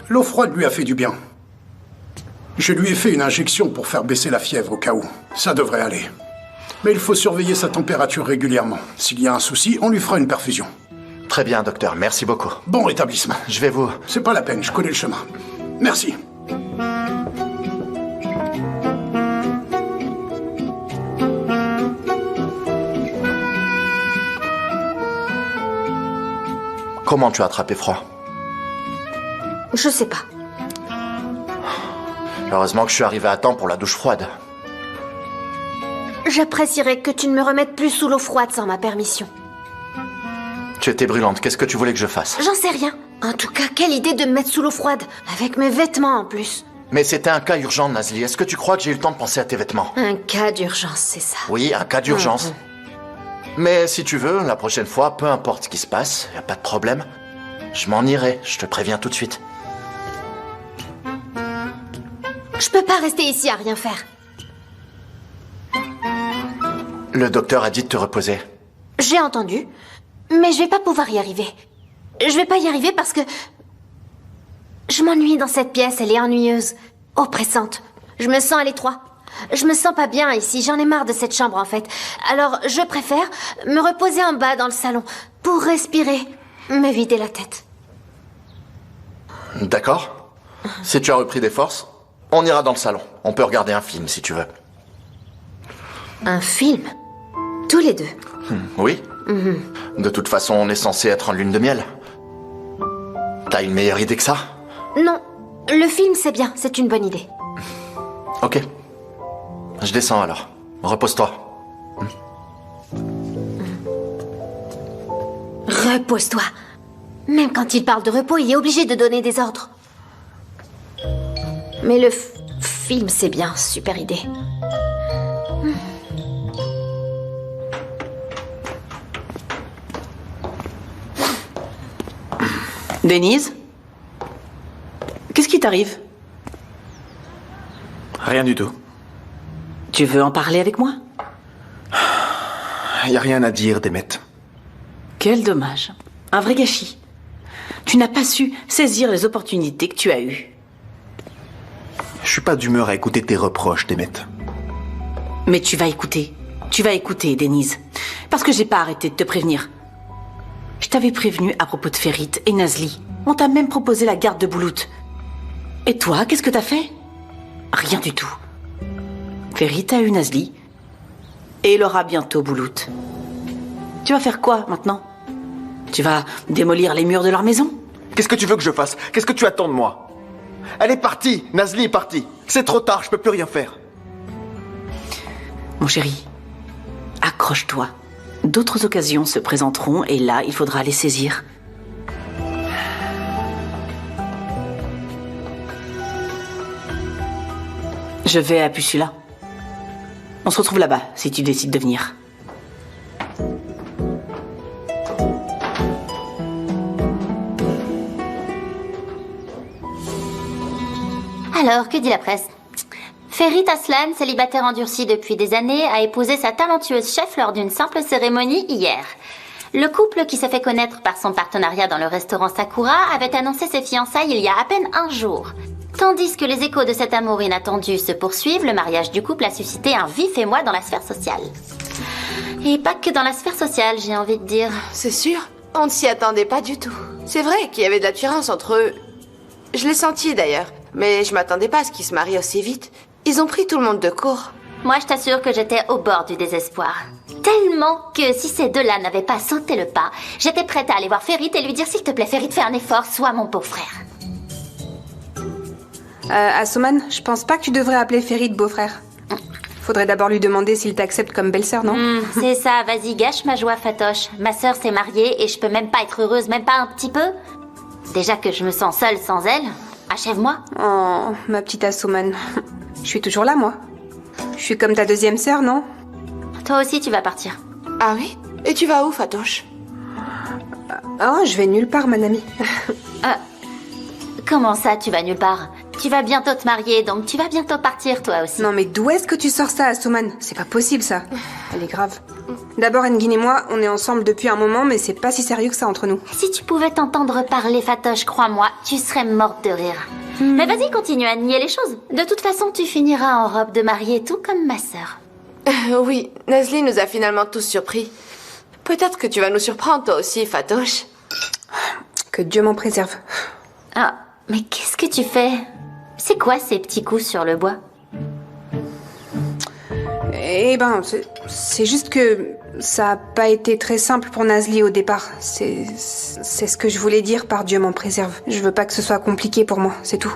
L'eau froide lui a fait du bien. Je lui ai fait une injection pour faire baisser la fièvre au cas où. Ça devrait aller. Mais il faut surveiller sa température régulièrement. S'il y a un souci, on lui fera une perfusion. Très bien, docteur. Merci beaucoup. Bon rétablissement. Je vais vous... C'est pas la peine, je connais le chemin. Merci. Comment tu as attrapé froid? Je sais pas. Heureusement que je suis arrivé à temps pour la douche froide. J'apprécierais que tu ne me remettes plus sous l'eau froide sans ma permission. Tu étais brûlante. Qu'est-ce que tu voulais que je fasse? J'en sais rien. En tout cas, quelle idée de me mettre sous l'eau froide, avec mes vêtements en plus. Mais c'était un cas urgent, Nazli. Est-ce que tu crois que j'ai eu le temps de penser à tes vêtements? Un cas d'urgence, c'est ça. Oui, un cas d'urgence. Mais si tu veux, la prochaine fois, peu importe ce qui se passe, y a pas de problème. Je m'en irai, je te préviens tout de suite. Je peux pas rester ici à rien faire. Le docteur a dit de te reposer. J'ai entendu, mais je vais pas pouvoir y arriver. Je vais pas y arriver parce que... Je m'ennuie dans cette pièce, elle est ennuyeuse, oppressante. Je me sens à l'étroit. Je me sens pas bien ici, j'en ai marre de cette chambre en fait. Alors je préfère me reposer en bas dans le salon, pour respirer, me vider la tête. D'accord. Si tu as repris des forces, on ira dans le salon. On peut regarder un film si tu veux. Un film? Tous les deux? Oui. De toute façon, on est censé être en lune de miel. T'as une meilleure idée que ça? Non, le film c'est bien, c'est une bonne idée. Ok. Je descends alors. Repose-toi. Repose-toi. Même quand il parle de repos, il est obligé de donner des ordres. Mais le film c'est bien, super idée. Denise? Qu'est-ce qui t'arrive? Rien du tout. Tu veux en parler avec moi? Y a rien à dire, Demet. Quel dommage. Un vrai gâchis. Tu n'as pas su saisir les opportunités que tu as eues. Je suis pas d'humeur à écouter tes reproches, Demet. Mais tu vas écouter. Tu vas écouter, Denise. Parce que j'ai pas arrêté de te prévenir. Je t'avais prévenu à propos de Ferit et Nazli. On t'a même proposé la garde de Boulout. Et toi, qu'est-ce que t'as fait? Rien du tout. Ferit a eu Nazli. Et il aura bientôt Boulout. Tu vas faire quoi, maintenant? Tu vas démolir les murs de leur maison? Qu'est-ce que tu veux que je fasse? Qu'est-ce que tu attends de moi? Elle est partie. Nazli est partie. C'est trop tard, je peux plus rien faire. Mon chéri, accroche-toi. D'autres occasions se présenteront et là, il faudra les saisir. Je vais à Pusula. On se retrouve là-bas, si tu décides de venir. Alors, que dit la presse? Ferit Aslan, célibataire endurci depuis des années, a épousé sa talentueuse chef lors d'une simple cérémonie hier. Le couple, qui s'est fait connaître par son partenariat dans le restaurant Sakura, avait annoncé ses fiançailles il y a à peine un jour. Tandis que les échos de cet amour inattendu se poursuivent, le mariage du couple a suscité un vif émoi dans la sphère sociale. Et pas que dans la sphère sociale, j'ai envie de dire. C'est sûr, on ne s'y attendait pas du tout. C'est vrai qu'il y avait de l'attirance entre eux. Je l'ai senti d'ailleurs, mais je m'attendais pas à ce qu'ils se marient aussi vite. Ils ont pris tout le monde de court. Moi, je t'assure que j'étais au bord du désespoir. Tellement que si ces deux-là n'avaient pas sauté le pas, j'étais prête à aller voir Ferit et lui dire « S'il te plaît, Ferit, fais un effort, sois mon beau-frère. » Asuman, je pense pas que tu devrais appeler Ferit beau-frère. Faudrait d'abord lui demander s'il t'accepte comme belle-sœur, non? C'est ça, vas-y, gâche ma joie, Fatoche. Ma sœur s'est mariée et je peux même pas être heureuse, même pas un petit peu. Déjà que je me sens seule sans elle. Achève-moi. Oh, ma petite Asuman. Je suis toujours là, moi. Je suis comme ta deuxième sœur, non? Toi aussi, tu vas partir. Ah oui? Et tu vas où, Fatoche? Oh, je vais nulle part, mon amie. Comment ça, tu vas nulle part? Tu vas bientôt te marier, donc tu vas bientôt partir, toi aussi. Non, mais d'où est-ce que tu sors ça, Asuman? C'est pas possible, ça. Elle est grave. D'abord, Engin et moi, on est ensemble depuis un moment, mais c'est pas si sérieux que ça entre nous. Si tu pouvais t'entendre parler, Fatoche, crois-moi, tu serais morte de rire. Mais vas-y, continue à nier les choses. De toute façon, tu finiras en robe de mariée, tout comme ma sœur. Oui, Nazli nous a finalement tous surpris. Peut-être que tu vas nous surprendre, toi aussi, Fatoche. Que Dieu m'en préserve. Ah, mais qu'est-ce que tu fais? C'est quoi ces petits coups sur le bois? Eh ben, c'est juste que ça a pas été très simple pour Nazli au départ. C'est ce que je voulais dire par Dieu m'en préserve. Je veux pas que ce soit compliqué pour moi, c'est tout.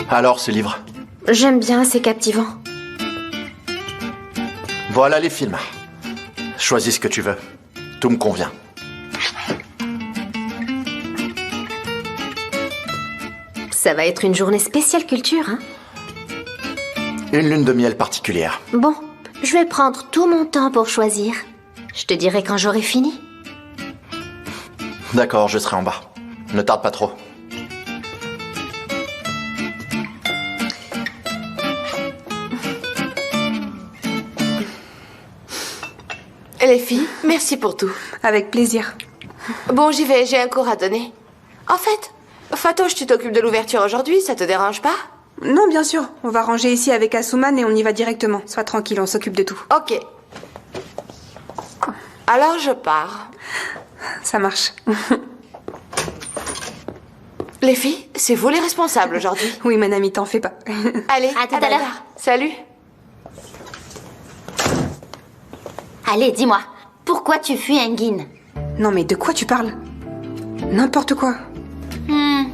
Alors, ce livre? J'aime bien, c'est captivant. Voilà les films. Choisis ce que tu veux. Tout me convient. Ça va être une journée spéciale culture, hein? Une lune de miel particulière. Bon, je vais prendre tout mon temps pour choisir. Je te dirai quand j'aurai fini. D'accord, je serai en bas. Ne tarde pas trop. Les filles, merci pour tout. Avec plaisir. Bon, j'y vais, j'ai un cours à donner. En fait, Fatoche, tu t'occupes de l'ouverture aujourd'hui, ça te dérange pas? Non, bien sûr. On va ranger ici avec Asuman et on y va directement. Sois tranquille, on s'occupe de tout. Ok. Alors, je pars. Ça marche. Les filles, c'est vous les responsables aujourd'hui. Oui, mon amie, t'en fais pas. Allez, À tout à l'heure. Salut. Allez, dis-moi, pourquoi tu fuis Engin? Non, mais de quoi tu parles? N'importe quoi.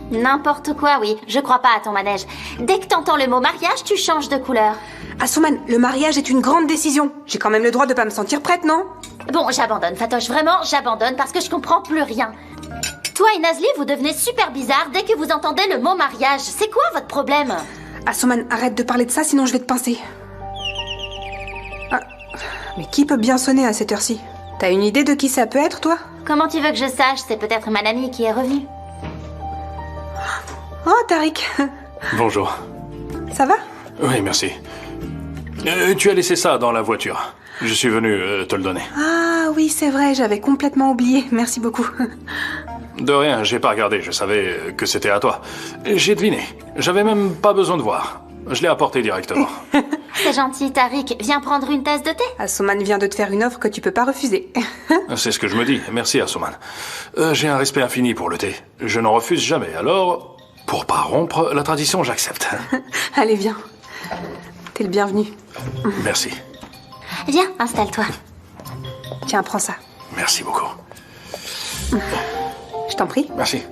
N'importe quoi, oui. Je crois pas à ton manège. Dès que t'entends le mot mariage, tu changes de couleur. Asuman, le mariage est une grande décision. J'ai quand même le droit de pas me sentir prête, non? Bon, j'abandonne, Fatoche. Vraiment, j'abandonne parce que je comprends plus rien. Toi et Nazli, vous devenez super bizarres dès que vous entendez le mot mariage. C'est quoi votre problème? Asuman, arrête de parler de ça, sinon je vais te pincer. Ah, mais qui peut bien sonner à cette heure-ci? T'as une idée de qui ça peut être, toi? Comment tu veux que je sache? C'est peut-être ma amie qui est revenue. Oh, Tariq. Bonjour. Ça va? Oui, merci. Tu as laissé ça dans la voiture. Je suis venu te le donner. Ah oui, c'est vrai, j'avais complètement oublié. Merci beaucoup. De rien, j'ai pas regardé, je savais que c'était à toi. J'ai deviné. J'avais même pas besoin de voir. Je l'ai apporté directement. C'est gentil, Tariq. Viens prendre une tasse de thé. Asuman vient de te faire une offre que tu peux pas refuser. C'est ce que je me dis. Merci, Asuman. J'ai un respect infini pour le thé. Je n'en refuse jamais. Alors, pour pas rompre la tradition, j'accepte. Allez, viens. T'es le bienvenu. Merci. Viens, installe-toi. Tiens, prends ça. Merci beaucoup. Je t'en prie. Merci.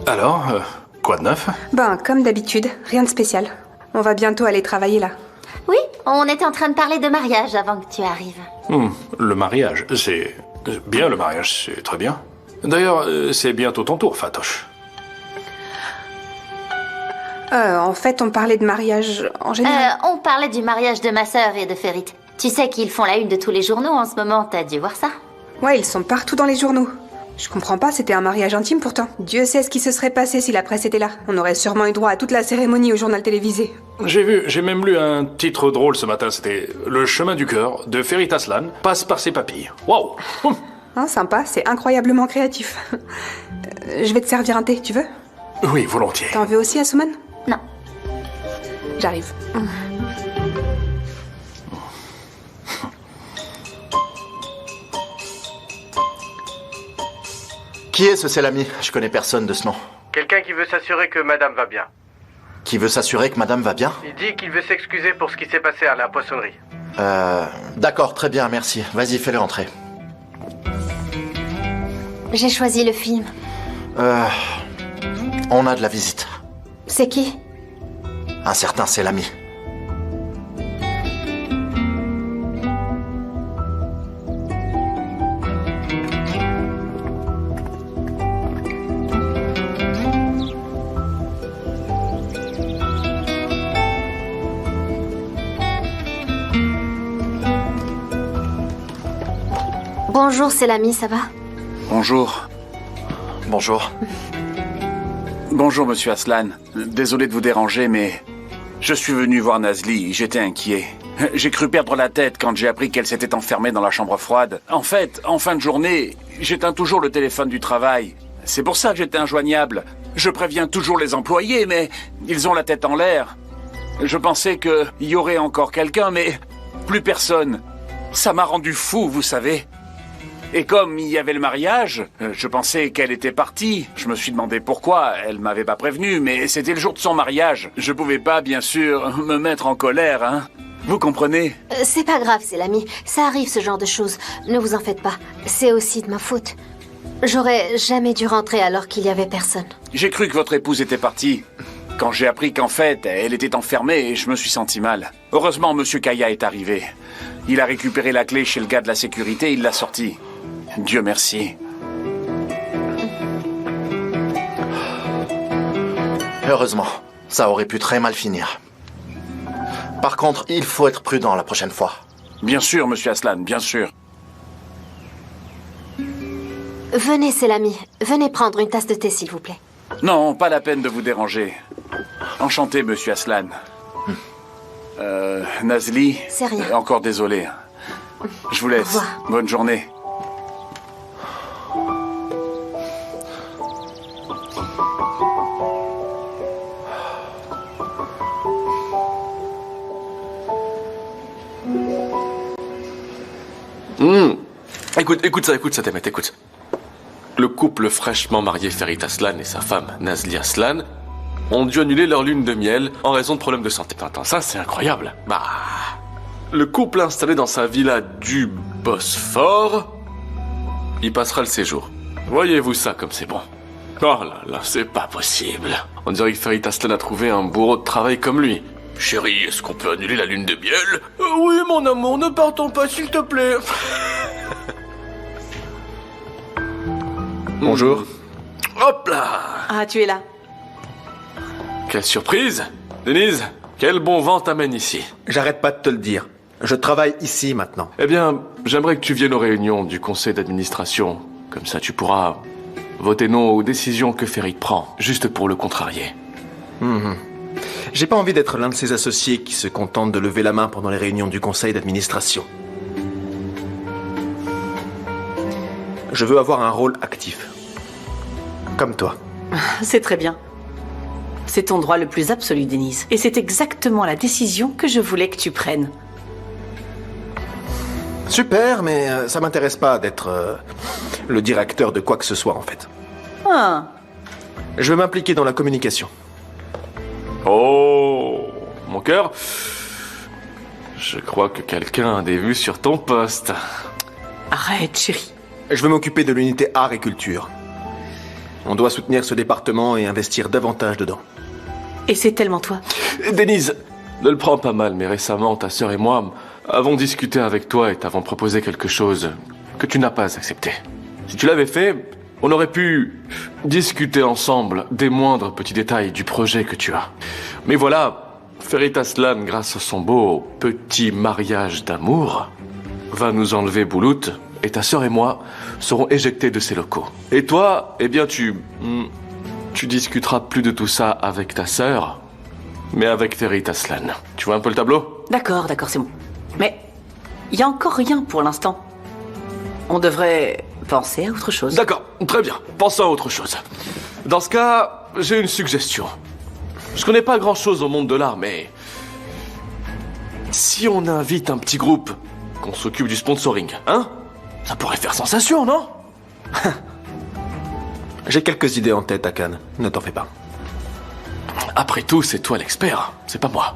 Alors, quoi de neuf? Ben, comme d'habitude, rien de spécial. On va bientôt aller travailler là. Oui, on était en train de parler de mariage avant que tu arrives. Le mariage, c'est... Bien, le mariage, c'est très bien. D'ailleurs, c'est bientôt ton tour, Fatoche. En fait, on parlait de mariage en général. On parlait du mariage de ma sœur et de Ferit. Tu sais qu'ils font la une de tous les journaux en ce moment, t'as dû voir ça? Ouais, ils sont partout dans les journaux. Je comprends pas, c'était un mariage intime pourtant. Dieu sait ce qui se serait passé si la presse était là. On aurait sûrement eu droit à toute la cérémonie au journal télévisé. J'ai même lu un titre drôle ce matin, c'était « Le chemin du cœur de Ferit Aslan passe par ses papilles ». Waouh. Hein, sympa, c'est incroyablement créatif. Je vais te servir un thé, tu veux? Oui, volontiers. T'en veux aussi, Asuman? Non. J'arrive. Qui est ce Selami? Je connais personne de ce nom. Quelqu'un qui veut s'assurer que madame va bien. Qui veut s'assurer que madame va bien? Il dit qu'il veut s'excuser pour ce qui s'est passé à la poissonnerie. D'accord, très bien, merci. Vas-y, fais-le entrer. J'ai choisi le film. On a de la visite. C'est qui? Un certain Selami. Bonjour, c'est l'ami, ça va? Bonjour. Bonjour. Bonjour, monsieur Aslan. Désolé de vous déranger, mais je suis venu voir Nazli. J'étais inquiet. J'ai cru perdre la tête quand j'ai appris qu'elle s'était enfermée dans la chambre froide. En fait, en fin de journée, j'éteins toujours le téléphone du travail. C'est pour ça que j'étais injoignable. Je préviens toujours les employés, mais ils ont la tête en l'air. Je pensais qu'il y aurait encore quelqu'un, mais plus personne. Ça m'a rendu fou, vous savez. Et comme il y avait le mariage, je pensais qu'elle était partie. Je me suis demandé pourquoi, elle m'avait pas prévenu, mais c'était le jour de son mariage. Je pouvais pas, bien sûr, me mettre en colère, hein. Vous comprenez? C'est pas grave, c'est l'ami. Ça arrive, ce genre de choses. Ne vous en faites pas. C'est aussi de ma faute. J'aurais jamais dû rentrer alors qu'il y avait personne. J'ai cru que votre épouse était partie. Quand j'ai appris qu'en fait, elle était enfermée, je me suis senti mal. Heureusement, monsieur Kaya est arrivé. Il a récupéré la clé chez le gars de la sécurité, il l'a sortie. Dieu merci. Heureusement, ça aurait pu très mal finir. Par contre, il faut être prudent la prochaine fois. Bien sûr, monsieur Aslan, bien sûr. Venez, c'est l'ami. Venez prendre une tasse de thé, s'il vous plaît. Non, pas la peine de vous déranger. Enchanté, monsieur Aslan. Nazli. C'est rien. Encore désolé. Je vous laisse. Au revoir. Bonne journée. Écoute ça, Temet, écoute. Le couple fraîchement marié Ferit Aslan et sa femme Nazli Aslan ont dû annuler leur lune de miel en raison de problèmes de santé. Attends, ça c'est incroyable. Bah, le couple installé dans sa villa du Bosphore, il passera le séjour. Voyez-vous ça comme c'est bon. Oh là là, c'est pas possible. On dirait que Ferit Aslan a trouvé un bourreau de travail comme lui. Chérie, est-ce qu'on peut annuler la lune de miel? Oui, mon amour, ne partons pas, s'il te plaît. Bonjour. Hop là! Ah, tu es là. Quelle surprise! Denise, quel bon vent t'amène ici? J'arrête pas de te le dire. Je travaille ici maintenant. Eh bien, j'aimerais que tu viennes aux réunions du conseil d'administration. Comme ça, tu pourras voter non aux décisions que Ferit prend, juste pour le contrarier. J'ai pas envie d'être l'un de ces associés qui se contentent de lever la main pendant les réunions du conseil d'administration. Je veux avoir un rôle actif. Comme toi. C'est très bien. C'est ton droit le plus absolu, Denise. Et c'est exactement la décision que je voulais que tu prennes. Super, mais ça m'intéresse pas d'être le directeur de quoi que ce soit, en fait. Ah, Je veux m'impliquer dans la communication. Oh, mon cœur, je crois que quelqu'un a des vues sur ton poste. arrête, chérie. Je veux m'occuper de l'unité art et culture. On doit soutenir ce département et investir davantage dedans. Et c'est tellement toi. Denise, ne le prends pas mal, mais récemment, ta sœur et moi avons discuté avec toi et t'avons proposé quelque chose que tu n'as pas accepté. Si tu l'avais fait, on aurait pu discuter ensemble des moindres petits détails du projet que tu as. Mais voilà, Ferit Aslan, grâce à son beau petit mariage d'amour, va nous enlever Boulout et ta sœur et moi serons éjectés de ces locaux. Et toi, eh bien tu discuteras plus de tout ça avec ta sœur, mais avec Ferit Aslan. Tu vois un peu le tableau? D'accord, c'est bon. Mais il y a encore rien pour l'instant. On devrait penser à autre chose. D'accord, très bien. Pensons à autre chose. Dans ce cas, j'ai une suggestion. Je connais pas grand-chose au monde de l'art, mais si on invite un petit groupe, qu'on s'occupe du sponsoring, hein? Ça pourrait faire sensation, non? J'ai quelques idées en tête, Akan. Ne t'en fais pas. Après tout, c'est toi l'expert, c'est pas moi.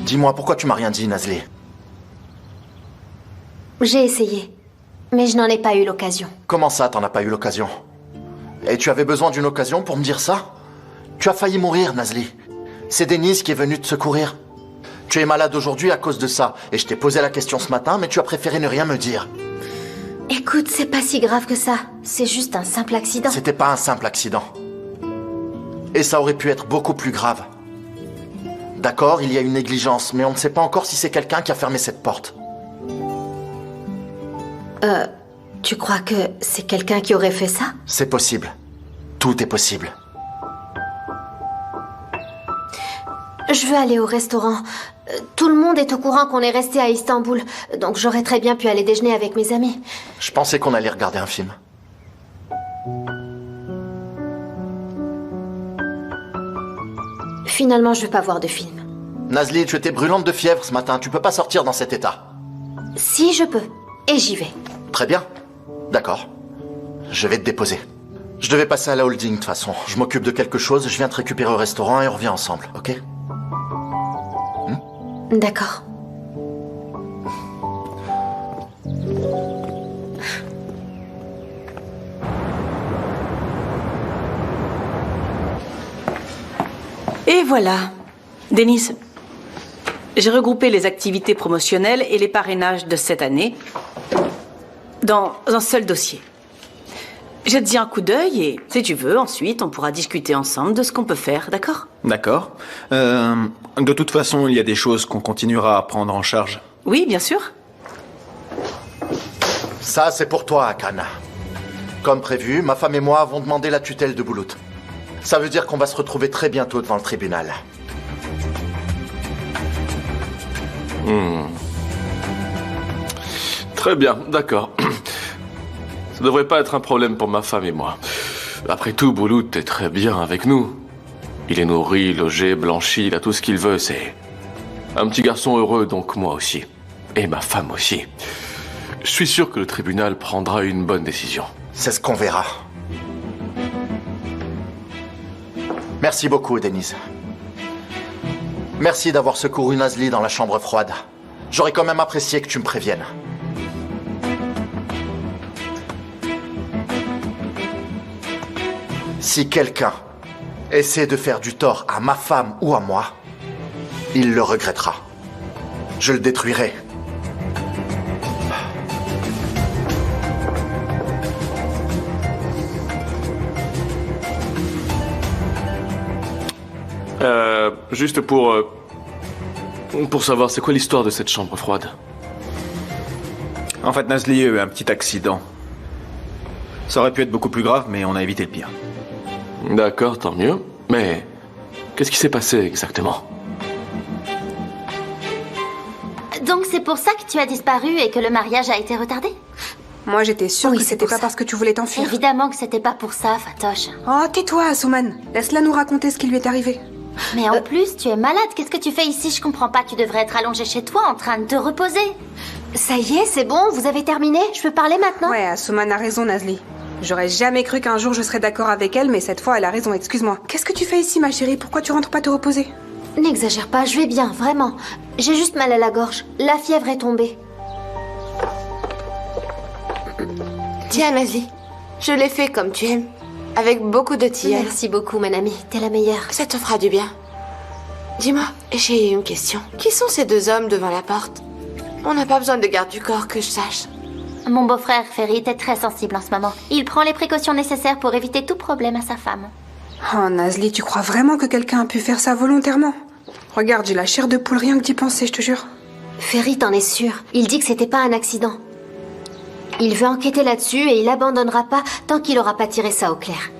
Dis-moi, pourquoi tu m'as rien dit, Nazli? J'ai essayé, mais je n'en ai pas eu l'occasion. Comment ça, t'en as pas eu l'occasion? Et tu avais besoin d'une occasion pour me dire ça? Tu as failli mourir, Nazli. C'est Denise qui est venue te secourir. Tu es malade aujourd'hui à cause de ça, et je t'ai posé la question ce matin, mais tu as préféré ne rien me dire. Écoute, c'est pas si grave que ça. C'est juste un simple accident. C'était pas un simple accident. Et ça aurait pu être beaucoup plus grave. D'accord, il y a une négligence, mais on ne sait pas encore si c'est quelqu'un qui a fermé cette porte. Tu crois que c'est quelqu'un qui aurait fait ça? C'est possible. Tout est possible. Je veux aller au restaurant. Tout le monde est au courant qu'on est resté à Istanbul, donc j'aurais très bien pu aller déjeuner avec mes amis. Je pensais qu'on allait regarder un film. Finalement, je veux pas voir de film. Nazli, tu étais brûlante de fièvre ce matin. Tu peux pas sortir dans cet état. Si, je peux. Et j'y vais. Très bien. D'accord. Je vais te déposer. Je devais passer à la holding de toute façon. Je m'occupe de quelque chose, je viens te récupérer au restaurant et on revient ensemble, ok? D'accord. Et voilà. Denise, j'ai regroupé les activités promotionnelles et les parrainages de cette année dans un seul dossier. Jette-y un coup d'œil et, si tu veux, ensuite, on pourra discuter ensemble de ce qu'on peut faire, d'accord? D'accord. De toute façon, il y a des choses qu'on continuera à prendre en charge. Oui, bien sûr. Ça, c'est pour toi, Akan. Comme prévu, ma femme et moi avons demandé la tutelle de Boulout. Ça veut dire qu'on va se retrouver très bientôt devant le tribunal. Très bien, d'accord. Ça devrait pas être un problème pour ma femme et moi. Après tout, Boulout est très bien avec nous. Il est nourri, logé, blanchi, il a tout ce qu'il veut, c'est un petit garçon heureux, donc moi aussi. Et ma femme aussi. Je suis sûr que le tribunal prendra une bonne décision. C'est ce qu'on verra. Merci beaucoup, Denise. Merci d'avoir secouru Nazli dans la chambre froide. J'aurais quand même apprécié que tu me préviennes. Si quelqu'un essaie de faire du tort à ma femme ou à moi, il le regrettera. Je le détruirai. Juste pour savoir, c'est quoi l'histoire de cette chambre froide? En fait, Nazli a eu un petit accident. Ça aurait pu être beaucoup plus grave, mais on a évité le pire. D'accord, tant mieux. Mais qu'est-ce qui s'est passé exactement? Donc c'est pour ça que tu as disparu et que le mariage a été retardé? Moi, j'étais sûre Oui, que c'est c'était pour pas ça. parce que tu voulais t'enfuir. Évidemment que c'était pas pour ça, Fatoche. Oh, tais-toi, Asuman. Laisse-la nous raconter ce qui lui est arrivé. Mais en plus, tu es malade. Qu'est-ce que tu fais ici? Je comprends pas. Tu devrais être allongé chez toi en train de te reposer. Ça y est, c'est bon, vous avez terminé? Je peux parler maintenant? Ouais, Asuman a raison, Nazli. J'aurais jamais cru qu'un jour je serais d'accord avec elle, mais cette fois, elle a raison, excuse-moi. Qu'est-ce que tu fais ici, ma chérie? Pourquoi tu rentres pas te reposer? N'exagère pas, je vais bien, vraiment. J'ai juste mal à la gorge. La fièvre est tombée. Tiens, Nazli, je l'ai fait comme tu aimes, avec beaucoup de tilleul. Merci beaucoup, mon amie. T'es la meilleure. Ça te fera du bien. Dis-moi, j'ai une question. Qui sont ces deux hommes devant la porte? On n'a pas besoin de garde du corps, que je sache. Mon beau-frère Ferit est très sensible en ce moment. Il prend les précautions nécessaires pour éviter tout problème à sa femme. Oh, Nazli, tu crois vraiment que quelqu'un a pu faire ça volontairement? Regarde, j'ai la chair de poule rien que d'y penser, je te jure. Ferit en est sûr. Il dit que c'était pas un accident. Il veut enquêter là-dessus et il abandonnera pas tant qu'il aura pas tiré ça au clair.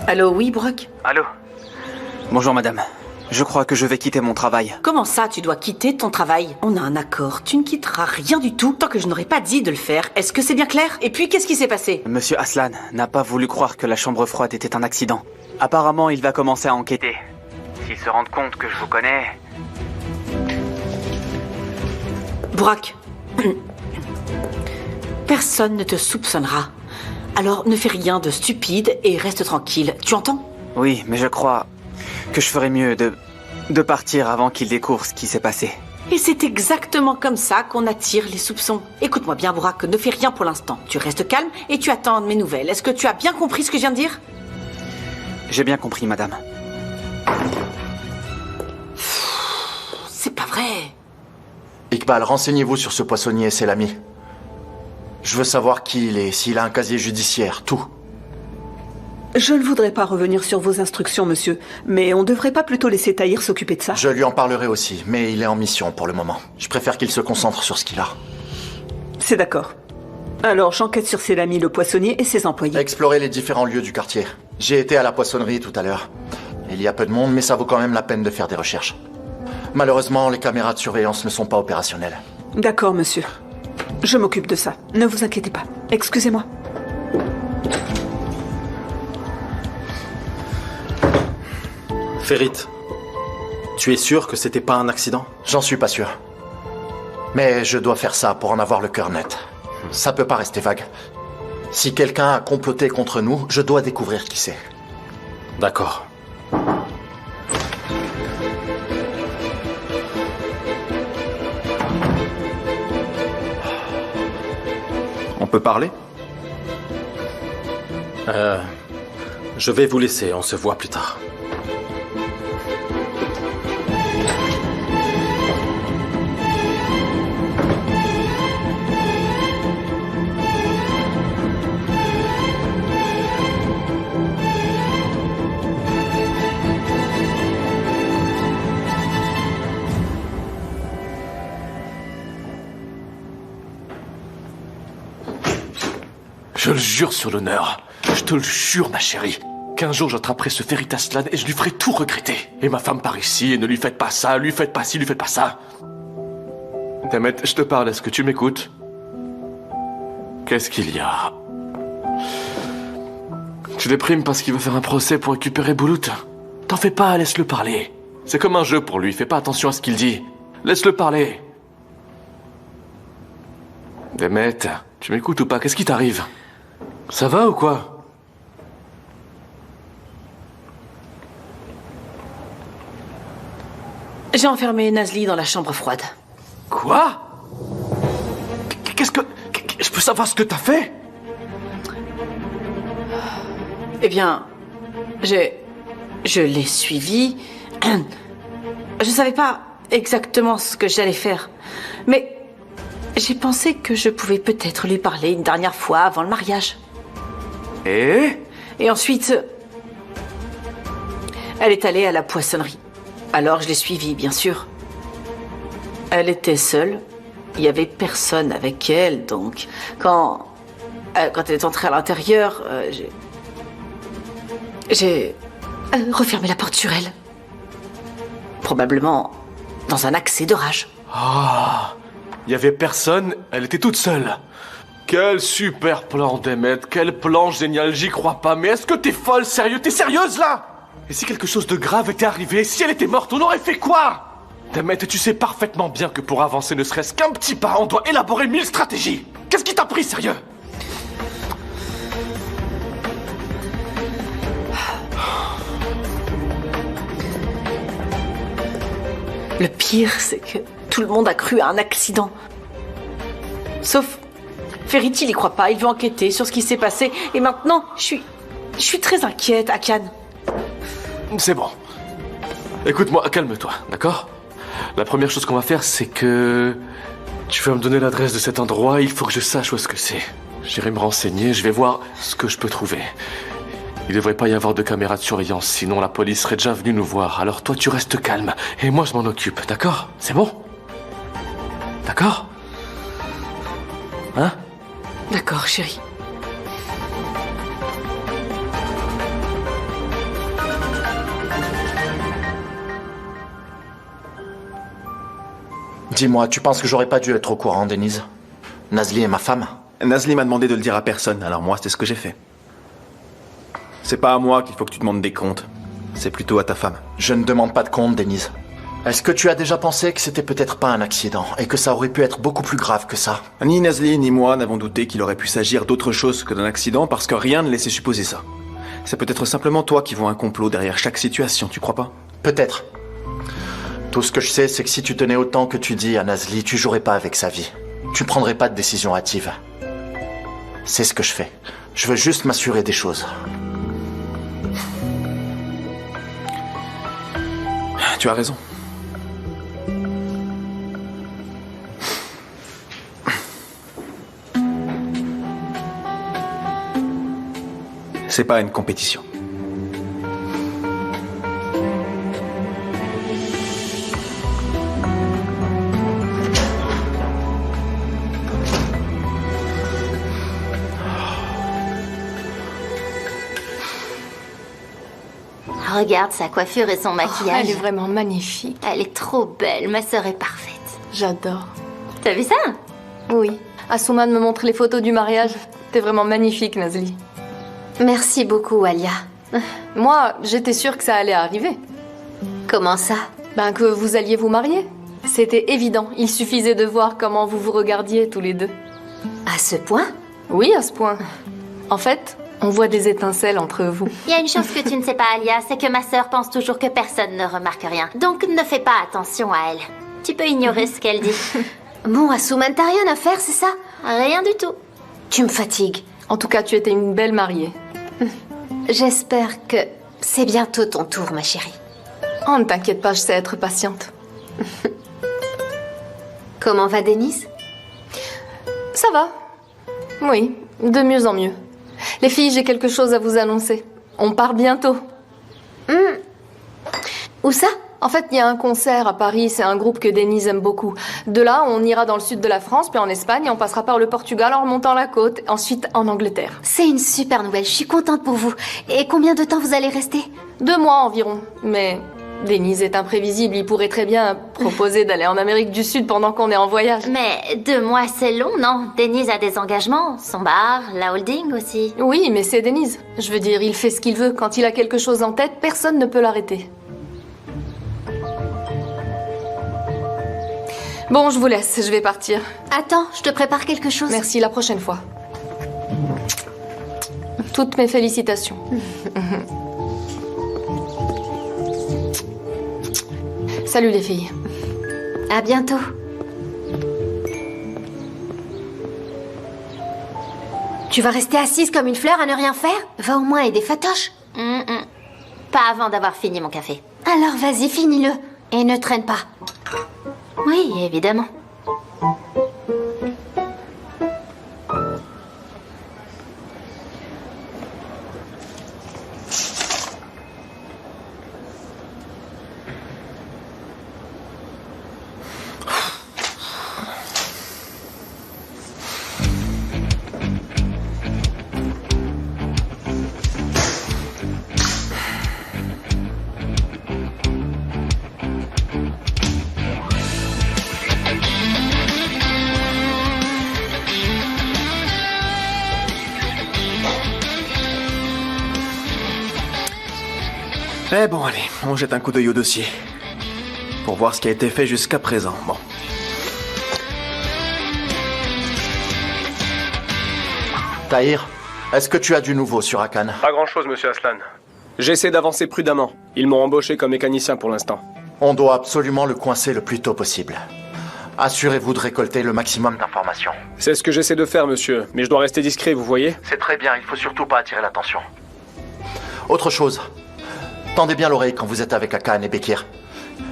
Allô, oui, Brock? Allô? Bonjour, madame. Je crois que je vais quitter mon travail. Comment ça, tu dois quitter ton travail? On a un accord. Tu ne quitteras rien du tout tant que je n'aurai pas dit de le faire. Est-ce que c'est bien clair? Et puis, qu'est-ce qui s'est passé? Monsieur Aslan n'a pas voulu croire que la chambre froide était un accident. Apparemment, il va commencer à enquêter. S'il se rend compte que je vous connais... Brock, personne ne te soupçonnera. Alors ne fais rien de stupide et reste tranquille. Tu entends? Oui, mais je crois que je ferais mieux de partir avant qu'il découvre ce qui s'est passé. Et c'est exactement comme ça qu'on attire les soupçons. Écoute-moi bien, Brock, ne fais rien pour l'instant. Tu restes calme et tu attends de mes nouvelles. Est-ce que tu as bien compris ce que je viens de dire? J'ai bien compris, madame. C'est pas vrai. Iqbal, renseignez-vous sur ce poissonnier et ses l'ami. Je veux savoir qui il est, s'il a un casier judiciaire, tout. Je ne voudrais pas revenir sur vos instructions, monsieur, mais on ne devrait pas plutôt laisser Tahir s'occuper de ça? Je lui en parlerai aussi, mais il est en mission pour le moment. Je préfère qu'il se concentre sur ce qu'il a. C'est d'accord. Alors, j'enquête sur Selami, le poissonnier, et ses employés. Explorez les différents lieux du quartier. J'ai été à la poissonnerie tout à l'heure. Il y a peu de monde, mais ça vaut quand même la peine de faire des recherches. Malheureusement, les caméras de surveillance ne sont pas opérationnelles. D'accord, monsieur. Je m'occupe de ça. Ne vous inquiétez pas. Excusez-moi. Ferit, tu es sûr que c'était pas un accident? J'en suis pas sûr. Mais je dois faire ça pour en avoir le cœur net. Ça peut pas rester vague. Si quelqu'un a comploté contre nous, je dois découvrir qui c'est. D'accord. On peut parler? Je vais vous laisser, on se voit plus tard. Je le jure sur l'honneur. Je te le jure, ma chérie. Qu'un jour j'attraperai ce Ferit Aslan et je lui ferai tout regretter. Et ma femme par ici, et ne lui faites pas ça, lui faites pas ci, lui faites pas ça. Demet, je te parle, est-ce que tu m'écoutes? Qu'est-ce qu'il y a? Tu déprimes parce qu'il veut faire un procès pour récupérer Boulout? T'en fais pas, laisse-le parler. C'est comme un jeu pour lui, fais pas attention à ce qu'il dit. Laisse-le parler. Demet, tu m'écoutes ou pas? Qu'est-ce qui t'arrive? Ça va ou quoi? J'ai enfermé Nazli dans la chambre froide. Quoi? Qu'est-ce que... Je peux savoir ce que t'as fait? Eh bien, je l'ai suivi. Je savais pas exactement ce que j'allais faire. Mais j'ai pensé que je pouvais peut-être lui parler une dernière fois avant le mariage. Et ensuite, elle est allée à la poissonnerie. Alors je l'ai suivie, bien sûr. Elle était seule. Il n'y avait personne avec elle, donc quand elle est entrée à l'intérieur, j'ai refermé la porte sur elle. Probablement dans un accès de rage. Ah, il n'y avait personne, elle était toute seule. Quel super plan, Demet, quel plan génial, j'y crois pas. Mais est-ce que t'es folle, sérieux? T'es sérieuse, là? Et si quelque chose de grave était arrivé, si elle était morte, on aurait fait quoi? Demet, tu sais parfaitement bien que pour avancer ne serait-ce qu'un petit pas, on doit élaborer 1000 stratégies. Qu'est-ce qui t'a pris, sérieux? Le pire, c'est que tout le monde a cru à un accident. Sauf Ferit, il y croit pas. Il veut enquêter sur ce qui s'est passé. Et maintenant, je suis très inquiète, Akan. C'est bon. Écoute-moi, calme-toi, d'accord? La première chose qu'on va faire, c'est que... Tu vas me donner l'adresse de cet endroit, il faut que je sache où est-ce que c'est. J'irai me renseigner, je vais voir ce que je peux trouver. Il devrait pas y avoir de caméras de surveillance, sinon la police serait déjà venue nous voir. Alors toi, tu restes calme, et moi, je m'en occupe, d'accord? C'est bon? D'accord? Hein? D'accord, chérie. Dis-moi, tu penses que j'aurais pas dû être au courant, Denise? Nazli est ma femme. Nazli m'a demandé de le dire à personne, alors moi, c'est ce que j'ai fait. C'est pas à moi qu'il faut que tu demandes des comptes. C'est plutôt à ta femme. Je ne demande pas de compte, Denise. Est-ce que tu as déjà pensé que c'était peut-être pas un accident et que ça aurait pu être beaucoup plus grave que ça? Ni Nazli ni moi n'avons douté qu'il aurait pu s'agir d'autre chose que d'un accident parce que rien ne laissait supposer ça. C'est peut-être simplement toi qui vois un complot derrière chaque situation, tu crois pas? Peut-être. Tout ce que je sais, c'est que si tu tenais autant que tu dis à Nazli, tu jouerais pas avec sa vie. Tu prendrais pas de décision hâtive. C'est ce que je fais. Je veux juste m'assurer des choses. Tu as raison. C'est pas une compétition. Regarde sa coiffure et son maquillage. Elle est vraiment magnifique. Elle est trop belle, ma sœur est parfaite. J'adore. T'as vu ça? Oui. Asuman me montre les photos du mariage. T'es vraiment magnifique, Nazli. Merci beaucoup, Alia. Moi, j'étais sûre que ça allait arriver. Comment ça? Ben, que vous alliez vous marier. C'était évident. Il suffisait de voir comment vous vous regardiez tous les deux. À ce point? Oui, à ce point. En fait, on voit des étincelles entre vous. Il y a une chose que tu ne sais pas, Alia, c'est que ma sœur pense toujours que personne ne remarque rien. Donc ne fais pas attention à elle. Tu peux ignorer ce qu'elle dit. Bon, Asuman, t'as rien à faire, c'est ça? Rien du tout. Tu me fatigues. En tout cas, tu étais une belle mariée. J'espère que c'est bientôt ton tour, ma chérie. Oh, ne t'inquiète pas, je sais être patiente. Comment va Denise? Ça va. Oui, de mieux en mieux. Les filles, j'ai quelque chose à vous annoncer. On part bientôt. Où ça? En fait, il y a un concert à Paris, c'est un groupe que Denise aime beaucoup. De là, on ira dans le sud de la France, puis en Espagne, et on passera par le Portugal en remontant la côte, ensuite en Angleterre. C'est une super nouvelle, je suis contente pour vous. Et combien de temps vous allez rester? 2 mois environ. Mais Denise est imprévisible, il pourrait très bien proposer d'aller en Amérique du Sud pendant qu'on est en voyage. Mais 2 mois, c'est long, non? Denise a des engagements, son bar, la holding aussi. Oui, mais c'est Denise. Je veux dire, il fait ce qu'il veut. Quand il a quelque chose en tête, personne ne peut l'arrêter. Bon, je vous laisse, je vais partir. Attends, je te prépare quelque chose. Merci, la prochaine fois. Toutes mes félicitations. Salut les filles. À bientôt. Tu vas rester assise comme une fleur à ne rien faire? Va au moins aider Fatoche. Pas avant d'avoir fini mon café. Alors vas-y, finis-le. Et ne traîne pas. Oui, évidemment. Eh bon, allez, on jette un coup d'œil au dossier. Pour voir ce qui a été fait jusqu'à présent. Bon. Tahir, est-ce que tu as du nouveau sur Akan? Pas grand-chose, monsieur Aslan. J'essaie d'avancer prudemment. Ils m'ont embauché comme mécanicien pour l'instant. On doit absolument le coincer le plus tôt possible. Assurez-vous de récolter le maximum d'informations. C'est ce que j'essaie de faire, monsieur. Mais je dois rester discret, vous voyez? C'est très bien, il faut surtout pas attirer l'attention. Autre chose. Tendez bien l'oreille quand vous êtes avec Akan et Bekir.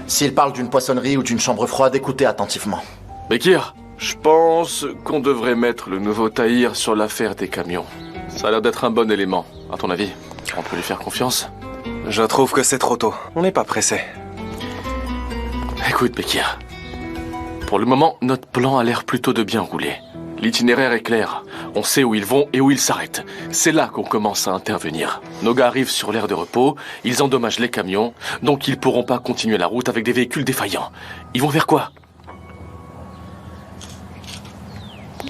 S'ils parlent d'une poissonnerie ou d'une chambre froide, écoutez attentivement. Bekir, je pense qu'on devrait mettre le nouveau Tahir sur l'affaire des camions. Ça a l'air d'être un bon élément. À ton avis, on peut lui faire confiance? Je trouve que c'est trop tôt. On n'est pas pressé. Écoute, Bekir. Pour le moment, notre plan a l'air plutôt de bien rouler. L'itinéraire est clair. On sait où ils vont et où ils s'arrêtent. C'est là qu'on commence à intervenir. Nos gars arrivent sur l'aire de repos, ils endommagent les camions, donc ils pourront pas continuer la route avec des véhicules défaillants. Ils vont faire quoi?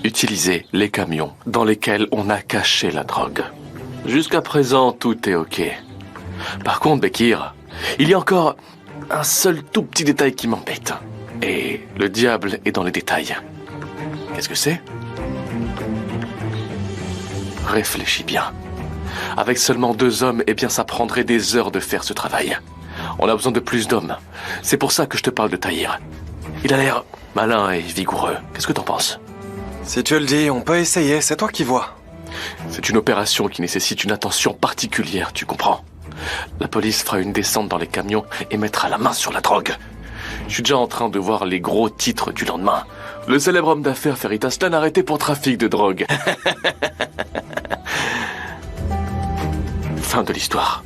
Utiliser les camions dans lesquels on a caché la drogue. Jusqu'à présent, tout est ok. Par contre, Bekir, il y a encore un seul tout petit détail qui m'embête. Et le diable est dans les détails. Qu'est-ce que c'est? Réfléchis bien. Avec seulement 2 hommes, eh bien ça prendrait des heures de faire ce travail. On a besoin de plus d'hommes. C'est pour ça que je te parle de Tahir. Il a l'air malin et vigoureux. Qu'est-ce que t'en penses? Si tu le dis, on peut essayer, c'est toi qui vois. C'est une opération qui nécessite une attention particulière, tu comprends? La police fera une descente dans les camions et mettra la main sur la drogue. Je suis déjà en train de voir les gros titres du lendemain. Le célèbre homme d'affaires Ferit Aslan arrêté pour trafic de drogue. Fin de l'histoire.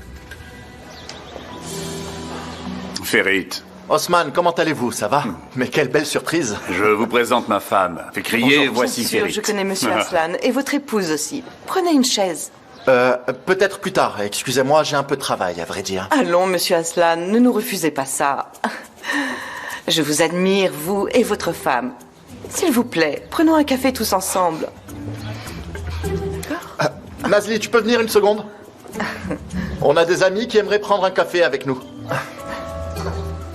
Ferit. Osman, comment allez-vous? Ça va? Mais quelle belle surprise. Je vous présente ma femme. Fait crier, voici Bien sûr, Ferit. je connais Monsieur Aslan et votre épouse aussi. Prenez une chaise. Peut-être plus tard. Excusez-moi, j'ai un peu de travail, à vrai dire. Allons, Monsieur Aslan, ne nous refusez pas ça. Je vous admire, vous et votre femme. S'il vous plaît, prenons un café tous ensemble. Nazli, tu peux venir une seconde? On a des amis qui aimeraient prendre un café avec nous.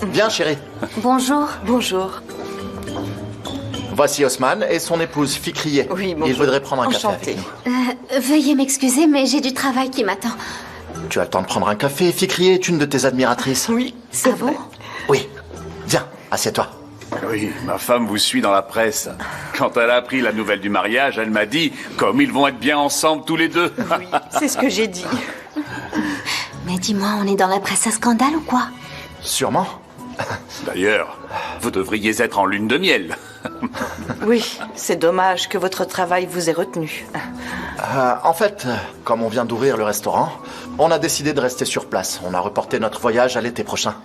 Viens, chérie. Bonjour. Bonjour. Voici Osman et son épouse, Fikriye. Oui, bonjour. Ils voudraient prendre un Enchantée. café avec nous. Veuillez m'excuser, mais j'ai du travail qui m'attend. Tu as le temps de prendre un café. Fikriye est une de tes admiratrices. Oui, c'est vrai. Oui. Viens, assieds-toi. Oui, ma femme vous suit dans la presse. Quand elle a appris la nouvelle du mariage, elle m'a dit comme ils vont être bien ensemble tous les deux. Oui, c'est ce que j'ai dit. Mais dis-moi, on est dans la presse à scandale ou quoi? Sûrement. D'ailleurs, vous devriez être en lune de miel. Oui, c'est dommage que votre travail vous ait retenu. En fait, comme on vient d'ouvrir le restaurant, on a décidé de rester sur place. On a reporté notre voyage à l'été prochain.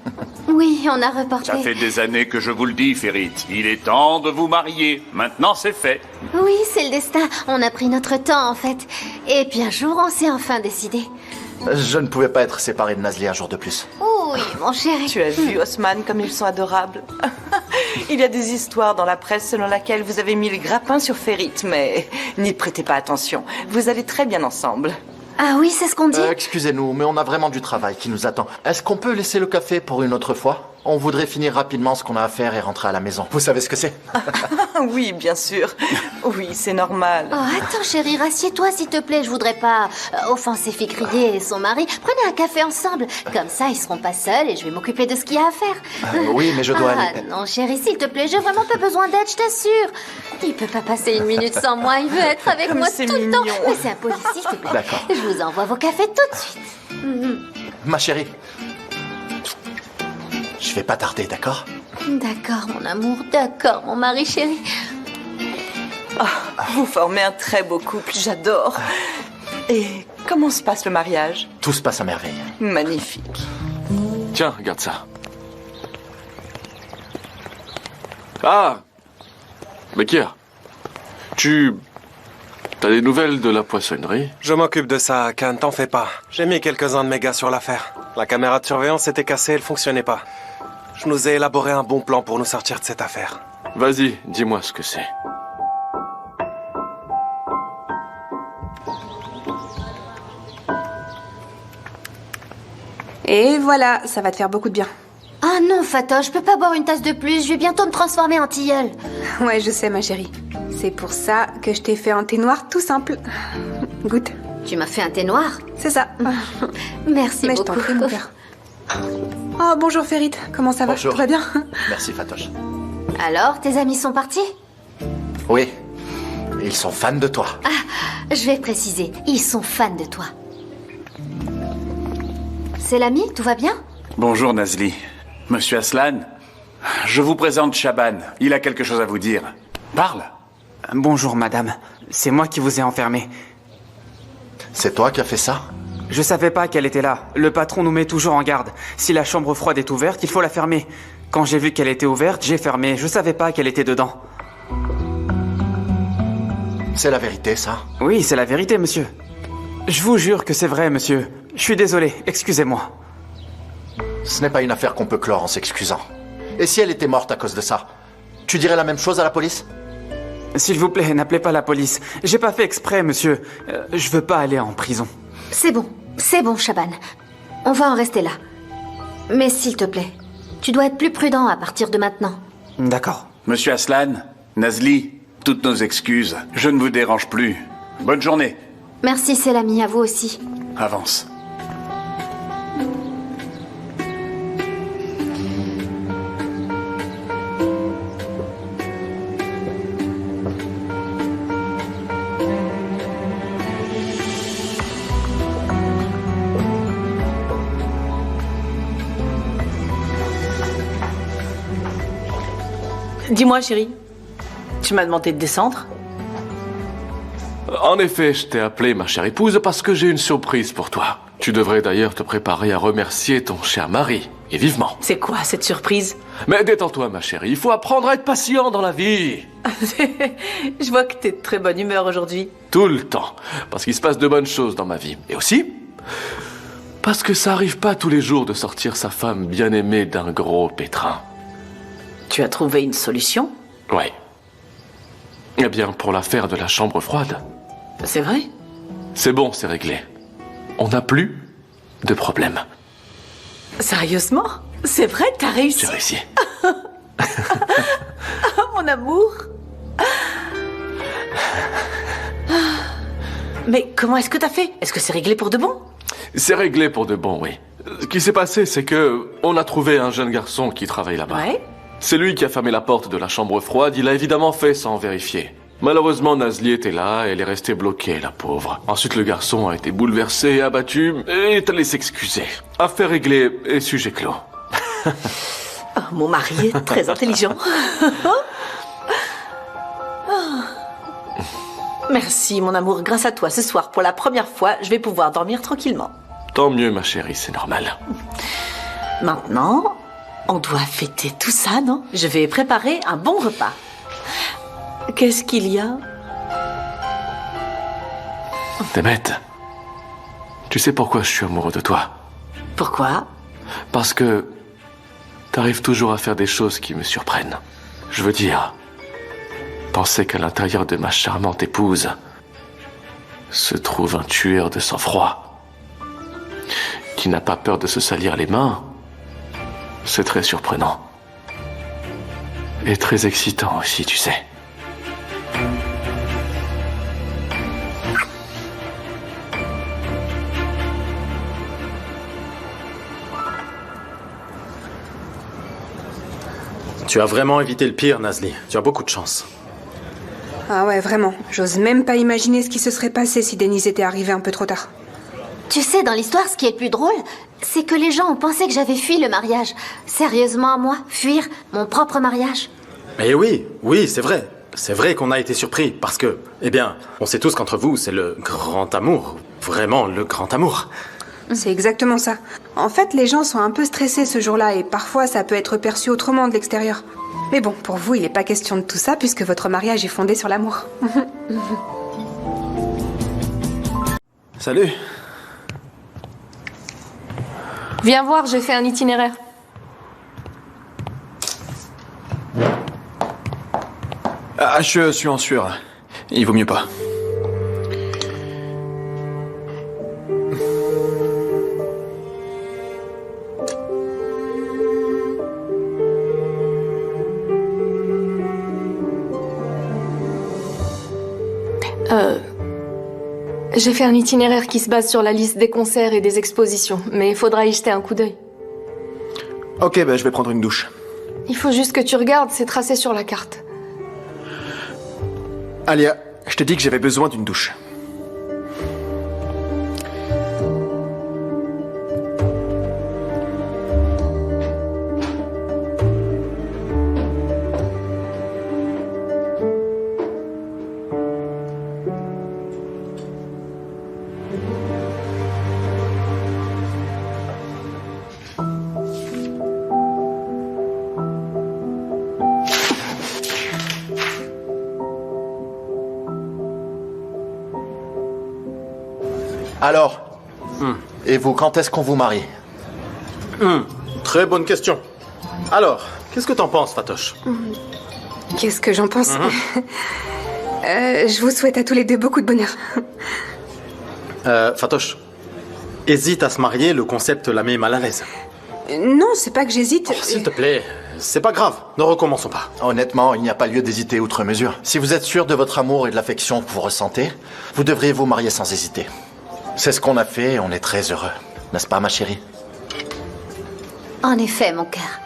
Oui, on a reporté. Ça fait des années que je vous le dis, Ferit. Il est temps de vous marier. Maintenant, c'est fait. Oui, c'est le destin. On a pris notre temps, en fait. Et puis un jour, on s'est enfin décidé. Je ne pouvais pas être séparé de Nazli un jour de plus. Oui, mon chéri. Tu as vu, Osman, comme ils sont adorables. Il y a des histoires dans la presse selon laquelle vous avez mis le grappin sur Ferit, mais n'y prêtez pas attention. Vous allez très bien ensemble. Ah oui, c'est ce qu'on dit. Excusez-nous, mais on a vraiment du travail qui nous attend. Est-ce qu'on peut laisser le café pour une autre fois? On voudrait finir rapidement ce qu'on a à faire et rentrer à la maison. Vous savez ce que c'est? Oui, bien sûr. Oui, c'est normal. Oh, attends, chérie, rassieds-toi, s'il te plaît. Je voudrais pas offenser Fikriye et son mari. Prenez un café ensemble. Comme ça, ils seront pas seuls et je vais m'occuper de ce qu'il y a à faire. Oui, mais je dois aller. Non, chérie, s'il te plaît, j'ai vraiment pas besoin d'aide, je t'assure. Il peut pas passer une minute sans moi. Il veut être avec moi tout le temps. Mais c'est impoli, s'il te plaît. D'accord. Je vous envoie vos cafés tout de suite. Ma chérie, je vais pas tarder, d'accord? D'accord, mon amour. D'accord, mon mari chéri. Vous formez un très beau couple, j'adore. Et comment se passe le mariage? Tout se passe à merveille. Magnifique. Tiens, regarde ça. Ah! Bekir, t'as des nouvelles de la poissonnerie? Je m'occupe de ça, Khan, t'en fais pas. J'ai mis quelques-uns de mes gars sur l'affaire. La caméra de surveillance était cassée, elle fonctionnait pas. Je nous ai élaboré un bon plan pour nous sortir de cette affaire. Vas-y, dis-moi ce que c'est. Et voilà, ça va te faire beaucoup de bien. Ah non, Fatah, je peux pas boire une tasse de plus. Je vais bientôt me transformer en tilleul. Ouais, je sais, ma chérie. C'est pour ça que je t'ai fait un thé noir tout simple. Goûte. Tu m'as fait un thé noir? C'est ça. Merci Mais beaucoup. je t'en prie, mon cœur. Oh, bonjour Ferit, comment ça va? Bonjour. Tout va bien? Merci, Fatoche. Alors, tes amis sont partis? Oui. Ils sont fans de toi. Ah, je vais préciser, ils sont fans de toi. C'est l'ami, tout va bien? Bonjour Nazli. Monsieur Aslan, je vous présente Shaban. Il a quelque chose à vous dire. Parle. Bonjour madame, c'est moi qui vous ai enfermé. C'est toi qui as fait ça? Je savais pas qu'elle était là. Le patron nous met toujours en garde. Si la chambre froide est ouverte, il faut la fermer. Quand j'ai vu qu'elle était ouverte, j'ai fermé. Je savais pas qu'elle était dedans. C'est la vérité, ça? Oui, c'est la vérité, monsieur. Je vous jure que c'est vrai, monsieur. Je suis désolé, excusez-moi. Ce n'est pas une affaire qu'on peut clore en s'excusant. Et si elle était morte à cause de ça? Tu dirais la même chose à la police? S'il vous plaît, n'appelez pas la police. J'ai pas fait exprès, monsieur. Je veux pas aller en prison. C'est bon, Shaban. On va en rester là. Mais s'il te plaît, tu dois être plus prudent à partir de maintenant. D'accord. Monsieur Aslan, Nazli, toutes nos excuses. Je ne vous dérange plus. Bonne journée. Merci, c'est l'ami, à vous aussi. Avance. Dis-moi, chérie, tu m'as demandé de descendre? En effet, je t'ai appelé, ma chère épouse, parce que j'ai une surprise pour toi. Tu devrais d'ailleurs te préparer à remercier ton cher mari, et vivement. C'est quoi cette surprise? Mais détends-toi, ma chérie, il faut apprendre à être patient dans la vie. Je vois que t'es de très bonne humeur aujourd'hui. Tout le temps, parce qu'il se passe de bonnes choses dans ma vie. Et aussi, parce que ça arrive pas tous les jours de sortir sa femme bien-aimée d'un gros pétrin. Tu as trouvé une solution? Ouais. Eh bien, pour l'affaire de la chambre froide. C'est vrai? C'est bon, c'est réglé. On n'a plus de problème. Sérieusement? C'est vrai, t'as réussi? J'ai réussi. Mon amour. Mais comment est-ce que t'as fait? Est-ce que c'est réglé pour de bon? C'est réglé pour de bon, oui. Ce qui s'est passé, c'est que on a trouvé un jeune garçon qui travaille là-bas. Ouais. C'est lui qui a fermé la porte de la chambre froide. Il l'a évidemment fait sans vérifier. Malheureusement, Nazli était là et elle est restée bloquée, la pauvre. Ensuite, le garçon a été bouleversé et abattu et est allé s'excuser. Affaire réglée et sujet clos. Oh, mon mari est très intelligent. Merci, mon amour. Grâce à toi, ce soir, pour la première fois, je vais pouvoir dormir tranquillement. Tant mieux, ma chérie, c'est normal. Maintenant, on doit fêter tout ça, non? Je vais préparer un bon repas. Qu'est-ce qu'il y a? Demet, tu sais pourquoi je suis amoureux de toi? Pourquoi? Parce que t'arrives toujours à faire des choses qui me surprennent. Je veux dire, penser qu'à l'intérieur de ma charmante épouse se trouve un tueur de sang-froid qui n'a pas peur de se salir les mains, c'est très surprenant. Et très excitant aussi, tu sais. Tu as vraiment évité le pire, Nazli. Tu as beaucoup de chance. Ah ouais, vraiment. J'ose même pas imaginer ce qui se serait passé si Denise était arrivée un peu trop tard. Tu sais, dans l'histoire, ce qui est le plus drôle, c'est que les gens ont pensé que j'avais fui le mariage. Sérieusement, moi, fuir mon propre mariage. Mais oui, c'est vrai. C'est vrai qu'on a été surpris parce que, eh bien, on sait tous qu'entre vous, c'est le grand amour. Vraiment le grand amour. C'est exactement ça. En fait, les gens sont un peu stressés ce jour-là et parfois ça peut être perçu autrement de l'extérieur. Mais bon, pour vous, il n'est pas question de tout ça puisque votre mariage est fondé sur l'amour. Salut. Viens voir, j'ai fait un itinéraire. Ah, je suis en sueur. Il vaut mieux pas. J'ai fait un itinéraire qui se base sur la liste des concerts et des expositions, mais il faudra y jeter un coup d'œil. Ok, bah je vais prendre une douche. Il faut juste que tu regardes, c'est tracé sur la carte. Alia, je t'ai dit que j'avais besoin d'une douche. Alors, et vous, quand est-ce qu'on vous marie? Très bonne question. Alors, qu'est-ce que t'en penses, Fatoche? Qu'est-ce que j'en pense? Je vous souhaite à tous les deux beaucoup de bonheur. Fatoche, hésite à se marier, le concept la met mal à l'aise. Non, c'est pas que j'hésite. S'il te plaît, c'est pas grave, ne recommençons pas. Honnêtement, il n'y a pas lieu d'hésiter outre mesure. Si vous êtes sûr de votre amour et de l'affection que vous ressentez, vous devriez vous marier sans hésiter. C'est ce qu'on a fait et on est très heureux. N'est-ce pas, ma chérie? En effet, mon cœur.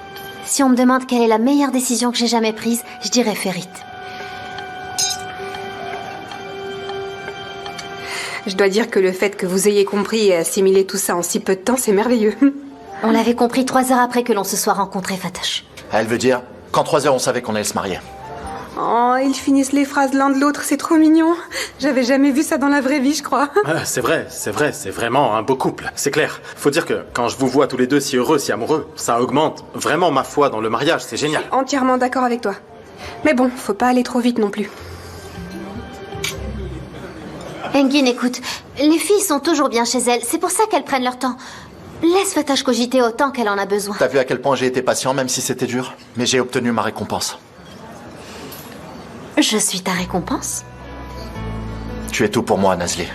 Si on me demande quelle est la meilleure décision que j'ai jamais prise, je dirais Ferit. Je dois dire que le fait que vous ayez compris et assimilé tout ça en si peu de temps, c'est merveilleux. On l'avait compris 3 heures après que l'on se soit rencontrés, Fatoche. Elle veut dire qu'en 3 heures, on savait qu'on allait se marier. Oh, ils finissent les phrases l'un de l'autre, c'est trop mignon. J'avais jamais vu ça dans la vraie vie, je crois. C'est vrai, c'est vraiment un beau couple, c'est clair. Faut dire que quand je vous vois tous les deux si heureux, si amoureux, ça augmente vraiment ma foi dans le mariage, c'est génial. Entièrement d'accord avec toi. Mais bon, faut pas aller trop vite non plus. Engin, écoute, les filles sont toujours bien chez elles, c'est pour ça qu'elles prennent leur temps. Laisse Fatoche cogiter autant qu'elle en a besoin. T'as vu à quel point j'ai été patient, même si c'était dur? Mais j'ai obtenu ma récompense. Je suis ta récompense. Tu es tout pour moi, Nazli.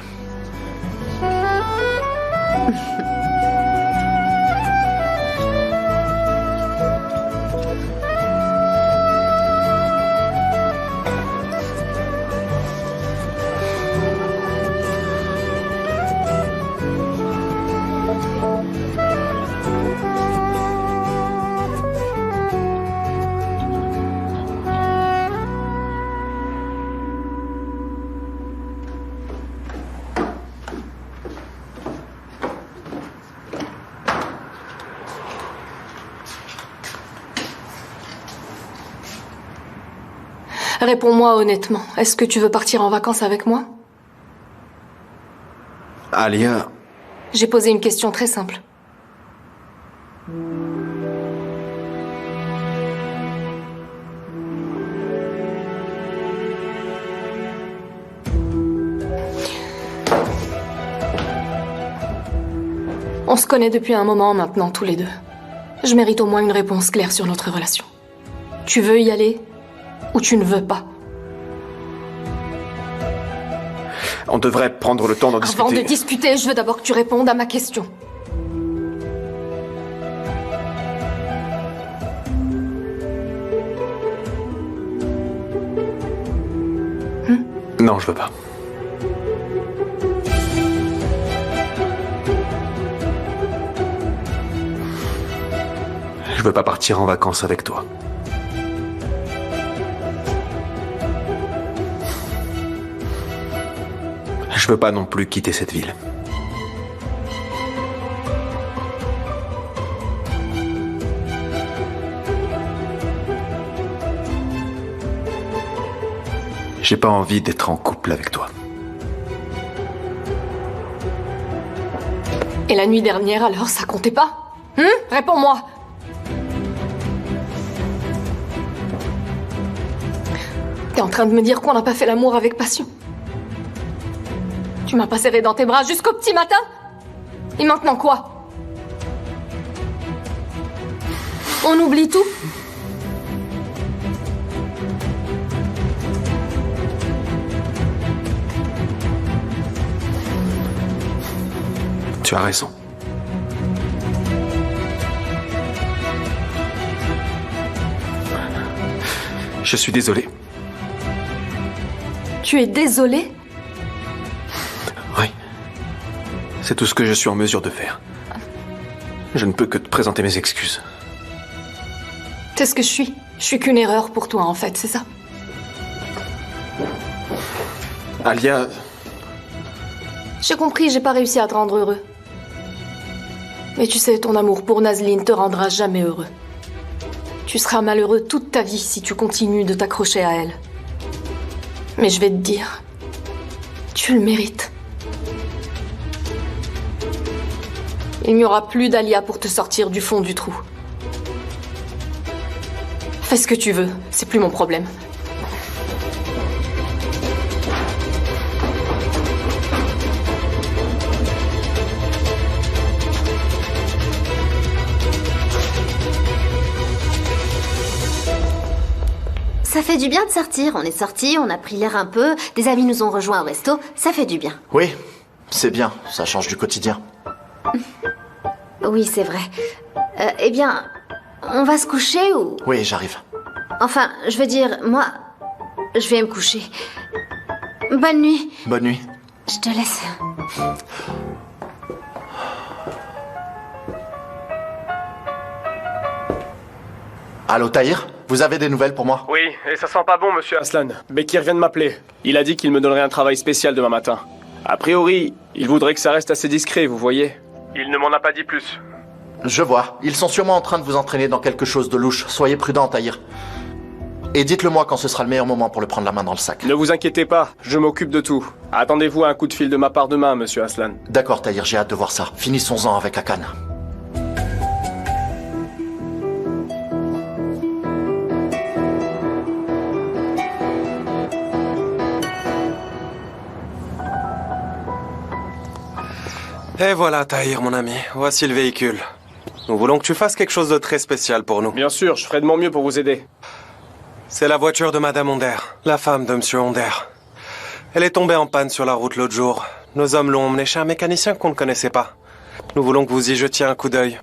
Réponds-moi honnêtement. Est-ce que tu veux partir en vacances avec moi? Alia... J'ai posé une question très simple. On se connaît depuis un moment maintenant, tous les deux. Je mérite au moins une réponse claire sur notre relation. Tu veux y aller ou tu ne veux pas? On devrait prendre le temps d'en discuter. Avant de discuter, je veux d'abord que tu répondes à ma question. Non, je veux pas. Je veux pas partir en vacances avec toi. Je veux pas non plus quitter cette ville. J'ai pas envie d'être en couple avec toi. Et la nuit dernière, alors, ça comptait pas? Réponds-moi. T'es en train de me dire qu'on n'a pas fait l'amour avec passion? Tu m'as pas serré dans tes bras jusqu'au petit matin? Et maintenant quoi? On oublie tout? Tu as raison. Je suis désolé. Tu es désolé? Oui. C'est tout ce que je suis en mesure de faire. Je ne peux que te présenter mes excuses. C'est ce que je suis. Je suis qu'une erreur pour toi, en fait, c'est ça? Alia... J'ai compris, j'ai pas réussi à te rendre heureux. Mais tu sais, ton amour pour Nazli ne te rendra jamais heureux. Tu seras malheureux toute ta vie si tu continues de t'accrocher à elle. Mais je vais te dire, tu le mérites. Il n'y aura plus d'Alia pour te sortir du fond du trou. Fais ce que tu veux, c'est plus mon problème. Ça fait du bien de sortir. On est sortis, on a pris l'air un peu. Des amis nous ont rejoints au resto. Ça fait du bien. Oui, c'est bien. Ça change du quotidien. Oui, c'est vrai. Eh bien, on va se coucher ou... Oui, j'arrive. Enfin, je veux dire, moi, je vais me coucher. Bonne nuit. Bonne nuit. Je te laisse. Allô, Tahir? Vous avez des nouvelles pour moi? Oui, et ça sent pas bon, monsieur Aslan. Bekir vient de m'appeler. Il a dit qu'il me donnerait un travail spécial demain matin. A priori, il voudrait que ça reste assez discret, vous voyez. Il ne m'en a pas dit plus. Je vois. Ils sont sûrement en train de vous entraîner dans quelque chose de louche. Soyez prudent, Tahir. Et dites-le moi quand ce sera le meilleur moment pour le prendre la main dans le sac. Ne vous inquiétez pas, je m'occupe de tout. Attendez-vous à un coup de fil de ma part demain, monsieur Aslan. D'accord, Tahir, j'ai hâte de voir ça. Finissons-en avec Hakan. Et voilà, Tahir, mon ami. Voici le véhicule. Nous voulons que tu fasses quelque chose de très spécial pour nous. Bien sûr, je ferai de mon mieux pour vous aider. C'est la voiture de Madame Onder, la femme de Monsieur Onder. Elle est tombée en panne sur la route l'autre jour. Nos hommes l'ont emmenée chez un mécanicien qu'on ne connaissait pas. Nous voulons que vous y jetiez un coup d'œil.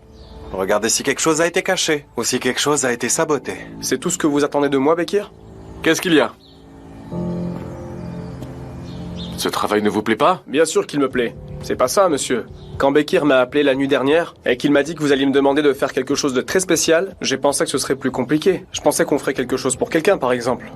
Regardez si quelque chose a été caché, ou si quelque chose a été saboté. C'est tout ce que vous attendez de moi, Bekir? Qu'est-ce qu'il y a? Ce travail ne vous plaît pas? Bien sûr qu'il me plaît. C'est pas ça, monsieur. Quand Bekir m'a appelé la nuit dernière et qu'il m'a dit que vous alliez me demander de faire quelque chose de très spécial, j'ai pensé que ce serait plus compliqué. Je pensais qu'on ferait quelque chose pour quelqu'un, par exemple.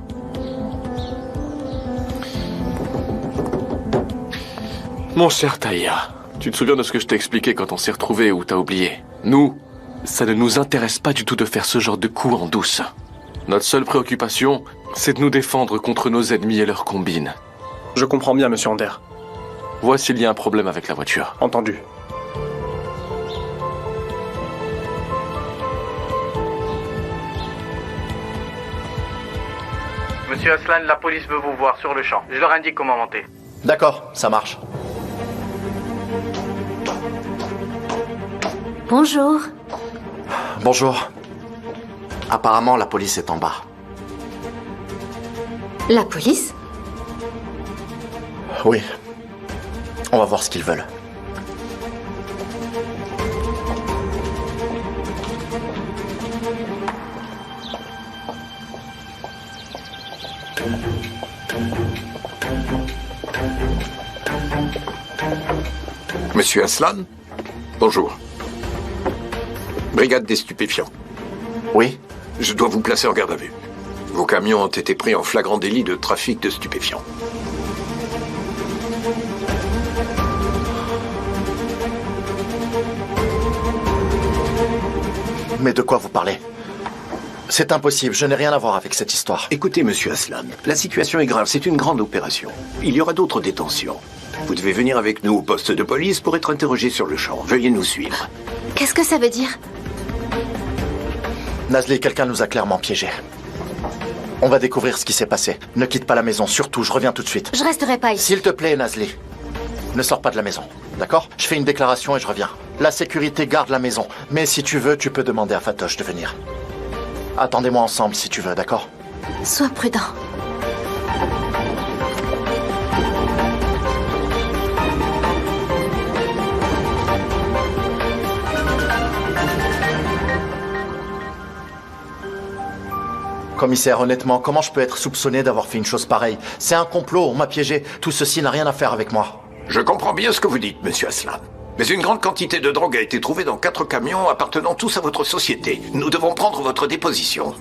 Mon cher Tahir, tu te souviens de ce que je t'ai expliqué quand on s'est retrouvés ou t'as oublié? Nous, ça ne nous intéresse pas du tout de faire ce genre de coup en douce. Notre seule préoccupation, c'est de nous défendre contre nos ennemis et leurs combines. Je comprends bien, monsieur Onder. Vois s'il y a un problème avec la voiture. Entendu. Monsieur Aslan, la police veut vous voir sur le champ. Je leur indique comment monter. D'accord, ça marche. Bonjour. Bonjour. Apparemment, la police est en bas. La police? Oui. On va voir ce qu'ils veulent. Monsieur Aslan? Bonjour. Brigade des stupéfiants. Oui? Je dois vous placer en garde à vue. Vos camions ont été pris en flagrant délit de trafic de stupéfiants. Mais de quoi vous parlez? C'est impossible, je n'ai rien à voir avec cette histoire. Écoutez, monsieur Aslan, la situation est grave, c'est une grande opération. Il y aura d'autres détentions. Vous devez venir avec nous au poste de police pour être interrogé sur le champ. Veuillez nous suivre. Qu'est-ce que ça veut dire? Nazli, quelqu'un nous a clairement piégés. On va découvrir ce qui s'est passé. Ne quitte pas la maison, surtout, je reviens tout de suite. Je resterai pas ici. S'il te plaît, Nazli, ne sors pas de la maison, d'accord? Je fais une déclaration et je reviens. La sécurité garde la maison, mais si tu veux, tu peux demander à Fatoche de venir. Attendez-moi ensemble si tu veux, d'accord? Sois prudent. Commissaire, honnêtement, comment je peux être soupçonné d'avoir fait une chose pareille? C'est un complot, on m'a piégé. Tout ceci n'a rien à faire avec moi. Je comprends bien ce que vous dites, monsieur Aslan. Mais une grande quantité de drogue a été trouvée dans 4 camions appartenant tous à votre société. Nous devons prendre votre déposition.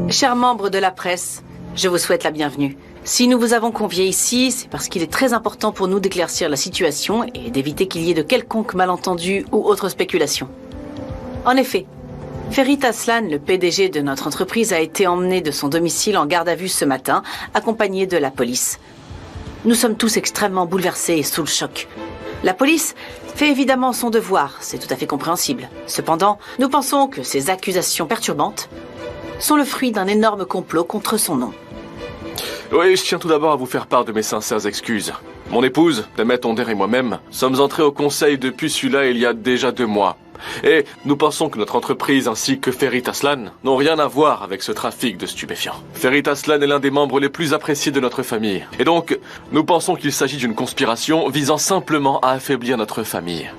Chers membres de la presse, je vous souhaite la bienvenue. Si nous vous avons conviés ici, c'est parce qu'il est très important pour nous d'éclaircir la situation et d'éviter qu'il y ait de quelconques malentendus ou autres spéculations. En effet, Ferit Aslan, le PDG de notre entreprise, a été emmené de son domicile en garde à vue ce matin, accompagné de la police. Nous sommes tous extrêmement bouleversés et sous le choc. La police fait évidemment son devoir, c'est tout à fait compréhensible. Cependant, nous pensons que ces accusations perturbantes sont le fruit d'un énorme complot contre son nom. Oui, je tiens tout d'abord à vous faire part de mes sincères excuses. Mon épouse, Demet Onder et moi-même, sommes entrés au conseil depuis celui-là il y a déjà 2 mois. Et nous pensons que notre entreprise ainsi que Ferit Aslan n'ont rien à voir avec ce trafic de stupéfiants. Ferit Aslan est l'un des membres les plus appréciés de notre famille. Et donc, nous pensons qu'il s'agit d'une conspiration visant simplement à affaiblir notre famille.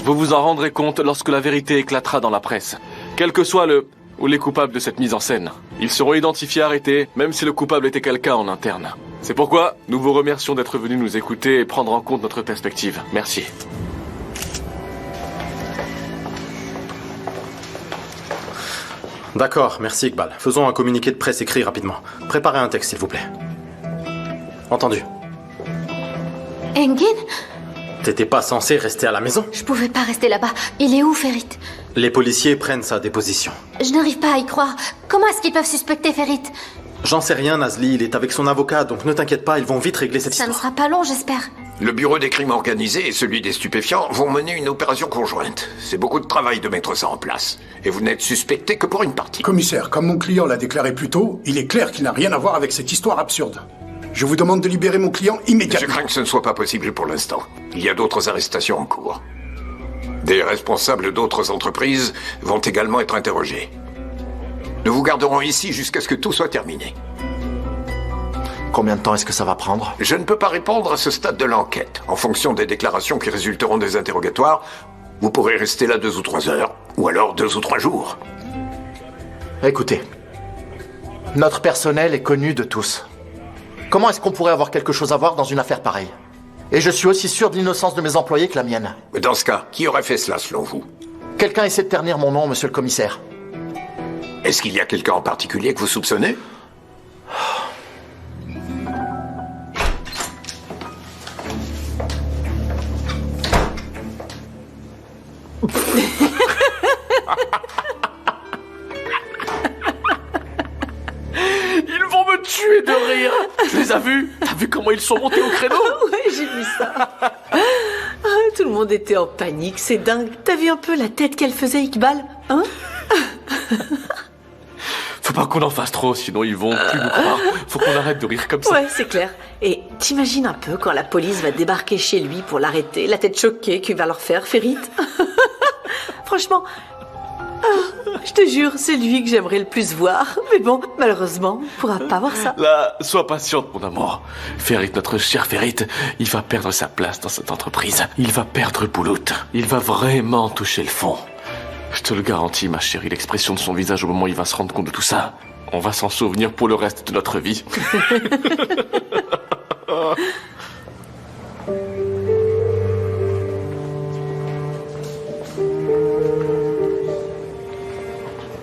Vous vous en rendrez compte lorsque la vérité éclatera dans la presse. Quel que soit le ou les coupables de cette mise en scène. Ils seront identifiés, arrêtés, même si le coupable était quelqu'un en interne. C'est pourquoi nous vous remercions d'être venus nous écouter et prendre en compte notre perspective. Merci. D'accord, merci Iqbal. Faisons un communiqué de presse écrit rapidement. Préparez un texte, s'il vous plaît. Entendu. Engin? T'étais pas censé rester à la maison? Je pouvais pas rester là-bas. Il est où, Ferit? Les policiers prennent sa déposition. Je n'arrive pas à y croire. Comment est-ce qu'ils peuvent suspecter Ferit? J'en sais rien, Nazli. Il est avec son avocat, donc ne t'inquiète pas, ils vont vite régler cette histoire. Ça ne sera pas long, j'espère. Le bureau des crimes organisés et celui des stupéfiants vont mener une opération conjointe. C'est beaucoup de travail de mettre ça en place. Et vous n'êtes suspecté que pour une partie. Commissaire, comme mon client l'a déclaré plus tôt, il est clair qu'il n'a rien à voir avec cette histoire absurde. Je vous demande de libérer mon client immédiatement. Je crains que ce ne soit pas possible pour l'instant. Il y a d'autres arrestations en cours. Des responsables d'autres entreprises vont également être interrogés. Nous vous garderons ici jusqu'à ce que tout soit terminé. Combien de temps est-ce que ça va prendre? Je ne peux pas répondre à ce stade de l'enquête. En fonction des déclarations qui résulteront des interrogatoires, vous pourrez rester là 2 ou 3 heures, ou alors 2 ou 3 jours. Écoutez, notre personnel est connu de tous. Comment est-ce qu'on pourrait avoir quelque chose à voir dans une affaire pareille? Et je suis aussi sûr de l'innocence de mes employés que la mienne. Dans ce cas, qui aurait fait cela selon vous? Quelqu'un essaie de ternir mon nom, monsieur le commissaire. Est-ce qu'il y a quelqu'un en particulier que vous soupçonnez? Ils vont me tuer de rire. Tu les as vus? T'as vu comment ils sont montés au créneau? Ouais, j'ai vu ça. Tout le monde était en panique, c'est dingue. T'as vu un peu la tête qu'elle faisait, Iqbal? Hein? Faut pas qu'on en fasse trop, sinon ils vont plus nous croire. Faut qu'on arrête de rire comme ça. Ouais, c'est clair. Et t'imagines un peu quand la police va débarquer chez lui pour l'arrêter, la tête choquée qu'il va leur faire, Ferit. Franchement, je te jure, c'est lui que j'aimerais le plus voir. Mais bon, malheureusement, on pourra pas voir ça. Là, sois patiente, mon amour. Ferit, notre cher Ferit, il va perdre sa place dans cette entreprise. Il va perdre Boulout. Il va vraiment toucher le fond. Je te le garantis, ma chérie, l'expression de son visage au moment où il va se rendre compte de tout ça, on va s'en souvenir pour le reste de notre vie.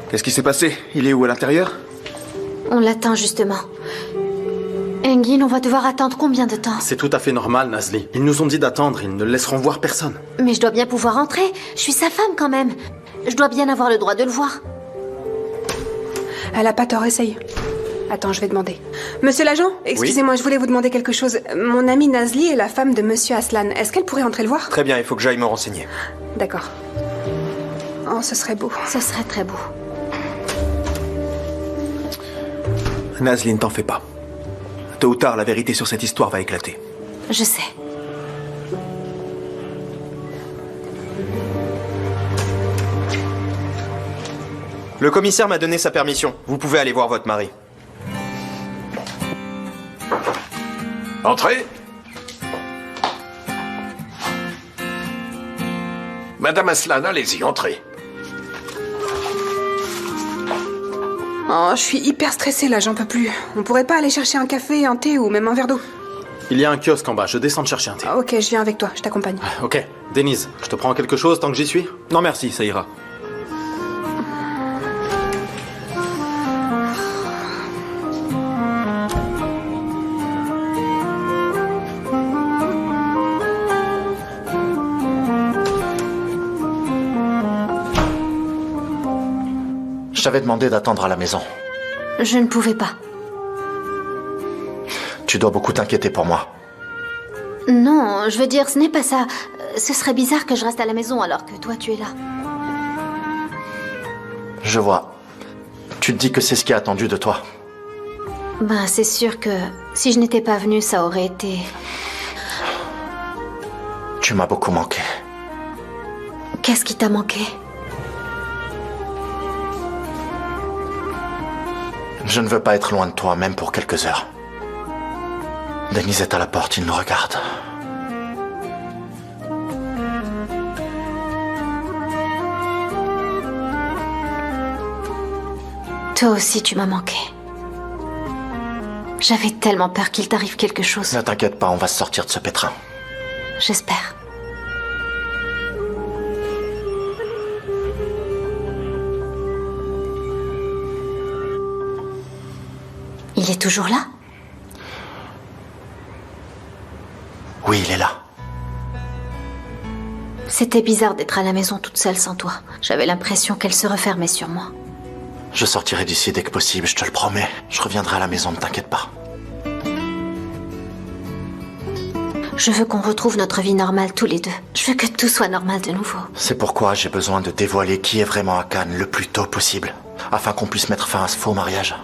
Qu'est-ce qui s'est passé? Il est où, à l'intérieur? On l'attend justement. Engin, on va devoir attendre combien de temps? C'est tout à fait normal, Nazli. Ils nous ont dit d'attendre, ils ne laisseront voir personne. Mais je dois bien pouvoir entrer. Je suis sa femme quand même. Je dois bien avoir le droit de le voir. Elle a pas tort, essaye. Attends, je vais demander. Monsieur l'agent, excusez-moi, je voulais vous demander quelque chose. Mon amie Nazli est la femme de Monsieur Aslan. Est-ce qu'elle pourrait entrer le voir? Très bien, il faut que j'aille me renseigner. D'accord. Oh, ce serait beau. Ce serait très beau. Nazli, ne t'en fais pas. Tôt ou tard, la vérité sur cette histoire va éclater. Je sais. Le commissaire m'a donné sa permission. Vous pouvez aller voir votre mari. Entrez. Madame Aslan, allez-y, entrez. Oh, je suis hyper stressée là, j'en peux plus. On pourrait pas aller chercher un café, un thé ou même un verre d'eau? Il y a un kiosque en bas, je descends te chercher un thé. Ok, je viens avec toi, je t'accompagne. Ok, Denise, je te prends quelque chose tant que j'y suis? Non merci, ça ira. Je t'avais demandé d'attendre à la maison. Je ne pouvais pas. Tu dois beaucoup t'inquiéter pour moi. Non, je veux dire, ce n'est pas ça. Ce serait bizarre que je reste à la maison alors que toi, tu es là. Je vois. Tu te dis que c'est ce qui est attendu de toi. Ben, c'est sûr que si je n'étais pas venue, ça aurait été... Tu m'as beaucoup manqué. Qu'est-ce qui t'a manqué? Je ne veux pas être loin de toi, même pour quelques heures. Denise est à la porte, il nous regarde. Toi aussi, tu m'as manqué. J'avais tellement peur qu'il t'arrive quelque chose. Ne t'inquiète pas, on va se sortir de ce pétrin. J'espère. Il est toujours là? Oui, il est là. C'était bizarre d'être à la maison toute seule sans toi. J'avais l'impression qu'elle se refermait sur moi. Je sortirai d'ici dès que possible, je te le promets. Je reviendrai à la maison, ne t'inquiète pas. Je veux qu'on retrouve notre vie normale tous les deux. Je veux que tout soit normal de nouveau. C'est pourquoi j'ai besoin de dévoiler qui est vraiment Hakan le plus tôt possible, afin qu'on puisse mettre fin à ce faux mariage.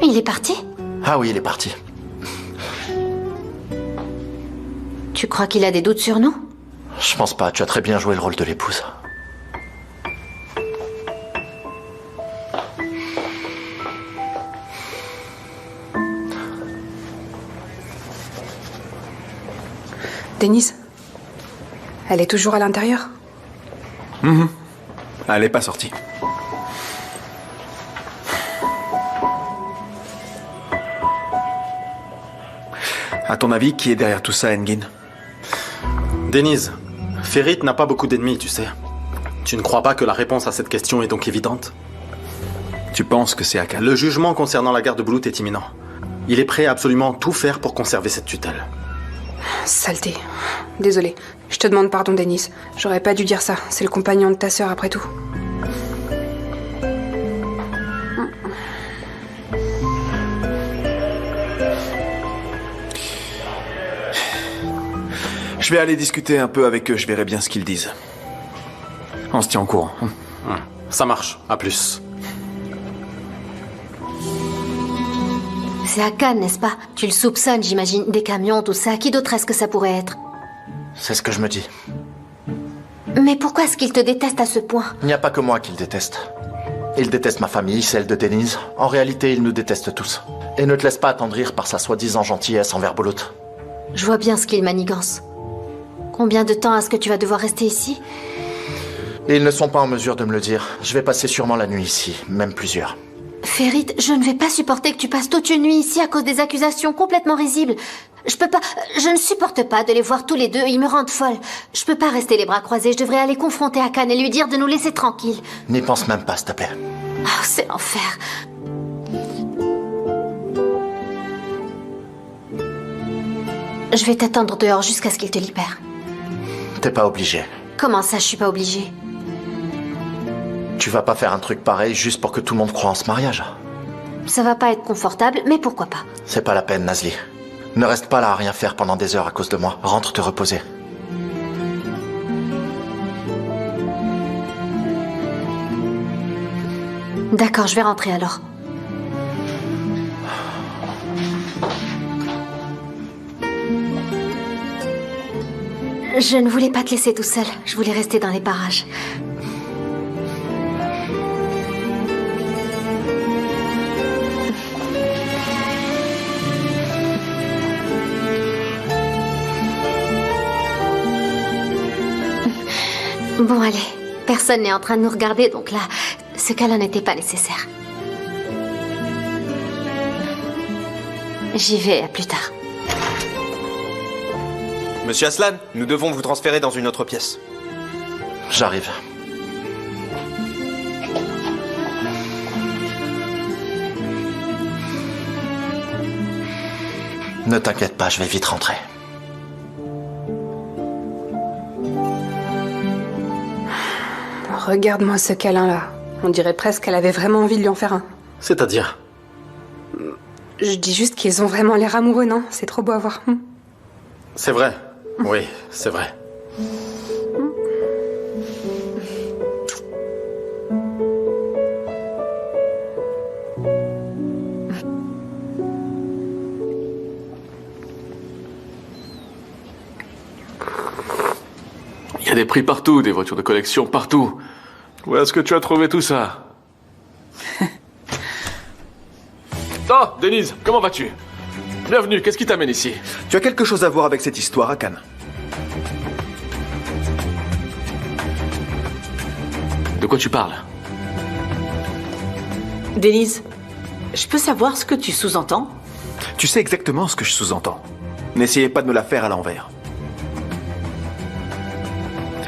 Il est parti? Ah oui, il est parti. Tu crois qu'il a des doutes sur nous? Je pense pas, tu as très bien joué le rôle de l'épouse. Denise? Elle est toujours à l'intérieur? Elle n'est pas sortie. À ton avis, qui est derrière tout ça, Engin? Denise, Ferit n'a pas beaucoup d'ennemis, tu sais. Tu ne crois pas que la réponse à cette question est donc évidente? Tu penses que c'est Hakan? Le jugement concernant la garde Bulut est imminent. Il est prêt à absolument tout faire pour conserver cette tutelle. Saleté. Désolée. Je te demande pardon, Denise. J'aurais pas dû dire ça. C'est le compagnon de ta sœur, après tout. Je vais aller discuter un peu avec eux, je verrai bien ce qu'ils disent. On se tient au courant. Ça marche, à plus. C'est Hakan, n'est-ce pas? Tu le soupçonnes, j'imagine. Des camions, tout ça. Qui d'autre est-ce que ça pourrait être? C'est ce que je me dis. Mais pourquoi est-ce qu'il te déteste à ce point? Il n'y a pas que moi qui le déteste. Il déteste ma famille, celle de Denise. En réalité, il nous déteste tous. Et ne te laisse pas attendrir par sa soi-disant gentillesse envers Bulut. Je vois bien ce qu'il manigance. Combien de temps est-ce que tu vas devoir rester ici? Ils ne sont pas en mesure de me le dire. Je vais passer sûrement la nuit ici, même plusieurs. Ferit, je ne vais pas supporter que tu passes toute une nuit ici à cause des accusations complètement risibles. Je ne supporte pas de les voir tous les deux, ils me rendent folle. Je peux pas rester les bras croisés, je devrais aller confronter Hakan et lui dire de nous laisser tranquilles. N'y pense même pas, s'il te plaît. Oh, c'est l'enfer. Je vais t'attendre dehors jusqu'à ce qu'il te libère. T'es pas obligé. Comment ça, je suis pas obligée? Tu vas pas faire un truc pareil juste pour que tout le monde croie en ce mariage. Ça va pas être confortable, mais pourquoi pas? C'est pas la peine, Nazli. Ne reste pas là à rien faire pendant des heures à cause de moi. Rentre te reposer. D'accord, je vais rentrer alors. Je ne voulais pas te laisser tout seul. Je voulais rester dans les parages. Bon, allez. Personne n'est en train de nous regarder, donc là, ce câlin n'était pas nécessaire. J'y vais, à plus tard. Monsieur Aslan, nous devons vous transférer dans une autre pièce. J'arrive. Ne t'inquiète pas, je vais vite rentrer. Regarde-moi ce câlin-là. On dirait presque qu'elle avait vraiment envie de lui en faire un. C'est-à-dire? Je dis juste qu'ils ont vraiment l'air amoureux, non? C'est trop beau à voir. C'est vrai. Oui, c'est vrai. Il y a des prix partout, des voitures de collection partout. Où est-ce que tu as trouvé tout ça? Oh, Denise, comment vas-tu? Bienvenue, qu'est-ce qui t'amène ici? Tu as quelque chose à voir avec cette histoire à Cannes. De quoi tu parles? Denise, je peux savoir ce que tu sous-entends? Tu sais exactement ce que je sous-entends. N'essayez pas de me la faire à l'envers.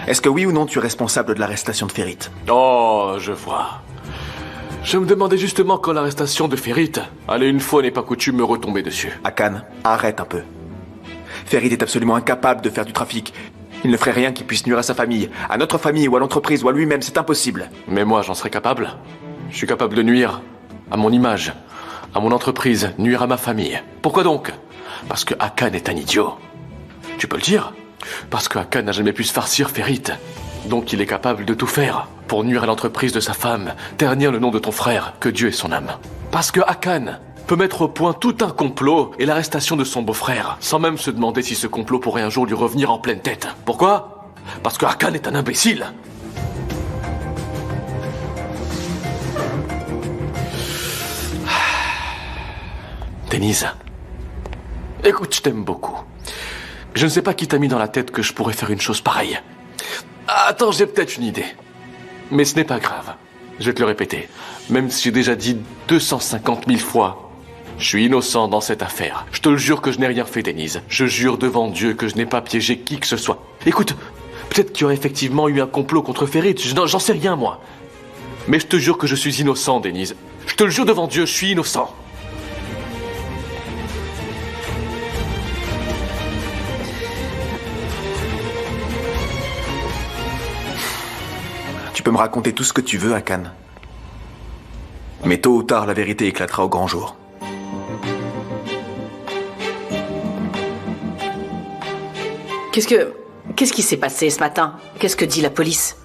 Est-ce que oui ou non tu es responsable de l'arrestation de Ferit? Oh, je vois. Je me demandais justement quand l'arrestation de Ferit allait une fois n'est pas coutume me retomber dessus. Akan, arrête un peu. Ferit est absolument incapable de faire du trafic. Il ne ferait rien qui puisse nuire à sa famille, à notre famille ou à l'entreprise ou à lui-même, c'est impossible. Mais moi, j'en serais capable. Je suis capable de nuire à mon image, à mon entreprise, nuire à ma famille. Pourquoi donc? Parce que Akan est un idiot. Tu peux le dire? Parce que Akan n'a jamais pu se farcir Ferit. Donc il est capable de tout faire pour nuire à l'entreprise de sa femme, ternir le nom de ton frère, que Dieu ait son âme. Parce que Akan peut mettre au point tout un complot et l'arrestation de son beau-frère, sans même se demander si ce complot pourrait un jour lui revenir en pleine tête. Pourquoi? Parce que Akan est un imbécile. Denise, écoute, je t'aime beaucoup. Je ne sais pas qui t'a mis dans la tête que je pourrais faire une chose pareille. Attends, j'ai peut-être une idée. Mais ce n'est pas grave. Je vais te le répéter. Même si j'ai déjà dit 250 000 fois, je suis innocent dans cette affaire. Je te le jure que je n'ai rien fait, Denise. Je jure devant Dieu que je n'ai pas piégé qui que ce soit. Écoute, peut-être qu'il y aurait effectivement eu un complot contre Ferit. J'en sais rien, moi. Mais je te jure que je suis innocent, Denise. Je te le jure devant Dieu, je suis innocent. Tu peux me raconter tout ce que tu veux à Cannes. Mais tôt ou tard, la vérité éclatera au grand jour. Qu'est-ce qui s'est passé ce matin? Qu'est-ce que dit la police?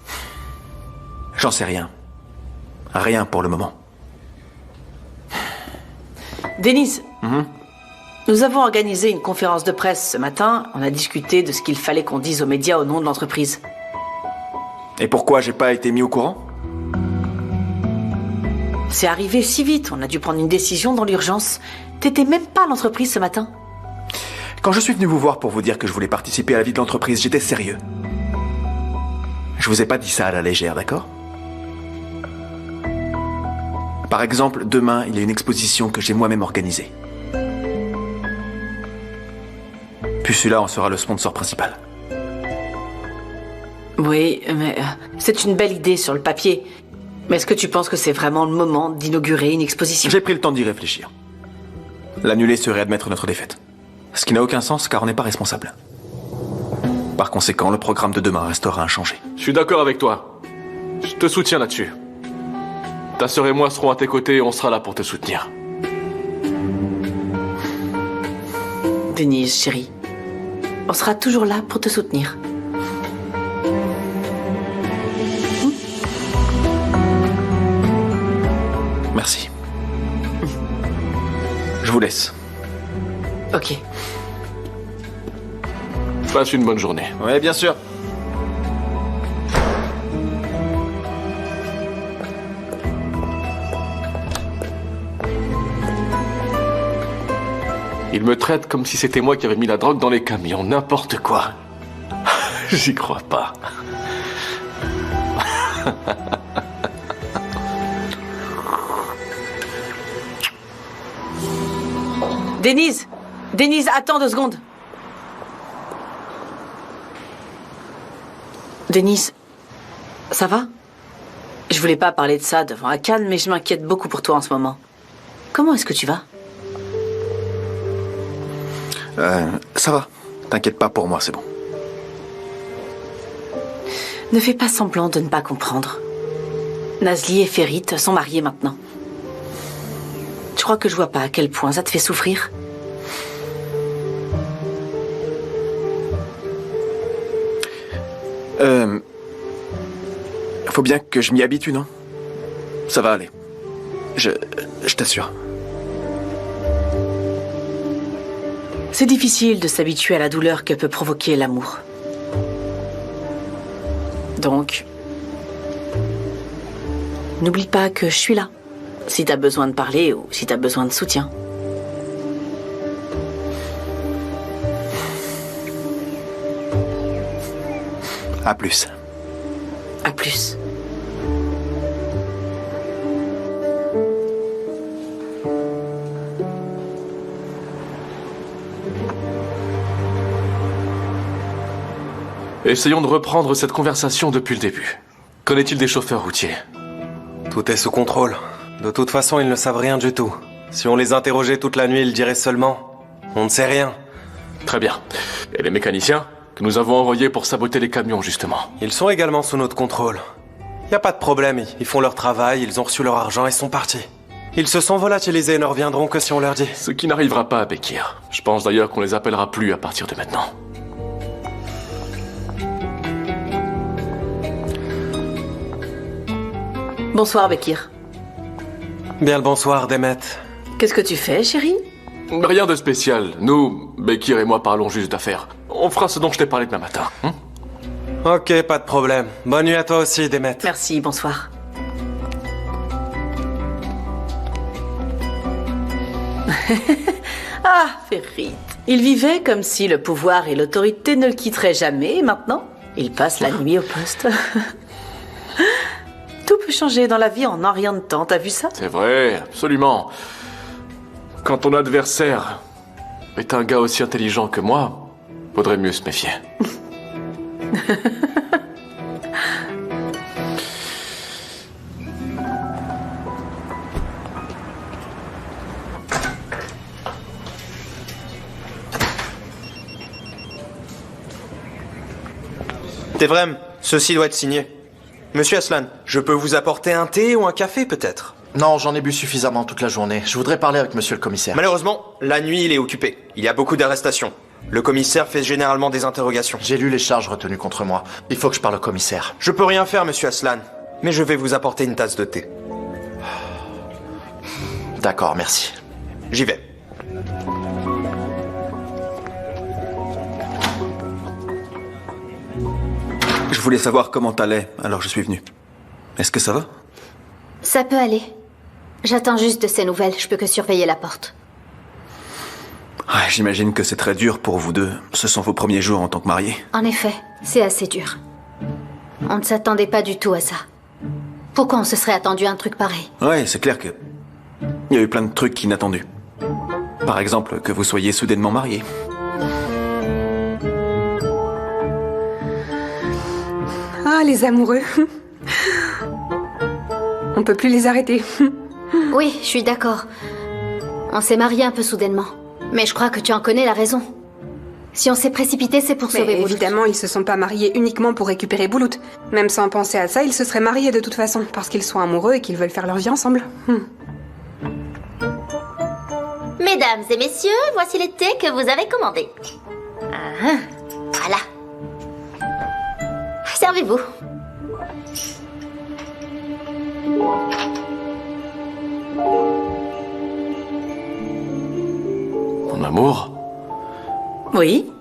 J'en sais rien. Rien pour le moment. Denise, nous avons organisé une conférence de presse ce matin. On a discuté de ce qu'il fallait qu'on dise aux médias au nom de l'entreprise. Et pourquoi j'ai pas été mis au courant? C'est arrivé si vite, on a dû prendre une décision dans l'urgence. T'étais même pas à l'entreprise ce matin. Quand je suis venu vous voir pour vous dire que je voulais participer à la vie de l'entreprise, j'étais sérieux. Je vous ai pas dit ça à la légère, d'accord? Par exemple, demain, il y a une exposition que j'ai moi-même organisée. Puis celui-là en sera le sponsor principal. Oui, mais c'est une belle idée sur le papier. Mais est-ce que tu penses que c'est vraiment le moment d'inaugurer une exposition? J'ai pris le temps d'y réfléchir. L'annuler serait admettre notre défaite. Ce qui n'a aucun sens car on n'est pas responsable. Par conséquent, le programme de demain restera inchangé. Je suis d'accord avec toi. Je te soutiens là-dessus. Ta sœur et moi serons à tes côtés et on sera là pour te soutenir. Denise, chérie, on sera toujours là pour te soutenir. Merci. Je vous laisse. Ok. Passe une bonne journée. Oui, bien sûr. Il me traite comme si c'était moi qui avais mis la drogue dans les camions, n'importe quoi. J'y crois pas. Denise, attends 2 secondes. Denise, ça va? Je voulais pas parler de ça devant Akan, mais je m'inquiète beaucoup pour toi en ce moment. Comment est-ce que tu vas? Ça va. T'inquiète pas pour moi, c'est bon. Ne fais pas semblant de ne pas comprendre. Nazli et Ferit sont mariés maintenant. Tu crois que je vois pas à quel point ça te fait souffrir? Faut bien que je m'y habitue, non? Ça va aller. Je t'assure. C'est difficile de s'habituer à la douleur que peut provoquer l'amour. Donc, n'oublie pas que je suis là, si t'as besoin de parler ou si t'as besoin de soutien. À plus. À plus. Essayons de reprendre cette conversation depuis le début. Qu'en est-il des chauffeurs routiers? Tout est sous contrôle. De toute façon, ils ne savent rien du tout. Si on les interrogeait toute la nuit, ils diraient seulement « On ne sait rien ». Très bien. Et les mécaniciens que nous avons envoyés pour saboter les camions, justement? Ils sont également sous notre contrôle. Y a pas de problème, ils font leur travail, ils ont reçu leur argent et sont partis. Ils se sont volatilisés et ne reviendront que si on leur dit. Ce qui n'arrivera pas à Bekir. Je pense d'ailleurs qu'on les appellera plus à partir de maintenant. Bonsoir, Bekir. Bien le bonsoir, Demet. Qu'est-ce que tu fais, chérie? Rien de spécial. Nous, Bekir et moi, parlons juste d'affaires. On fera ce dont je t'ai parlé demain matin. Ok, pas de problème. Bonne nuit à toi aussi, Demet. Merci, bonsoir. Ah, Ferit. Il vivait comme si le pouvoir et l'autorité ne le quitteraient jamais, et maintenant, il passe la nuit au poste. Tout peut changer dans la vie en un rien de temps, t'as vu ça? C'est vrai, absolument. Quand ton adversaire est un gars aussi intelligent que moi, vaudrait mieux se méfier. Tevrem, ceci doit être signé. Monsieur Aslan, je peux vous apporter un thé ou un café peut-être? Non, j'en ai bu suffisamment toute la journée. Je voudrais parler avec monsieur le commissaire. Malheureusement, la nuit il est occupé. Il y a beaucoup d'arrestations. Le commissaire fait généralement des interrogations. J'ai lu les charges retenues contre moi. Il faut que je parle au commissaire. Je peux rien faire, monsieur Aslan. Mais je vais vous apporter une tasse de thé. D'accord, merci. J'y vais. Je voulais savoir comment t'allais, alors je suis venu. Est-ce que ça va? Ça peut aller. J'attends juste de ces nouvelles, je peux que surveiller la porte. J'imagine que c'est très dur pour vous deux. Ce sont vos premiers jours en tant que mariés. En effet, c'est assez dur. On ne s'attendait pas du tout à ça. Pourquoi on se serait attendu à un truc pareil? Ouais, c'est clair que... il y a eu plein de trucs inattendus. Par exemple, que vous soyez soudainement mariés. Ah, les amoureux. On peut plus les arrêter. Oui, je suis d'accord. On s'est mariés un peu soudainement. Mais je crois que tu en connais la raison. Si on s'est précipité, c'est pour sauver Boulout. Évidemment, ils se sont pas mariés uniquement pour récupérer Boulout. Même sans penser à ça, ils se seraient mariés de toute façon, parce qu'ils sont amoureux et qu'ils veulent faire leur vie ensemble. Mesdames et messieurs, voici les thés que vous avez commandés. Voilà. Servez-vous. Mon amour? Oui?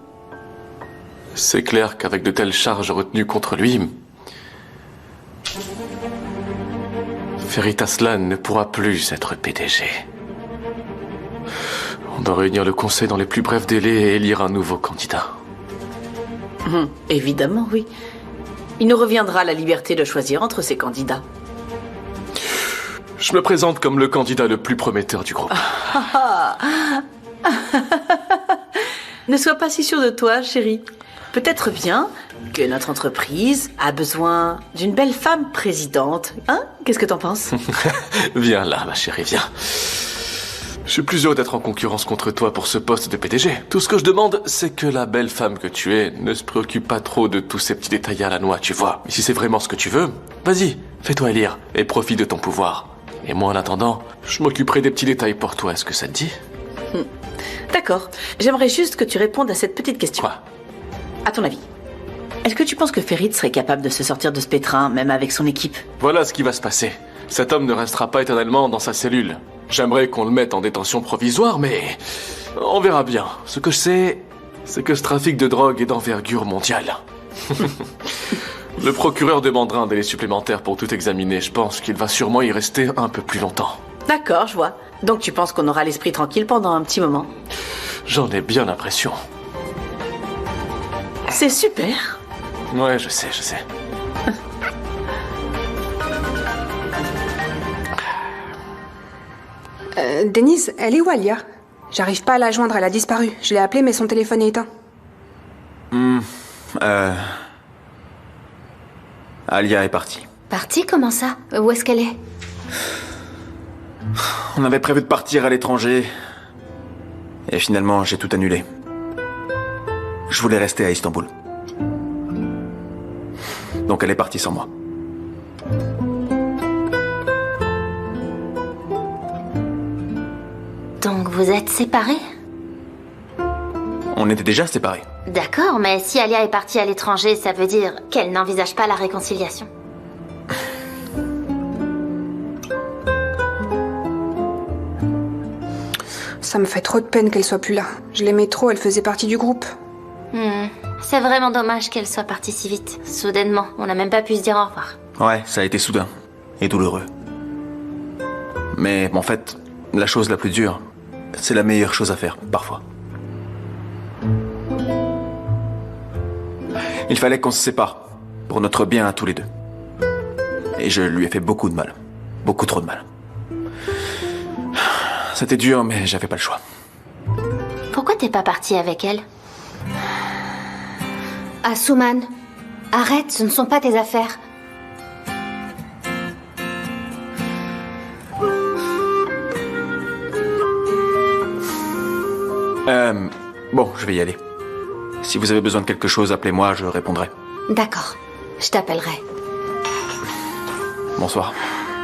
C'est clair qu'avec de telles charges retenues contre lui, Ferit Aslan ne pourra plus être PDG. On doit réunir le conseil dans les plus brefs délais et élire un nouveau candidat. Évidemment, oui. Il nous reviendra la liberté de choisir entre ces candidats. Je me présente comme le candidat le plus prometteur du groupe. Ne sois pas si sûr de toi, chérie. Peut-être bien que notre entreprise a besoin d'une belle femme présidente. Hein? Qu'est-ce que t'en penses? Viens là, ma chérie, viens. Je suis plus heureux d'être en concurrence contre toi pour ce poste de PDG. Tout ce que je demande, c'est que la belle femme que tu es ne se préoccupe pas trop de tous ces petits détails à la noix, tu vois. Mais si c'est vraiment ce que tu veux, vas-y, fais-toi élire et profite de ton pouvoir. Et moi, en attendant, je m'occuperai des petits détails pour toi. Est-ce que ça te dit? D'accord. J'aimerais juste que tu répondes à cette petite question. Quoi? À ton avis, est-ce que tu penses que Ferit serait capable de se sortir de ce pétrin, même avec son équipe? Voilà ce qui va se passer. Cet homme ne restera pas éternellement dans sa cellule. J'aimerais qu'on le mette en détention provisoire, mais on verra bien. Ce que je sais, c'est que ce trafic de drogue est d'envergure mondiale. Le procureur demandera un délai supplémentaire pour tout examiner. Je pense qu'il va sûrement y rester un peu plus longtemps. D'accord, je vois. Donc tu penses qu'on aura l'esprit tranquille pendant un petit moment? J'en ai bien l'impression. C'est super. Ouais, je sais, je sais. Denise, elle est où, Alia? J'arrive pas à la joindre, elle a disparu. Je l'ai appelée, mais son téléphone est éteint. Alia est partie. Partie? Comment ça? Où est-ce qu'elle est? On avait prévu de partir à l'étranger. Et finalement, j'ai tout annulé. Je voulais rester à Istanbul. Donc elle est partie sans moi. Donc vous êtes séparés? On était déjà séparés. D'accord, mais si Alia est partie à l'étranger, ça veut dire qu'elle n'envisage pas la réconciliation. Ça me fait trop de peine qu'elle soit plus là. Je l'aimais trop, elle faisait partie du groupe. C'est vraiment dommage qu'elle soit partie si vite. Soudainement, on n'a même pas pu se dire au revoir. Ouais, ça a été soudain et douloureux. Mais en fait, la chose la plus dure, c'est la meilleure chose à faire, parfois. Il fallait qu'on se sépare, pour notre bien à tous les deux. Et je lui ai fait beaucoup de mal. Beaucoup trop de mal. C'était dur, mais j'avais pas le choix. Pourquoi t'es pas partie avec elle? Asuman, arrête, ce ne sont pas tes affaires. Bon, je vais y aller. Si vous avez besoin de quelque chose, appelez-moi, je répondrai. D'accord, je t'appellerai. Bonsoir.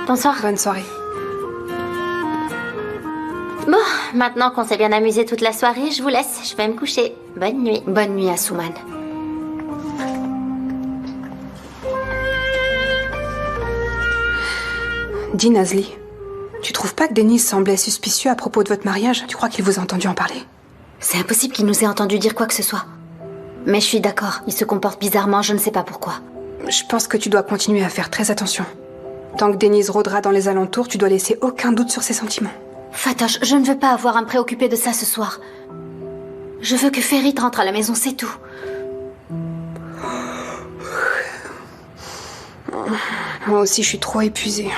Bonsoir. Bonne soirée. Bon, maintenant qu'on s'est bien amusé toute la soirée, je vous laisse, je vais me coucher. Bonne nuit. Bonne nuit, Asuman. Dis, Nazli, tu trouves pas que Denise semblait suspicieux à propos de votre mariage? Tu crois qu'il vous a entendu en parler? C'est impossible qu'il nous ait entendu dire quoi que ce soit. Mais je suis d'accord, il se comporte bizarrement, je ne sais pas pourquoi. Je pense que tu dois continuer à faire très attention. Tant que Denise rôdera dans les alentours, tu dois laisser aucun doute sur ses sentiments. Fatoche, je ne veux pas avoir à me préoccuper de ça ce soir. Je veux que Ferit rentre à la maison, c'est tout. Moi aussi, je suis trop épuisée.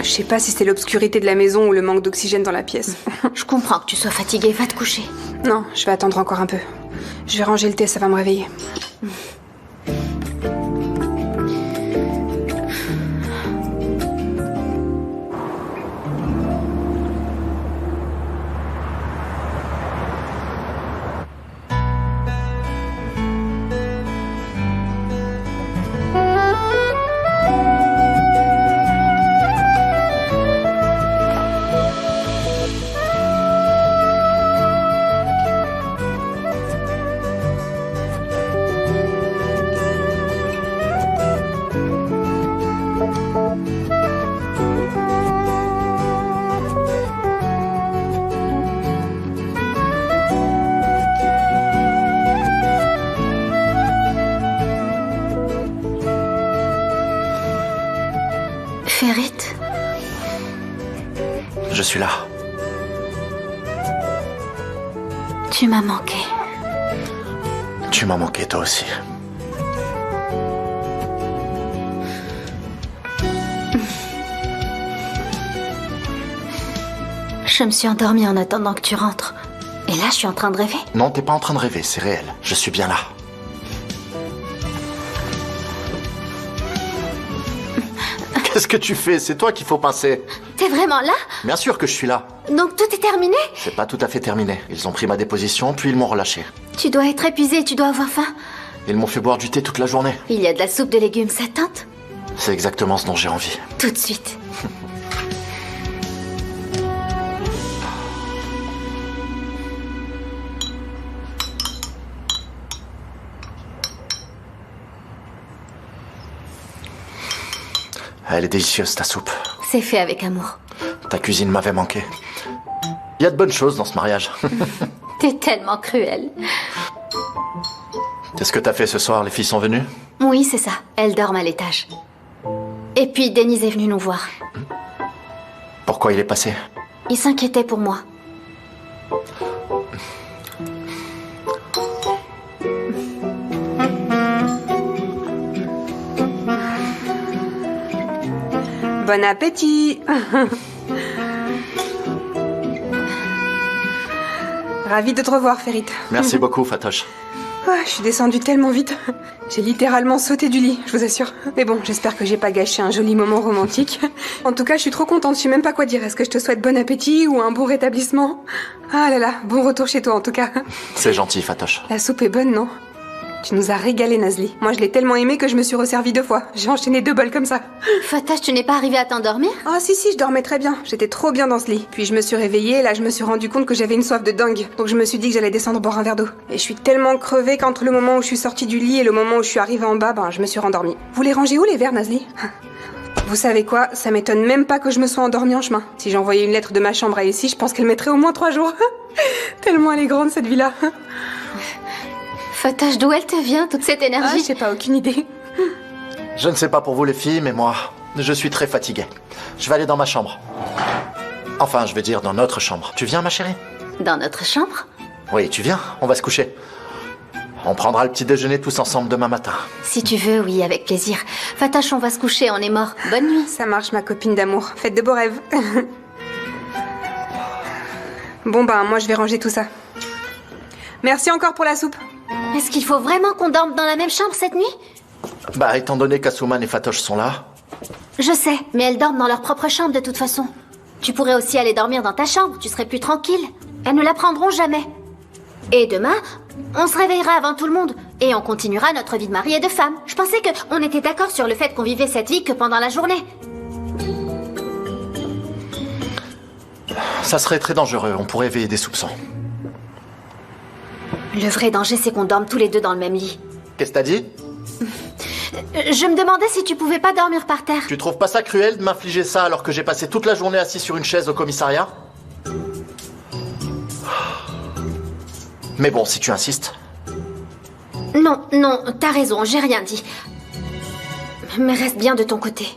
Je sais pas si c'est l'obscurité de la maison ou le manque d'oxygène dans la pièce. Je comprends que tu sois fatiguée, va te coucher. Non, je vais attendre encore un peu. Je vais ranger le thé, ça va me réveiller. Ferit? Je suis là. Tu m'as manqué. Tu m'as manqué toi aussi. Je me suis endormie en attendant que tu rentres. Et là, je suis en train de rêver. Non, t'es pas en train de rêver, c'est réel. Je suis bien là. Qu'est-ce que tu fais? C'est toi qu'il faut pincer. T'es vraiment là? Bien sûr que je suis là. Donc tout est terminé? C'est pas tout à fait terminé. Ils ont pris ma déposition, puis ils m'ont relâché. Tu dois être épuisé, tu dois avoir faim. Ils m'ont fait boire du thé toute la journée. Il y a de la soupe de légumes, ça tente? C'est exactement ce dont j'ai envie. Tout de suite. Elle est délicieuse, ta soupe. C'est fait avec amour. Ta cuisine m'avait manqué. Il y a de bonnes choses dans ce mariage. T'es tellement cruel. Qu'est-ce que t'as fait ce soir? Les filles sont venues? Oui, c'est ça. Elles dorment à l'étage. Et puis, Denise est venu nous voir. Pourquoi il est passé? Il s'inquiétait pour moi. Bon appétit. Ravie de te revoir, Ferit. Merci beaucoup, Fatoche. Je suis descendue tellement vite. J'ai littéralement sauté du lit, je vous assure. Mais bon, j'espère que j'ai pas gâché un joli moment romantique. En tout cas, je suis trop contente, je sais même pas quoi dire. Est-ce que je te souhaite bon appétit ou un bon rétablissement? Ah là là, bon retour chez toi en tout cas. C'est gentil, Fatoche. La soupe est bonne, non? Tu nous as régalé, Nazli. Moi, je l'ai tellement aimé que je me suis resservie 2 fois. J'ai enchaîné 2 bols comme ça. Fatoche, tu n'es pas arrivée à t'endormir? Ah si, je dormais très bien. J'étais trop bien dans ce lit. Puis je me suis réveillée et là, je me suis rendu compte que j'avais une soif de dingue. Donc je me suis dit que j'allais descendre boire un verre d'eau. Et je suis tellement crevée qu'entre le moment où je suis sortie du lit et le moment où je suis arrivée en bas, je me suis rendormie. Vous les rangez où les verres, Nazli? Vous savez quoi? Ça m'étonne même pas que je me sois endormie en chemin. Si j'envoyais une lettre de ma chambre à ici, je pense qu'elle mettrait au moins 3 jours. Tellement elle est grande, cette villa. Fatoche, d'où elle te vient, toute cette énergie? J'ai pas aucune idée. Je ne sais pas pour vous les filles, mais moi, je suis très fatigué. Je vais aller dans ma chambre. Enfin, je vais dire dans notre chambre. Tu viens, ma chérie? Dans notre chambre? Oui, tu viens, on va se coucher. On prendra le petit déjeuner tous ensemble demain matin. Si tu veux, oui, avec plaisir. Fatoche, on va se coucher, on est mort. Bonne nuit. Ça marche, ma copine d'amour. Faites de beaux rêves. Bon, moi, je vais ranger tout ça. Merci encore pour la soupe. Est-ce qu'il faut vraiment qu'on dorme dans la même chambre cette nuit? Étant donné qu'Asuman et Fatoche sont là... Je sais, mais elles dorment dans leur propre chambre de toute façon. Tu pourrais aussi aller dormir dans ta chambre, tu serais plus tranquille. Elles ne la prendront jamais. Et demain, on se réveillera avant tout le monde. Et on continuera notre vie de mari et de femme. Je pensais qu'on était d'accord sur le fait qu'on vivait cette vie que pendant la journée. Ça serait très dangereux, on pourrait éveiller des soupçons. Le vrai danger, c'est qu'on dorme tous les deux dans le même lit. Qu'est-ce que t'as dit? Je me demandais si tu pouvais pas dormir par terre. Tu trouves pas ça cruel de m'infliger ça alors que j'ai passé toute la journée assis sur une chaise au commissariat? Mais bon, si tu insistes... Non, t'as raison, j'ai rien dit. Mais reste bien de ton côté.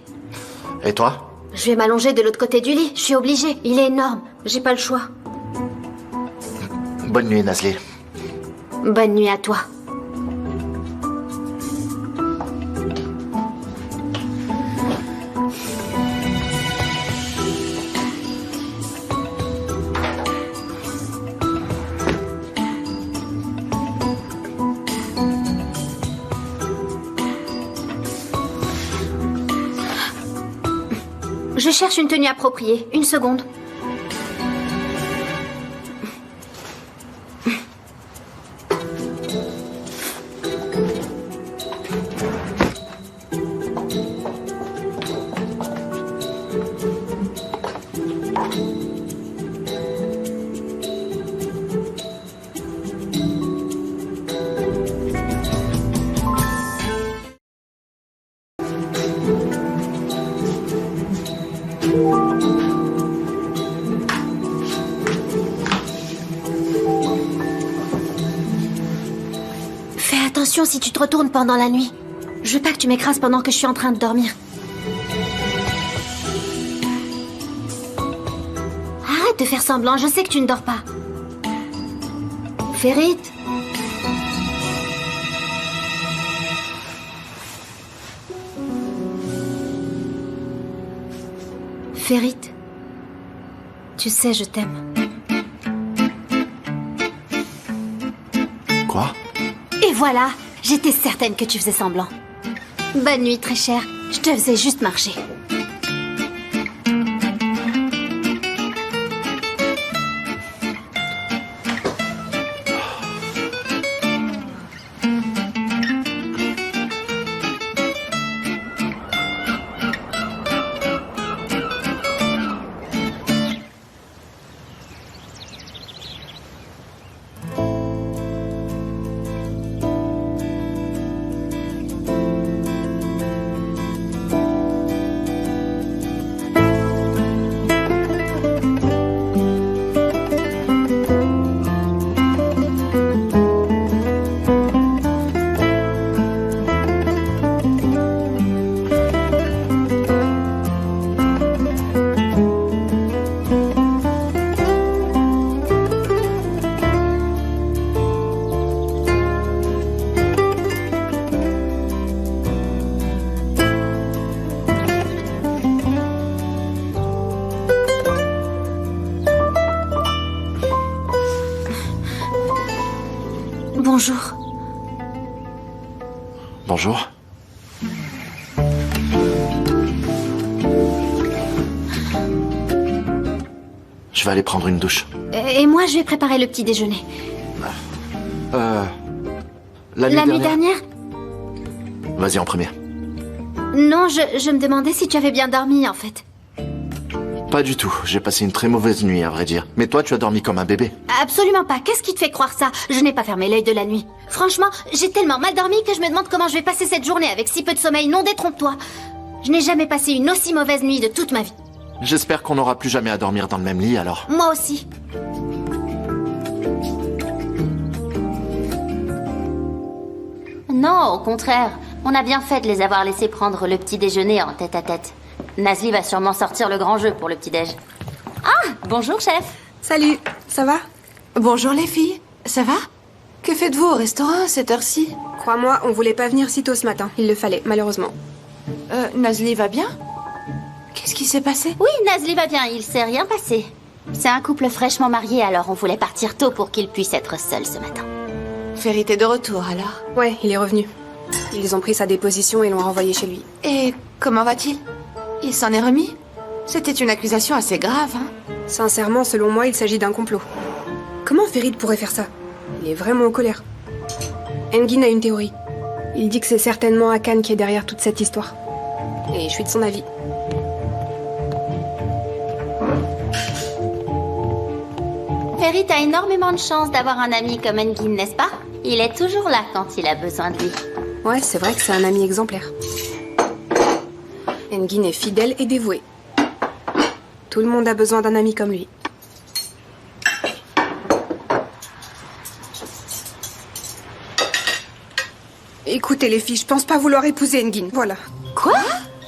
Et toi? Je vais m'allonger de l'autre côté du lit, je suis obligée. Il est énorme, j'ai pas le choix. Bonne nuit, Nazli. Bonne nuit à toi. Je cherche une tenue appropriée. Une seconde. Fais attention si tu te retournes pendant la nuit. Je veux pas que tu m'écrases pendant que je suis en train de dormir. Arrête de faire semblant, je sais que tu ne dors pas. Ferit. Ferit. Tu sais, je t'aime. Quoi? Et voilà, j'étais certaine que tu faisais semblant. Bonne nuit, très chère. Je te faisais juste marcher. Bonjour. Bonjour. Je vais aller prendre une douche. Et moi, je vais préparer le petit déjeuner. La nuit dernière Vas-y en premier. Non, je me demandais si tu avais bien dormi, en fait. Pas du tout. J'ai passé une très mauvaise nuit, à vrai dire. Mais toi, tu as dormi comme un bébé. Absolument pas. Qu'est-ce qui te fait croire ça? Je n'ai pas fermé l'œil de la nuit. Franchement, j'ai tellement mal dormi que je me demande comment je vais passer cette journée avec si peu de sommeil. Non, détrompe-toi. Je n'ai jamais passé une aussi mauvaise nuit de toute ma vie. J'espère qu'on n'aura plus jamais à dormir dans le même lit, alors. Moi aussi. Non, au contraire. On a bien fait de les avoir laissés prendre le petit déjeuner en tête-à-tête. Nazli va sûrement sortir le grand jeu pour le petit-déj. Ah, bonjour, chef. Salut, ça va? Bonjour les filles, ça va? Que faites-vous au restaurant à cette heure-ci? Crois-moi, on voulait pas venir si tôt ce matin. Il le fallait, malheureusement. Nazli va bien? Qu'est-ce qui s'est passé? Oui, Nazli va bien, il s'est rien passé. C'est un couple fraîchement marié, alors on voulait partir tôt pour qu'il puisse être seul ce matin. Ferit est de retour, alors? Ouais, il est revenu. Ils ont pris sa déposition et l'ont renvoyé chez lui. Et comment va-t-il? Il s'en est remis? C'était une accusation assez grave, hein? Sincèrement, selon moi, il s'agit d'un complot. Comment Ferit pourrait faire ça? Il est vraiment en colère. Engin a une théorie. Il dit que c'est certainement Hakan qui est derrière toute cette histoire. Et je suis de son avis. Ferit a énormément de chance d'avoir un ami comme Engin, n'est-ce pas? Il est toujours là quand il a besoin de lui. Ouais, c'est vrai que c'est un ami exemplaire. Engin est fidèle et dévoué. Tout le monde a besoin d'un ami comme lui. Écoutez les filles, je pense pas vouloir épouser Engin, voilà. Quoi?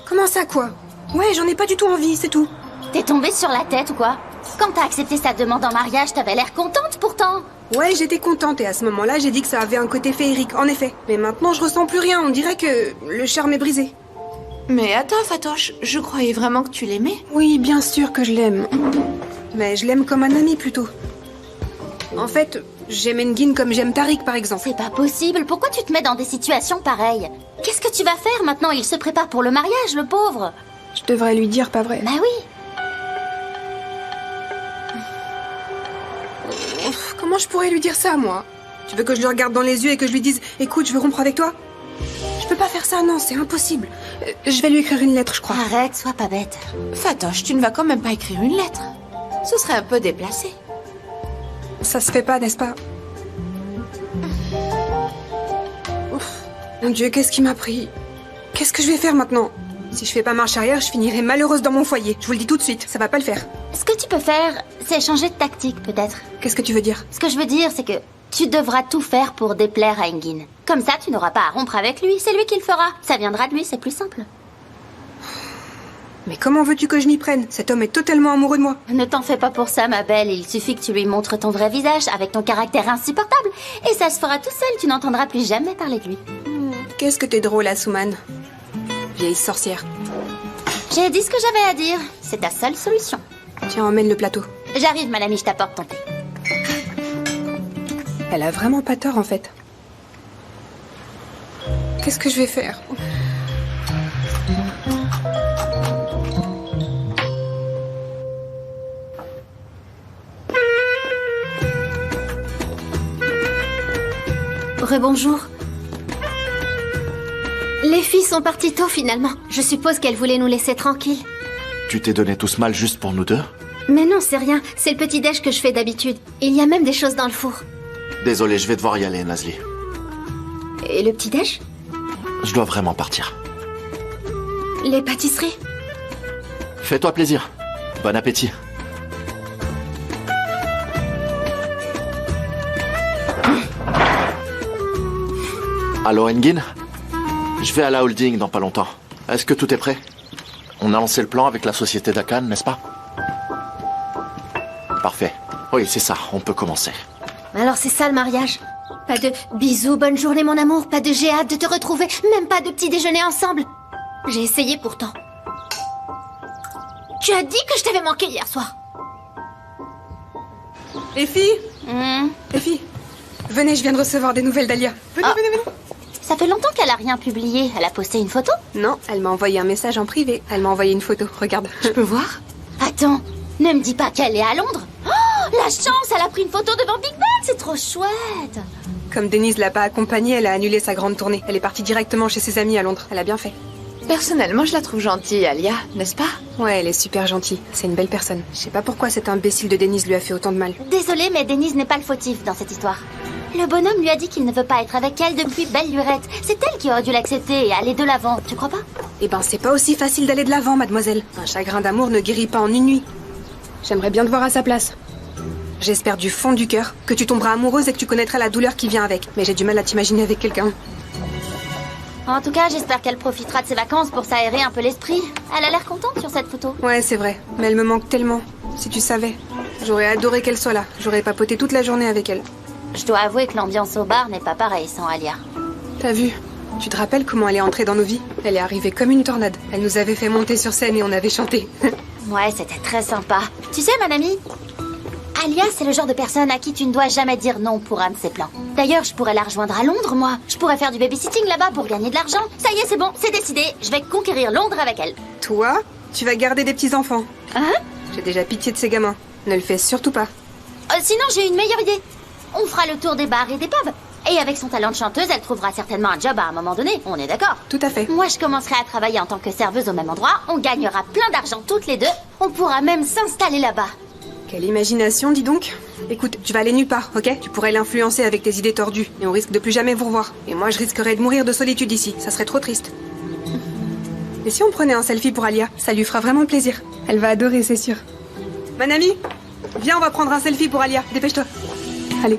Comment ça, quoi? Ouais, j'en ai pas du tout envie, c'est tout. T'es tombée sur la tête ou quoi? Quand t'as accepté sa demande en mariage, t'avais l'air contente pourtant. Ouais, j'étais contente et à ce moment-là, j'ai dit que ça avait un côté féerique, en effet. Mais maintenant, je ressens plus rien, on dirait que le charme est brisé. Mais attends, Fatoche, je croyais vraiment que tu l'aimais. Oui, bien sûr que je l'aime. Mais je l'aime comme un ami plutôt. En fait, j'aime Engin comme j'aime Tariq par exemple. C'est pas possible, pourquoi tu te mets dans des situations pareilles? Qu'est-ce que tu vas faire maintenant? Il se prépare pour le mariage, le pauvre. Je devrais lui dire, pas vrai? Bah oui. Comment je pourrais lui dire ça, moi? Tu veux que je le regarde dans les yeux et que je lui dise « Écoute, je veux rompre avec toi ?» Je peux pas faire ça, non, c'est impossible. Je vais lui écrire une lettre, je crois. Arrête, sois pas bête. Fatoche, tu ne vas quand même pas écrire une lettre. Ce serait un peu déplacé. Ça se fait pas, n'est-ce pas? Ouf. Mon Dieu, qu'est-ce qui m'a pris? Qu'est-ce que je vais faire maintenant? Si je fais pas marche arrière, je finirai malheureuse dans mon foyer. Je vous le dis tout de suite, ça va pas le faire. Ce que tu peux faire, c'est changer de tactique, peut-être. Qu'est-ce que tu veux dire? Ce que je veux dire, c'est que tu devras tout faire pour déplaire à Engin. Comme ça, tu n'auras pas à rompre avec lui, c'est lui qui le fera. Ça viendra de lui, c'est plus simple. Mais comment veux-tu que je m'y prenne? Cet homme est totalement amoureux de moi. Ne t'en fais pas pour ça, ma belle. Il suffit que tu lui montres ton vrai visage, avec ton caractère insupportable. Et ça se fera tout seul, tu n'entendras plus jamais parler de lui. Qu'est-ce que t'es drôle, Asuman. Vieille sorcière. J'ai dit ce que j'avais à dire. C'est ta seule solution. Tiens, emmène le plateau. J'arrive, mon amie, je t'apporte ton thé. Elle a vraiment pas tort, en fait. Qu'est-ce que je vais faire? Rebonjour. Les filles sont parties tôt finalement. Je suppose qu'elles voulaient nous laisser tranquilles. Tu t'es donné tout ce mal juste pour nous deux? Mais non, c'est rien. C'est le petit-déj que je fais d'habitude. Il y a même des choses dans le four. Désolé, je vais devoir y aller, Nazli. Et le petit-déj? Je dois vraiment partir. Les pâtisseries? Fais-toi plaisir. Bon appétit. Allô, Engin? Je vais à la holding dans pas longtemps. Est-ce que tout est prêt? On a lancé le plan avec la société d'Hakan, n'est-ce pas? Parfait. Oui, c'est ça, on peut commencer. Alors c'est ça le mariage? Pas de bisous, bonne journée mon amour, pas de j'ai hâte de te retrouver, même pas de petit déjeuner ensemble. J'ai essayé pourtant. Tu as dit que je t'avais manqué hier soir. Les filles? Les filles, Venez, je viens de recevoir des nouvelles d'Alia. Venez, venez. Ça fait longtemps qu'elle a rien publié. Elle a posté une photo? Non, elle m'a envoyé un message en privé. Elle m'a envoyé une photo, regarde. Je peux voir? Attends, ne me dis pas qu'elle est à Londres. Oh, la chance, elle a pris une photo devant Big Ben, c'est trop chouette. Comme Denise l'a pas accompagnée, elle a annulé sa grande tournée. Elle est partie directement chez ses amis à Londres. Elle a bien fait. Personnellement, je la trouve gentille, Alia, n'est-ce pas? Ouais, elle est super gentille. C'est une belle personne. Je sais pas pourquoi cet imbécile de Denise lui a fait autant de mal. Désolée, mais Denise n'est pas le fautif dans cette histoire. Le bonhomme lui a dit qu'il ne veut pas être avec elle depuis belle lurette. C'est elle qui aurait dû l'accepter et aller de l'avant, tu crois pas? Eh ben, c'est pas aussi facile d'aller de l'avant, mademoiselle. Un chagrin d'amour ne guérit pas en une nuit. J'aimerais bien te voir à sa place. J'espère du fond du cœur que tu tomberas amoureuse et que tu connaîtras la douleur qui vient avec. Mais j'ai du mal à t'imaginer avec quelqu'un. En tout cas, j'espère qu'elle profitera de ses vacances pour s'aérer un peu l'esprit. Elle a l'air contente sur cette photo. Ouais, c'est vrai. Mais elle me manque tellement. Si tu savais. J'aurais adoré qu'elle soit là. J'aurais papoté toute la journée avec elle. Je dois avouer que l'ambiance au bar n'est pas pareille sans Alia. T'as vu? Tu te rappelles comment elle est entrée dans nos vies? Elle est arrivée comme une tornade. Elle nous avait fait monter sur scène et on avait chanté. Ouais, c'était très sympa. Tu sais, mon amie, Alia, c'est le genre de personne à qui tu ne dois jamais dire non pour un de ses plans. D'ailleurs, je pourrais la rejoindre à Londres, moi. Je pourrais faire du babysitting là-bas pour gagner de l'argent. Ça y est, c'est bon, c'est décidé. Je vais conquérir Londres avec elle. Toi, tu vas garder des petits-enfants. Hein? J'ai déjà pitié de ces gamins. Ne le fais surtout pas. Sinon, j'ai une meilleure idée. On fera le tour des bars et des pubs. Et avec son talent de chanteuse, elle trouvera certainement un job à un moment donné. On est d'accord? Tout à fait. Moi, je commencerai à travailler en tant que serveuse au même endroit. On gagnera plein d'argent toutes les deux. On pourra même s'installer là-bas. Quelle imagination, dis donc. Écoute, tu vas aller nulle part, ok? Tu pourrais l'influencer avec tes idées tordues. Et on risque de plus jamais vous revoir. Et moi, je risquerais de mourir de solitude ici. Ça serait trop triste. Et si on prenait un selfie pour Alia? Ça lui fera vraiment plaisir. Elle va adorer, c'est sûr. Mon ami, viens, on va prendre un selfie pour Alia. Dépêche-toi. Allez.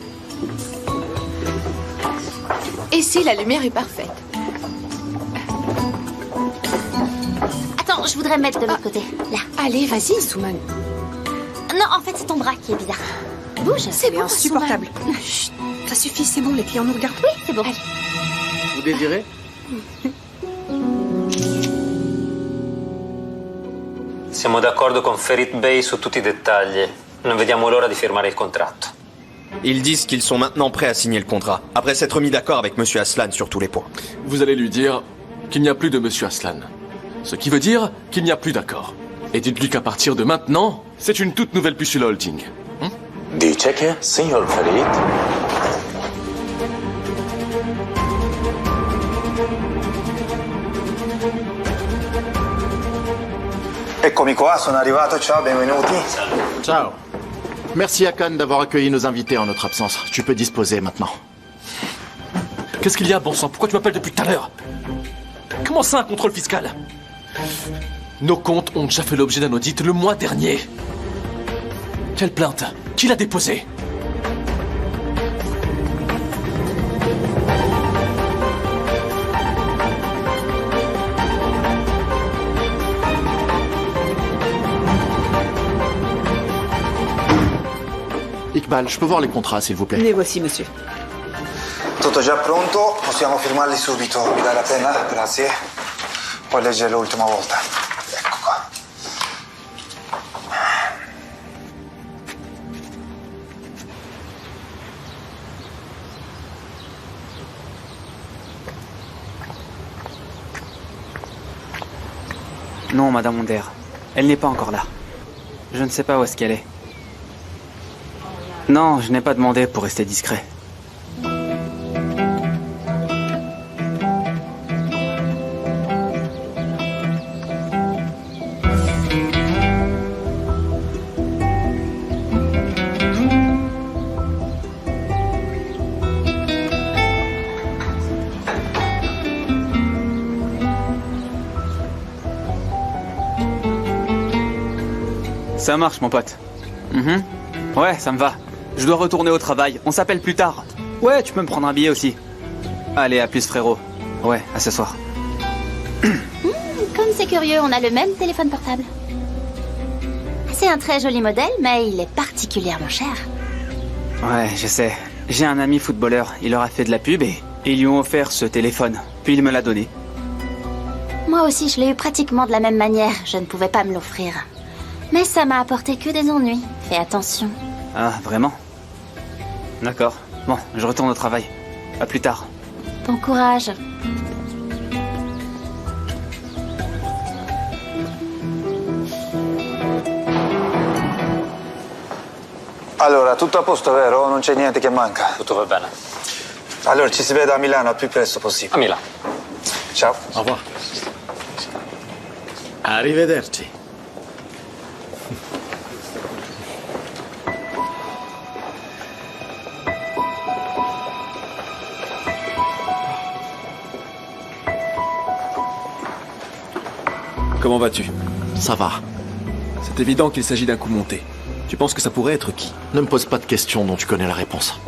Ici, la lumière est parfaite. Attends, je voudrais me mettre de l'autre côté. Là. Allez, vas-y, Souman. Non, en fait, c'est ton bras qui est bizarre. Bouge. C'est bon, insupportable. Chut, ça suffit, c'est bon, les clients nous regardent. Oui, c'est bon. Allez. Vous désirez? Siamo d'accordo con Ferit Bey su tutti i dettagli. Non vediamo l'ora di firmare il contratto. Ils disent qu'ils sont maintenant prêts à signer le contrat, après s'être mis d'accord avec Monsieur Aslan sur tous les points. Vous allez lui dire qu'il n'y a plus de Monsieur Aslan. Ce qui veut dire qu'il n'y a plus d'accord. Et dites-lui qu'à partir de maintenant, c'est une toute nouvelle puce holding. Dice che, signor Ferit? Eccomi qua, sono arrivato, ciao, benvenuti. Ciao. Merci à Khan d'avoir accueilli nos invités en notre absence. Tu peux disposer maintenant. Qu'est-ce qu'il y a, bon sang? Pourquoi tu m'appelles depuis tout à l'heure? Comment ça, un contrôle fiscal? Nos comptes ont déjà fait l'objet d'un audit le mois dernier. Quelle plainte? Qui l'a déposée? Iqbal, je peux voir les contrats, s'il vous plaît? Les voici, monsieur. Tutto già pronto, possiamo firmarli subito. Mi dai la penna? Grazie. Poi leggere l'ultima volta. Ecco qua. Non, Madame Onder. Elle n'est pas encore là. Je ne sais pas où est-ce qu'elle est. Non, je n'ai pas demandé pour rester discret. Ça marche, mon pote. Ouais, ça me va. Je dois retourner au travail. On s'appelle plus tard. Ouais, tu peux me prendre un billet aussi. Allez, à plus, frérot. Ouais, à ce soir. Comme c'est curieux, on a le même téléphone portable. C'est un très joli modèle, mais il est particulièrement cher. Ouais, je sais. J'ai un ami footballeur. Il leur a fait de la pub et ils lui ont offert ce téléphone. Puis il me l'a donné. Moi aussi, je l'ai eu pratiquement de la même manière. Je ne pouvais pas me l'offrir. Mais ça m'a apporté que des ennuis. Fais attention. Ah, vraiment? D'accord. Bon, je retourne au travail. À plus tard. Bon courage. Allora, tutto a posto, vero? Non c'è niente che manca? Tutto va bene. Allora, ci si vede a Milano al più presto possibile. A Milano. Ciao. Au revoir. Arrivederci. Comment vas-tu? Ça va. C'est évident qu'il s'agit d'un coup monté. Tu penses que ça pourrait être qui? Ne me pose pas de questions dont tu connais la réponse.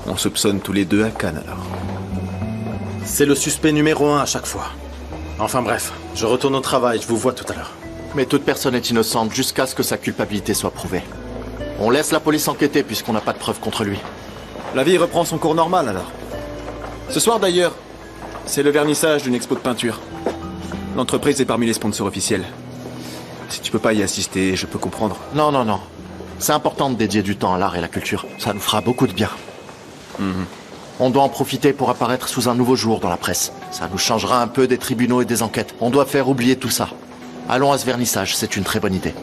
On soupçonne tous les deux Hakan alors. C'est le suspect numéro 1 à chaque fois. Enfin bref, je retourne au travail, je vous vois tout à l'heure. Mais toute personne est innocente jusqu'à ce que sa culpabilité soit prouvée. On laisse la police enquêter puisqu'on n'a pas de preuves contre lui. La vie reprend son cours normal alors. Ce soir d'ailleurs, c'est le vernissage d'une expo de peinture. L'entreprise est parmi les sponsors officiels. Si tu peux pas y assister, je peux comprendre. Non, non, non. C'est important de dédier du temps à l'art et la culture. Ça nous fera beaucoup de bien. On doit en profiter pour apparaître sous un nouveau jour dans la presse. Ça nous changera un peu des tribunaux et des enquêtes. On doit faire oublier tout ça. Allons à ce vernissage, c'est une très bonne idée.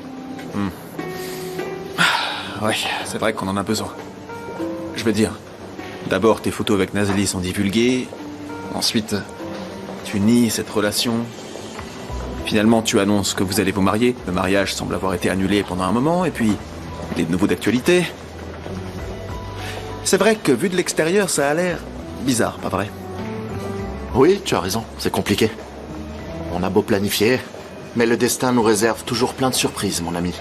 Oui, c'est vrai qu'on en a besoin. Je veux dire, d'abord tes photos avec Nazli sont divulguées. Ensuite, tu nies cette relation. Finalement, tu annonces que vous allez vous marier. Le mariage semble avoir été annulé pendant un moment, et puis il est de nouveau d'actualité. C'est vrai que vu de l'extérieur, ça a l'air bizarre, pas vrai? Oui, tu as raison, c'est compliqué. On a beau planifier, mais le destin nous réserve toujours plein de surprises, mon ami.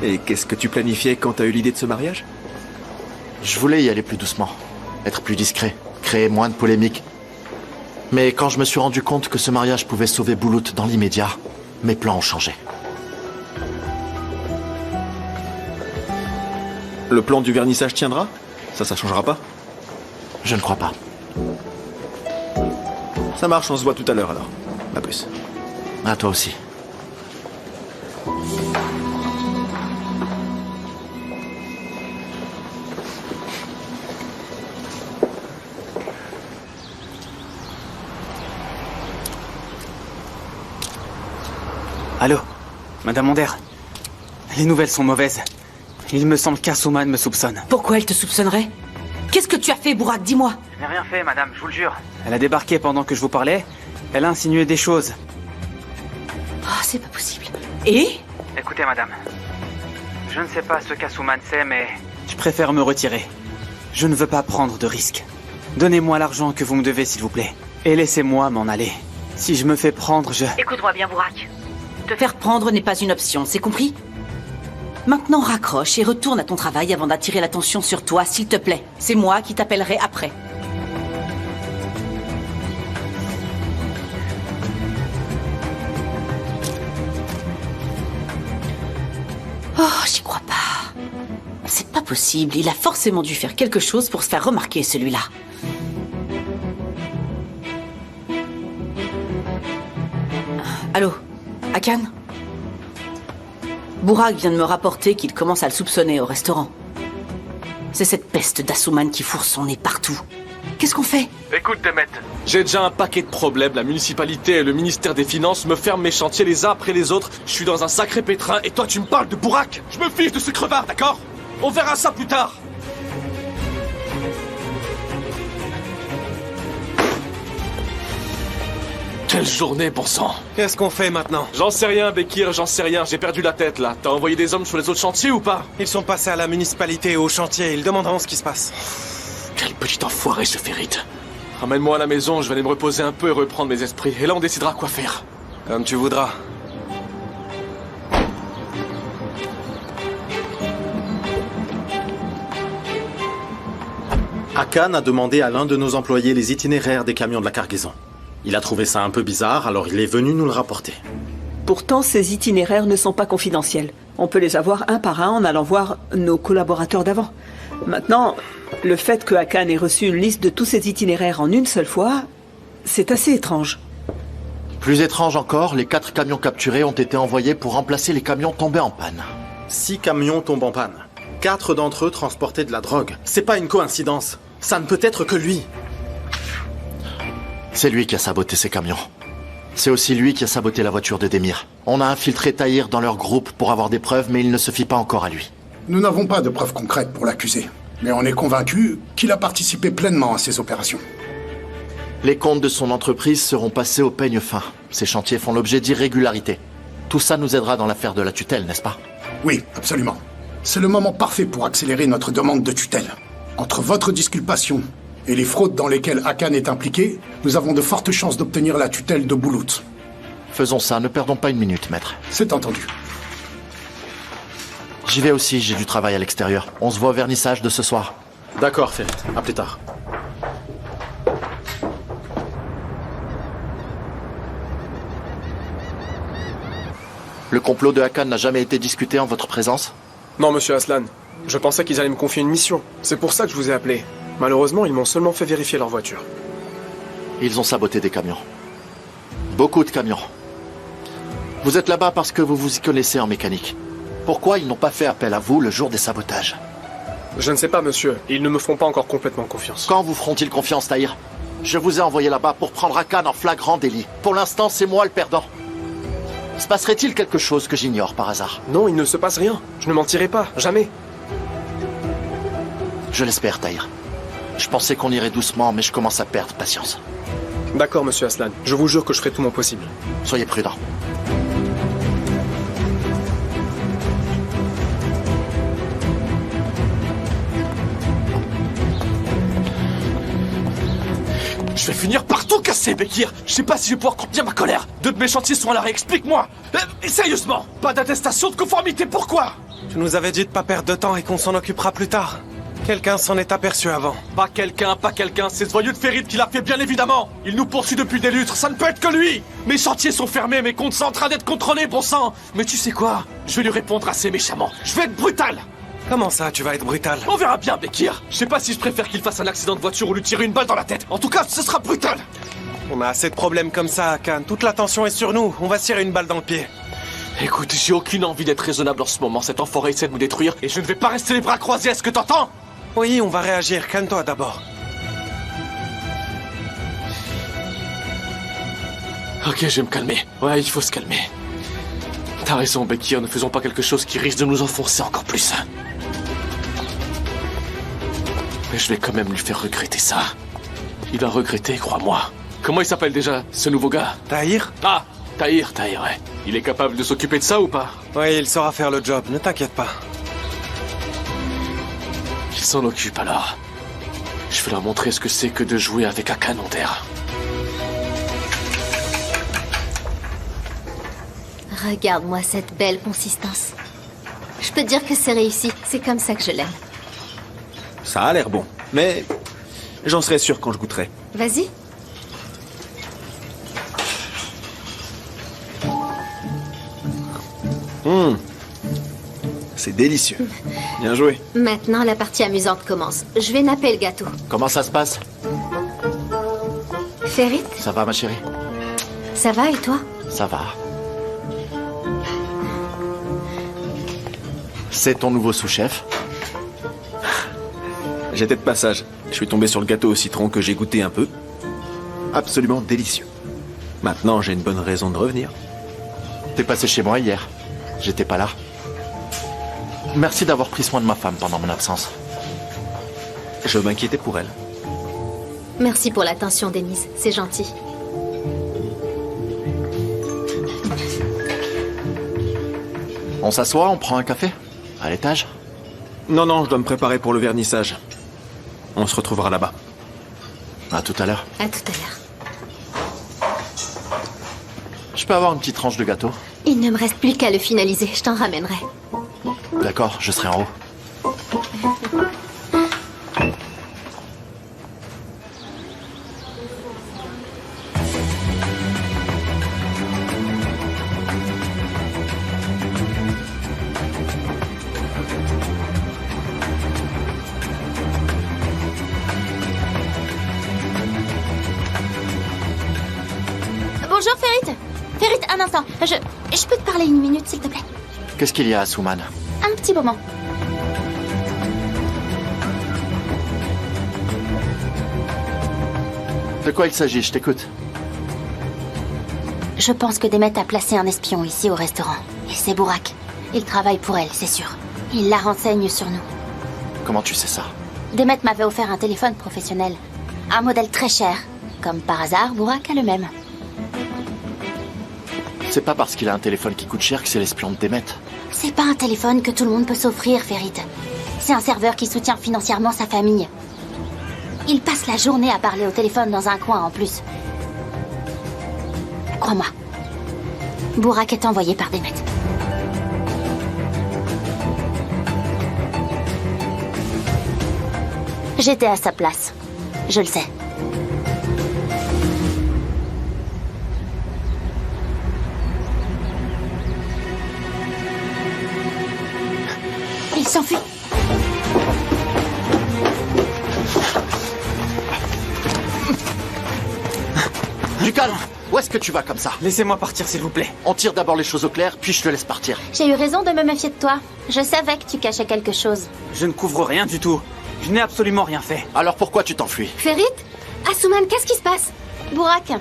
Et qu'est-ce que tu planifiais quand t'as eu l'idée de ce mariage? Je voulais y aller plus doucement, être plus discret, créer moins de polémiques. Mais quand je me suis rendu compte que ce mariage pouvait sauver Boulout dans l'immédiat, mes plans ont changé. Le plan du vernissage tiendra? Ça changera pas? Je ne crois pas. Ça marche, on se voit tout à l'heure alors. À plus. À toi aussi. Allô, Madame Onder. Les nouvelles sont mauvaises. Il me semble qu'Asuman me soupçonne. Pourquoi elle te soupçonnerait? Qu'est-ce que tu as fait, Bourak? Dis-moi. Je n'ai rien fait, madame, je vous le jure. Elle a débarqué pendant que je vous parlais. Elle a insinué des choses. Oh, c'est pas possible. Et? Écoutez, madame. Je ne sais pas ce qu'Asuman sait, mais je préfère me retirer. Je ne veux pas prendre de risques. Donnez-moi l'argent que vous me devez, s'il vous plaît. Et laissez-moi m'en aller. Si je me fais prendre, je... Écoute-moi bien, Bourak. Te faire prendre n'est pas une option, c'est compris? Maintenant, raccroche et retourne à ton travail avant d'attirer l'attention sur toi, s'il te plaît. C'est moi qui t'appellerai après. Oh, j'y crois pas. C'est pas possible, il a forcément dû faire quelque chose pour se faire remarquer, celui-là. Allô, Hakan? Bourak vient de me rapporter qu'il commence à le soupçonner au restaurant. C'est cette peste d'Asuman qui fourre son nez partout. Qu'est-ce qu'on fait? Écoute, Demet, j'ai déjà un paquet de problèmes. La municipalité et le ministère des Finances me ferment mes chantiers les uns après les autres. Je suis dans un sacré pétrin et toi tu me parles de Bourak? Je me fiche de ce crevard, d'accord? On verra ça plus tard. Quelle journée, bon sang! Qu'est-ce qu'on fait maintenant? J'en sais rien, Bekir, j'en sais rien. J'ai perdu la tête, là. T'as envoyé des hommes sur les autres chantiers ou pas? Ils sont passés à la municipalité et au chantier. Ils demanderont ce qui se passe. Quel petit enfoiré, ce Ferit. Ramène-moi à la maison, je vais aller me reposer un peu et reprendre mes esprits. Et là, on décidera quoi faire. Comme tu voudras. Hakan a demandé à l'un de nos employés les itinéraires des camions de la cargaison. Il a trouvé ça un peu bizarre, alors il est venu nous le rapporter. Pourtant, ces itinéraires ne sont pas confidentiels. On peut les avoir un par un en allant voir nos collaborateurs d'avant. Maintenant, le fait que Hakan ait reçu une liste de tous ces itinéraires en une seule fois, c'est assez étrange. Plus étrange encore, les 4 camions capturés ont été envoyés pour remplacer les camions tombés en panne. 6 camions tombent en panne. 4 d'entre eux transportaient de la drogue. C'est pas une coïncidence. Ça ne peut être que lui. C'est lui qui a saboté ces camions. C'est aussi lui qui a saboté la voiture de Demir. On a infiltré Tahir dans leur groupe pour avoir des preuves, mais il ne se fie pas encore à lui. Nous n'avons pas de preuves concrètes pour l'accuser. Mais on est convaincu qu'il a participé pleinement à ces opérations. Les comptes de son entreprise seront passés au peigne fin. Ces chantiers font l'objet d'irrégularités. Tout ça nous aidera dans l'affaire de la tutelle, n'est-ce pas? Oui, absolument. C'est le moment parfait pour accélérer notre demande de tutelle. Entre votre disculpation et les fraudes dans lesquelles Hakan est impliqué, nous avons de fortes chances d'obtenir la tutelle de Boulout. Faisons ça, ne perdons pas une minute, maître. C'est entendu. J'y vais aussi, j'ai du travail à l'extérieur. On se voit au vernissage de ce soir. D'accord, Ferit. À plus tard. Le complot de Hakan n'a jamais été discuté en votre présence? Non, monsieur Aslan. Je pensais qu'ils allaient me confier une mission. C'est pour ça que je vous ai appelé. Malheureusement, ils m'ont seulement fait vérifier leur voiture. Ils ont saboté des camions. Beaucoup de camions. Vous êtes là-bas parce que vous vous y connaissez en mécanique. Pourquoi ils n'ont pas fait appel à vous le jour des sabotages? Je ne sais pas, monsieur. Ils ne me font pas encore complètement confiance. Quand vous feront-ils confiance, Tahir? Je vous ai envoyé là-bas pour prendre Hakan en flagrant délit. Pour l'instant, c'est moi le perdant. Se passerait-il quelque chose que j'ignore par hasard? Non, il ne se passe rien. Je ne mentirai pas, jamais. Je l'espère, Tahir. Je pensais qu'on irait doucement, mais je commence à perdre patience. D'accord, monsieur Aslan. Je vous jure que je ferai tout mon possible. Soyez prudent. Je vais finir par tout casser, Bekir. Je sais pas si je vais pouvoir contenir ma colère. Deux de mes chantiers sont à l'arrêt, explique-moi. Sérieusement, pas d'attestation de conformité, pourquoi? Tu nous avais dit de pas perdre de temps et qu'on s'en occupera plus tard. Quelqu'un s'en est aperçu avant. Pas quelqu'un, c'est ce voyou de Ferit qui l'a fait, bien évidemment. Il nous poursuit depuis des lustres, ça ne peut être que lui. Mes chantiers sont fermés, mes comptes sont en train d'être contrôlés, bon sang. Mais tu sais quoi? Je vais lui répondre assez méchamment. Je vais être brutal. Comment ça, tu vas être brutal? On verra bien, Bekir. Je sais pas si je préfère qu'il fasse un accident de voiture ou lui tirer une balle dans la tête. En tout cas, ce sera brutal. On a assez de problèmes comme ça, Hakan. Toute l'attention est sur nous. On va se tirer une balle dans le pied. Écoute, j'ai aucune envie d'être raisonnable en ce moment. Cet enfoiré essaie de nous détruire et je ne vais pas rester les bras croisés, est-ce que t'entends? Oui, on va réagir. Calme-toi d'abord. Ok, je vais me calmer. Ouais, il faut se calmer. T'as raison, Bekir, ne faisons pas quelque chose qui risque de nous enfoncer encore plus. Mais je vais quand même lui faire regretter ça. Il va regretter, crois-moi. Comment il s'appelle déjà, ce nouveau gars? Tahir? Ah, Tahir, ouais. Il est capable de s'occuper de ça ou pas? Oui, il saura faire le job, ne t'inquiète pas. Qu'il s'en occupe alors. Je vais leur montrer ce que c'est que de jouer avec un canon d'air. Regarde-moi cette belle consistance. Je peux te dire que c'est réussi. C'est comme ça que je l'aime. Ça a l'air bon, mais j'en serai sûr quand je goûterai. Vas-y. C'est délicieux. Bien joué. Maintenant, la partie amusante commence. Je vais napper le gâteau. Comment ça se passe? Ferit? Ça va, ma chérie? Ça va, et toi? Ça va. C'est ton nouveau sous-chef? J'étais de passage. Je suis tombé sur le gâteau au citron que j'ai goûté un peu. Absolument délicieux. Maintenant, j'ai une bonne raison de revenir. T'es passé chez moi hier. J'étais pas là. Merci d'avoir pris soin de ma femme pendant mon absence. Je m'inquiétais pour elle. Merci pour l'attention, Denise. C'est gentil. On s'assoit, on prend un café? À l'étage? Non, je dois me préparer pour le vernissage. On se retrouvera là-bas. À tout à l'heure. À tout à l'heure. Je peux avoir une petite tranche de gâteau? Il ne me reste plus qu'à le finaliser. Je t'en ramènerai. D'accord, je serai en haut. Bonjour, Ferit. Ferit, un instant. Je peux te parler une minute, s'il te plaît? Qu'est-ce qu'il y a, Asuman? Un petit moment. De quoi il s'agit? Je t'écoute. Je pense que Demet a placé un espion ici au restaurant. Et c'est Burak. Il travaille pour elle, c'est sûr. Il la renseigne sur nous. Comment tu sais ça? Demet m'avait offert un téléphone professionnel. Un modèle très cher. Comme par hasard, Burak a le même. C'est pas parce qu'il a un téléphone qui coûte cher que c'est l'espion de Demet. C'est pas un téléphone que tout le monde peut s'offrir, Ferit. C'est un serveur qui soutient financièrement sa famille. Il passe la journée à parler au téléphone dans un coin en plus. Crois-moi. Burak est envoyé par Demet. J'étais à sa place. Je le sais. Il s'enfuit. Du calme. Où est-ce que tu vas comme ça? Laissez-moi partir, s'il vous plaît. On tire d'abord les choses au clair, puis je te laisse partir. J'ai eu raison de me méfier de toi. Je savais que tu cachais quelque chose. Je ne couvre rien du tout. Je n'ai absolument rien fait. Alors pourquoi tu t'enfuis? Ferit? Asuman, qu'est-ce qui se passe? Burak,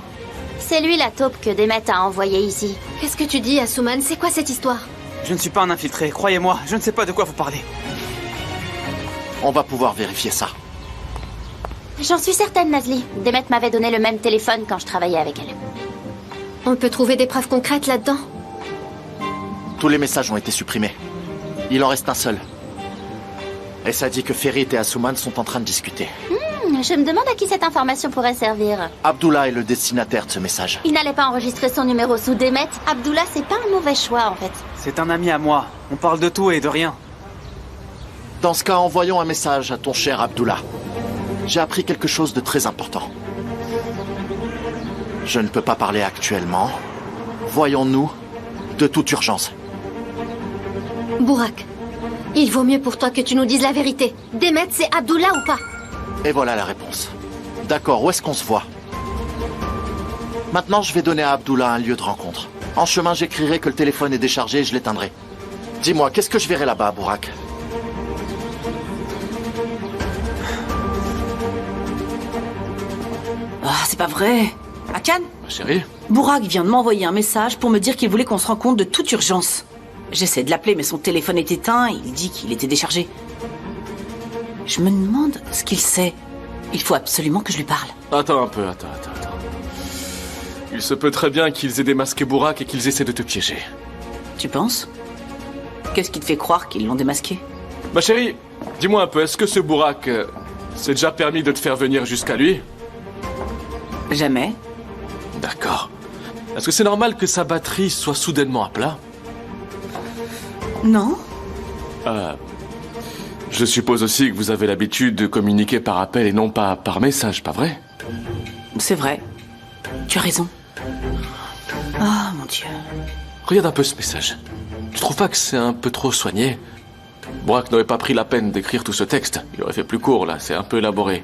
c'est lui la taupe que Demet a envoyée ici. Qu'est-ce que tu dis, Asuman? C'est quoi cette histoire? Je ne suis pas un infiltré, croyez-moi. Je ne sais pas de quoi vous parlez. On va pouvoir vérifier ça. J'en suis certaine, Nazli. Demet m'avait donné le même téléphone quand je travaillais avec elle. On peut trouver des preuves concrètes là-dedans? Tous les messages ont été supprimés. Il en reste un seul. Et ça dit que Ferit et Asuman sont en train de discuter. Je me demande à qui cette information pourrait servir. Abdullah est le destinataire de ce message. Il n'allait pas enregistrer son numéro sous Demet. Abdullah, c'est pas un mauvais choix, en fait. C'est un ami à moi. On parle de tout et de rien. Dans ce cas, envoyons un message à ton cher Abdullah. J'ai appris quelque chose de très important. Je ne peux pas parler actuellement. Voyons-nous de toute urgence. Burak, il vaut mieux pour toi que tu nous dises la vérité. Demet, c'est Abdullah ou pas? Et voilà la réponse. D'accord, où est-ce qu'on se voit? Maintenant, je vais donner à Abdullah un lieu de rencontre. En chemin, j'écrirai que le téléphone est déchargé et je l'éteindrai. Dis-moi, qu'est-ce que je verrai là-bas, Burak? Ah, c'est pas vrai. Hakan? Ma chérie? Burak vient de m'envoyer un message pour me dire qu'il voulait qu'on se rencontre de toute urgence. J'essaie de l'appeler, mais son téléphone est éteint et il dit qu'il était déchargé. Je me demande ce qu'il sait. Il faut absolument que je lui parle. Attends un peu, attends. Il se peut très bien qu'ils aient démasqué Burak et qu'ils essaient de te piéger. Tu penses? Qu'est-ce qui te fait croire qu'ils l'ont démasqué? Ma chérie, dis-moi un peu, est-ce que ce Burak s'est déjà permis de te faire venir jusqu'à lui? Jamais. D'accord. Est-ce que c'est normal que sa batterie soit soudainement à plat? Non. Je suppose aussi que vous avez l'habitude de communiquer par appel et non pas par message, pas vrai? C'est vrai. Tu as raison. Ah, mon Dieu. Regarde un peu ce message. Tu trouves pas que c'est un peu trop soigné? Burak n'aurait pas pris la peine d'écrire tout ce texte. Il aurait fait plus court, là. C'est un peu élaboré.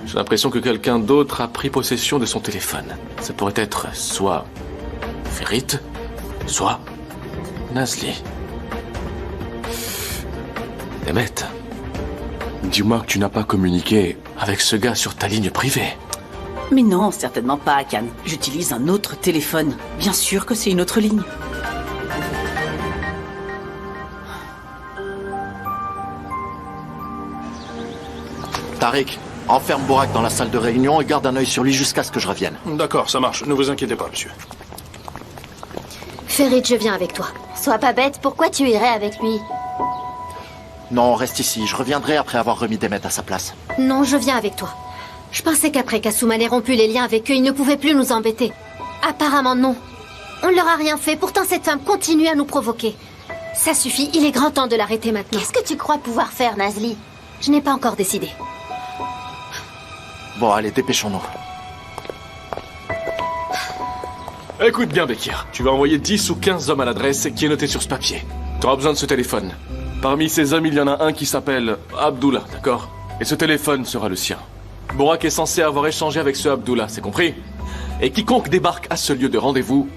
J'ai l'impression que quelqu'un d'autre a pris possession de son téléphone. Ça pourrait être soit Ferit, soit Nazli. Demet, dis-moi que tu n'as pas communiqué avec ce gars sur ta ligne privée. Mais non, certainement pas, Hakan. J'utilise un autre téléphone. Bien sûr que c'est une autre ligne. Tariq, enferme Burak dans la salle de réunion et garde un œil sur lui jusqu'à ce que je revienne. D'accord, ça marche. Ne vous inquiétez pas, monsieur. Ferit, je viens avec toi. Sois pas bête, pourquoi tu irais avec lui? Non, reste ici. Je reviendrai après avoir remis Demet à sa place. Non, je viens avec toi. Je pensais qu'après qu'Asuman ait rompu les liens avec eux, ils ne pouvaient plus nous embêter. Apparemment non. On ne leur a rien fait, pourtant cette femme continue à nous provoquer. Ça suffit, il est grand temps de l'arrêter maintenant. Qu'est-ce que tu crois pouvoir faire, Nazli? Je n'ai pas encore décidé. Bon, allez, dépêchons-nous. Écoute bien, Bekir. Tu vas envoyer 10 ou 15 hommes à l'adresse qui est notée sur ce papier. Tu auras besoin de ce téléphone. Parmi ces hommes, il y en a un qui s'appelle Abdullah, d'accord? Et ce téléphone sera le sien. Burak est censé avoir échangé avec ce Abdullah, c'est compris? Et quiconque débarque à ce lieu de rendez-vous,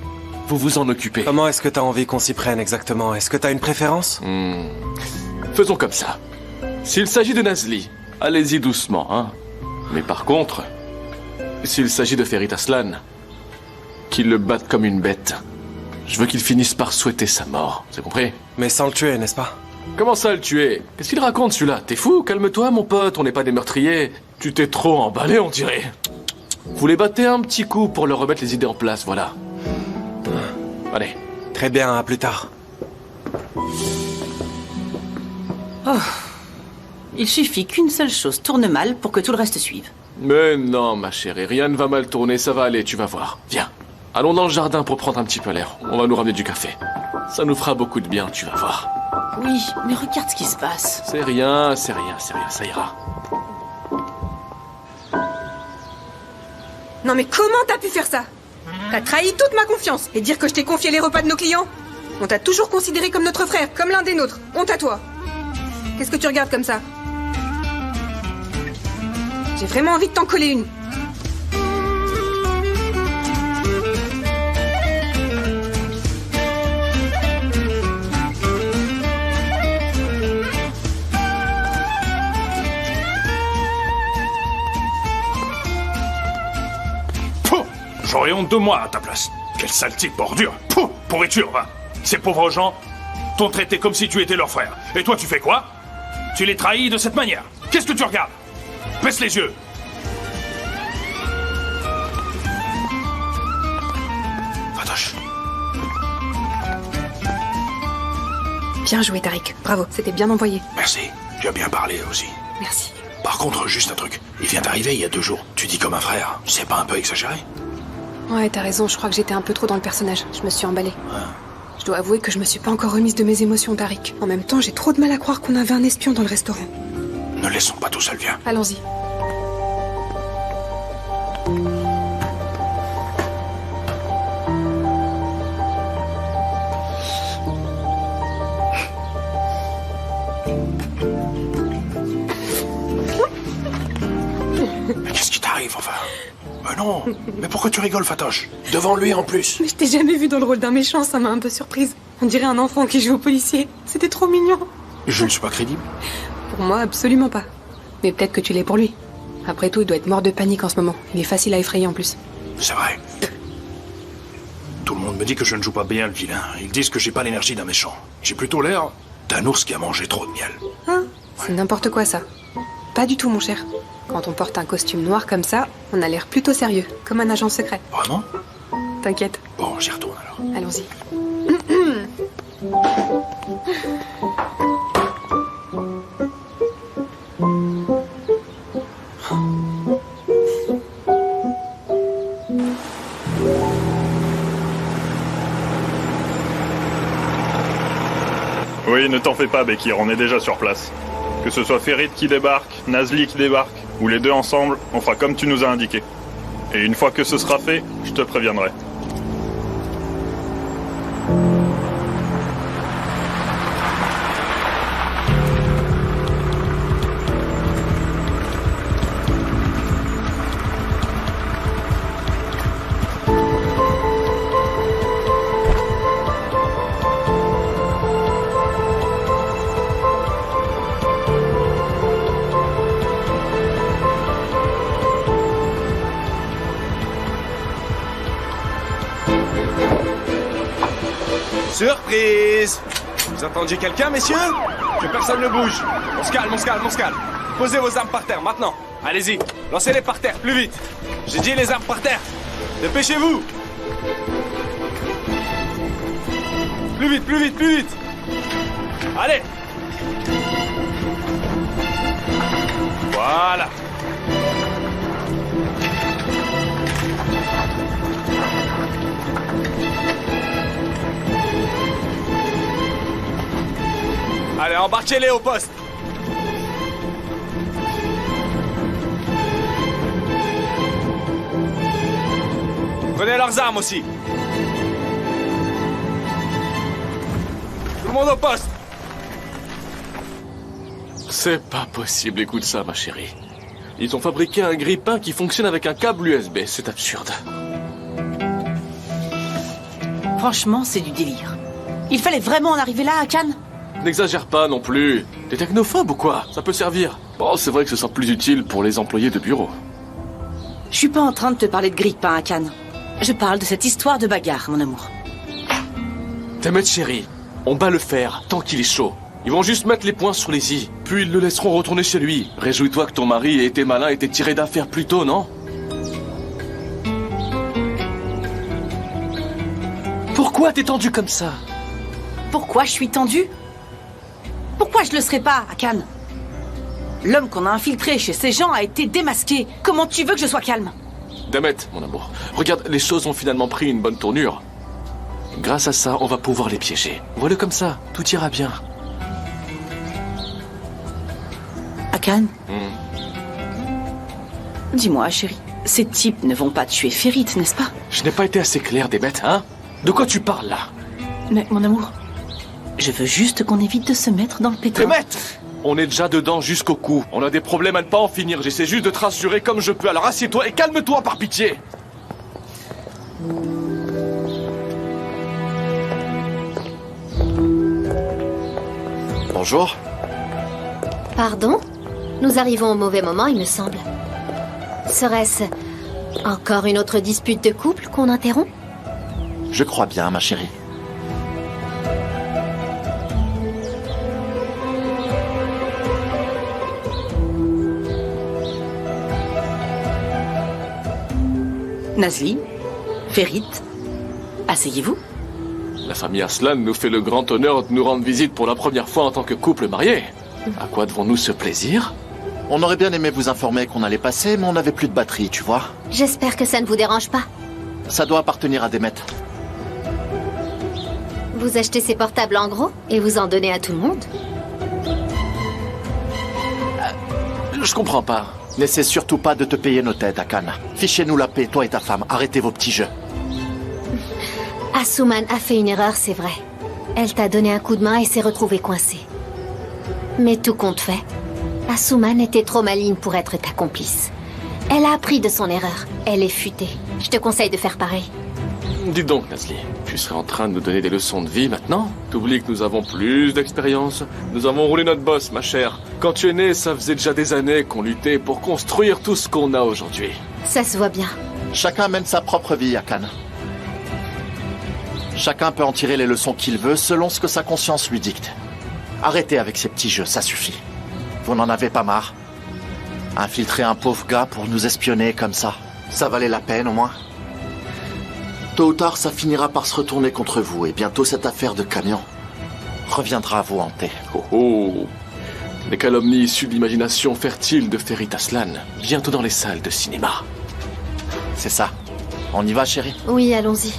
vous vous en occupez. Comment est-ce que t'as envie qu'on s'y prenne exactement? Est-ce que t'as une préférence? Faisons comme ça. S'il s'agit de Nazli, allez-y doucement, hein. Mais par contre, s'il s'agit de Ferit Aslan, qu'il le batte comme une bête. Je veux qu'il finisse par souhaiter sa mort, c'est compris? Mais sans le tuer, n'est-ce pas? Comment ça le tuer? Qu'est-ce qu'il raconte celui-là? T'es fou? Calme-toi mon pote, on n'est pas des meurtriers. Tu t'es trop emballé on dirait. Vous les battez un petit coup pour leur remettre les idées en place, voilà. Allez. Très bien, à plus tard. Oh. Il suffit qu'une seule chose tourne mal pour que tout le reste suive. Mais non ma chérie, rien ne va mal tourner, ça va aller, tu vas voir. Viens, allons dans le jardin pour prendre un petit peu l'air. On va nous ramener du café. Ça nous fera beaucoup de bien, tu vas voir. Oui, mais regarde ce qui se passe. C'est rien, ça ira. Non mais comment t'as pu faire ça? T'as trahi toute ma confiance et dire que je t'ai confié les repas de nos clients? On t'a toujours considéré comme notre frère, comme l'un des nôtres. Honte à toi. Qu'est-ce que tu regardes comme ça? J'ai vraiment envie de t'en coller une. J'aurais honte de moi à ta place. Quel sale type bordure. Pouh, pourriture, va. Ces pauvres gens t'ont traité comme si tu étais leur frère. Et toi, tu fais quoi? Tu les trahis de cette manière. Qu'est-ce que tu regardes? Baisse les yeux. Fatoche. Bien joué, Tariq. Bravo, c'était bien envoyé. Merci. Tu as bien parlé aussi. Merci. Par contre, juste un truc. Il vient d'arriver il y a 2 jours. Tu dis comme un frère. C'est pas un peu exagéré? Ouais, t'as raison, je crois que j'étais un peu trop dans le personnage. Je me suis emballée. Je dois avouer que je me suis pas encore remise de mes émotions, Tariq. En même temps, j'ai trop de mal à croire qu'on avait un espion dans le restaurant. Ne laissons pas tout seul, viens. Allons-y. Mais qu'est-ce qui t'arrive, enfin? Non, mais pourquoi tu rigoles, Fatoche? Devant lui, en plus. Mais je t'ai jamais vu dans le rôle d'un méchant, ça m'a un peu surprise. On dirait un enfant qui joue au policier. C'était trop mignon. Je ne suis pas crédible? Pour moi, absolument pas. Mais peut-être que tu l'es pour lui. Après tout, il doit être mort de panique en ce moment. Il est facile à effrayer en plus. C'est vrai. Tout le monde me dit que je ne joue pas bien le vilain. Ils disent que j'ai pas l'énergie d'un méchant. J'ai plutôt l'air d'un ours qui a mangé trop de miel. Hein? C'est n'importe quoi, ça. Pas du tout, mon cher. Quand on porte un costume noir comme ça, on a l'air plutôt sérieux, comme un agent secret. Vraiment? T'inquiète. Bon, j'y retourne alors. Allons-y. Oui, ne t'en fais pas, Bekir, on est déjà sur place. Que ce soit Ferit qui débarque, Nazli qui débarque, ou les deux ensemble, on fera comme tu nous as indiqué. Et une fois que ce sera fait, je te préviendrai. Surprise! Vous entendiez quelqu'un, messieurs? Que personne ne bouge. On se calme, on se calme, on se calme. Posez vos armes par terre, maintenant. Allez-y, lancez-les par terre, plus vite. J'ai dit les armes par terre. Dépêchez-vous! Plus vite, plus vite, plus vite! Allez! Voilà! Allez, embarquez-les au poste. Prenez leurs armes aussi. Tout le monde au poste. C'est pas possible, écoute ça, ma chérie. Ils ont fabriqué un grille-pain qui fonctionne avec un câble USB, c'est absurde. Franchement, c'est du délire. Il fallait vraiment en arriver là, à Cannes? N'exagère pas non plus. T'es technophobe ou quoi? Ça peut servir. Bon, c'est vrai que ce sera plus utile pour les employés de bureau. Je suis pas en train de te parler de grille-pain à Cannes. Je parle de cette histoire de bagarre, mon amour. Demet chérie, on bat le fer tant qu'il est chaud. Ils vont juste mettre les points sur les i, puis ils le laisseront retourner chez lui. Réjouis-toi que ton mari ait été malin et t'ait tiré d'affaire plus tôt, non? Pourquoi t'es tendu comme ça? Pourquoi je suis tendue? Pourquoi je le serais pas, à Cannes? L'homme qu'on a infiltré chez ces gens a été démasqué. Comment tu veux que je sois calme? Demet, mon amour, regarde, les choses ont finalement pris une bonne tournure. Grâce à ça, on va pouvoir les piéger. Vois-le comme ça, tout ira bien. Akan, dis-moi, chérie, ces types ne vont pas tuer Ferit, n'est-ce pas? Je n'ai pas été assez clair, Demet, hein? De quoi tu parles, là? Mais, mon amour, je veux juste qu'on évite de se mettre dans le pétrin. Demet! On est déjà dedans jusqu'au cou. On a des problèmes à ne pas en finir. J'essaie juste de te rassurer comme je peux. Alors assieds-toi et calme-toi, par pitié. Bonjour. Pardon? Nous arrivons au mauvais moment, il me semble. Serait-ce encore une autre dispute de couple qu'on interrompt? Je crois bien, ma chérie. Nazli, Ferit, asseyez-vous. La famille Aslan nous fait le grand honneur de nous rendre visite pour la première fois en tant que couple marié. À quoi devons-nous ce plaisir? On aurait bien aimé vous informer qu'on allait passer, mais on n'avait plus de batterie, tu vois. J'espère que ça ne vous dérange pas. Ça doit appartenir à Demet. Vous achetez ces portables en gros et vous en donnez à tout le monde? Je comprends pas. N'essaie surtout pas de te payer nos têtes, Akan. Fichez-nous la paix, toi et ta femme. Arrêtez vos petits jeux. Asuman a fait une erreur, c'est vrai. Elle t'a donné un coup de main et s'est retrouvée coincée. Mais tout compte fait, Asuman était trop maligne pour être ta complice. Elle a appris de son erreur. Elle est futée. Je te conseille de faire pareil. Dis donc, Nazli, tu serais en train de nous donner des leçons de vie maintenant? T'oublies que nous avons plus d'expérience. Nous avons roulé notre bosse, ma chère. Quand tu es née, ça faisait déjà des années qu'on luttait pour construire tout ce qu'on a aujourd'hui. Ça se voit bien. Chacun mène sa propre vie, Akan. Chacun peut en tirer les leçons qu'il veut selon ce que sa conscience lui dicte. Arrêtez avec ces petits jeux, ça suffit. Vous n'en avez pas marre? Infiltrer un pauvre gars pour nous espionner comme ça, ça valait la peine au moins? Tôt ou tard, ça finira par se retourner contre vous, et bientôt cette affaire de camion reviendra à vous hanter. Oh oh! Des calomnies issues de l'imagination fertile de Ferit Aslan, bientôt dans les salles de cinéma. C'est ça. On y va, chérie? Oui, allons-y.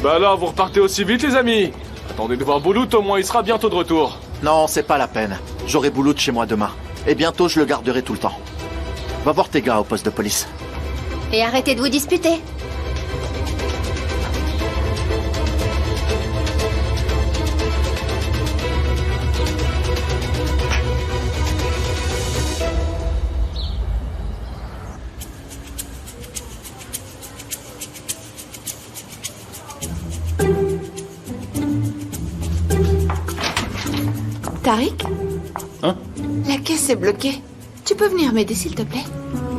Bah là, vous repartez aussi vite, les amis? Attendez de voir Boulout, au moins il sera bientôt de retour. Non, c'est pas la peine. J'aurai Boulout chez moi demain. Et bientôt, je le garderai tout le temps. Va voir tes gars au poste de police. Et arrêtez de vous disputer. Tariq? Hein? La caisse est bloquée. Tu peux venir m'aider, s'il te plaît?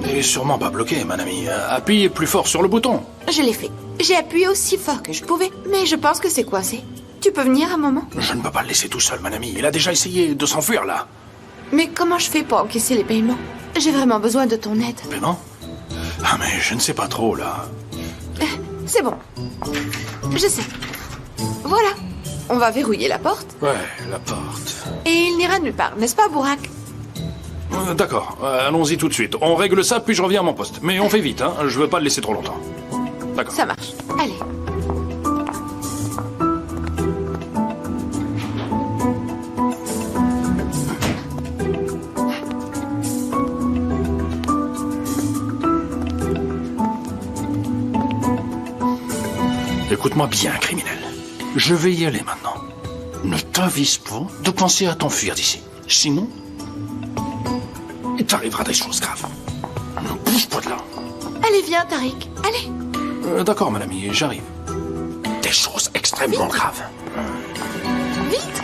Elle est sûrement pas bloquée, mon ami. Appuyez plus fort sur le bouton. Je l'ai fait. J'ai appuyé aussi fort que je pouvais, mais je pense que c'est coincé. Tu peux venir un moment? Je ne peux pas le laisser tout seul, mon ami. Il a déjà essayé de s'enfuir, là. Mais comment je fais pour encaisser les paiements? J'ai vraiment besoin de ton aide. Paiement? Ah, mais je ne sais pas trop, là. C'est bon. Je sais. Voilà. On va verrouiller la porte. Ouais, la porte. Et il n'ira nulle part, n'est-ce pas, Bourak? D'accord, allons-y tout de suite. On règle ça, puis je reviens à mon poste. Mais on fait vite, hein. Je veux pas le laisser trop longtemps. D'accord. Ça marche. Allez. Écoute-moi bien, criminel. Je vais y aller maintenant. Ne t'avise pas de penser à t'enfuir d'ici. Sinon, il t'arrivera des choses graves. Ne bouge pas de là. Allez, viens, Tariq. Allez. D'accord, mon ami, j'arrive. Des choses extrêmement graves. Vite.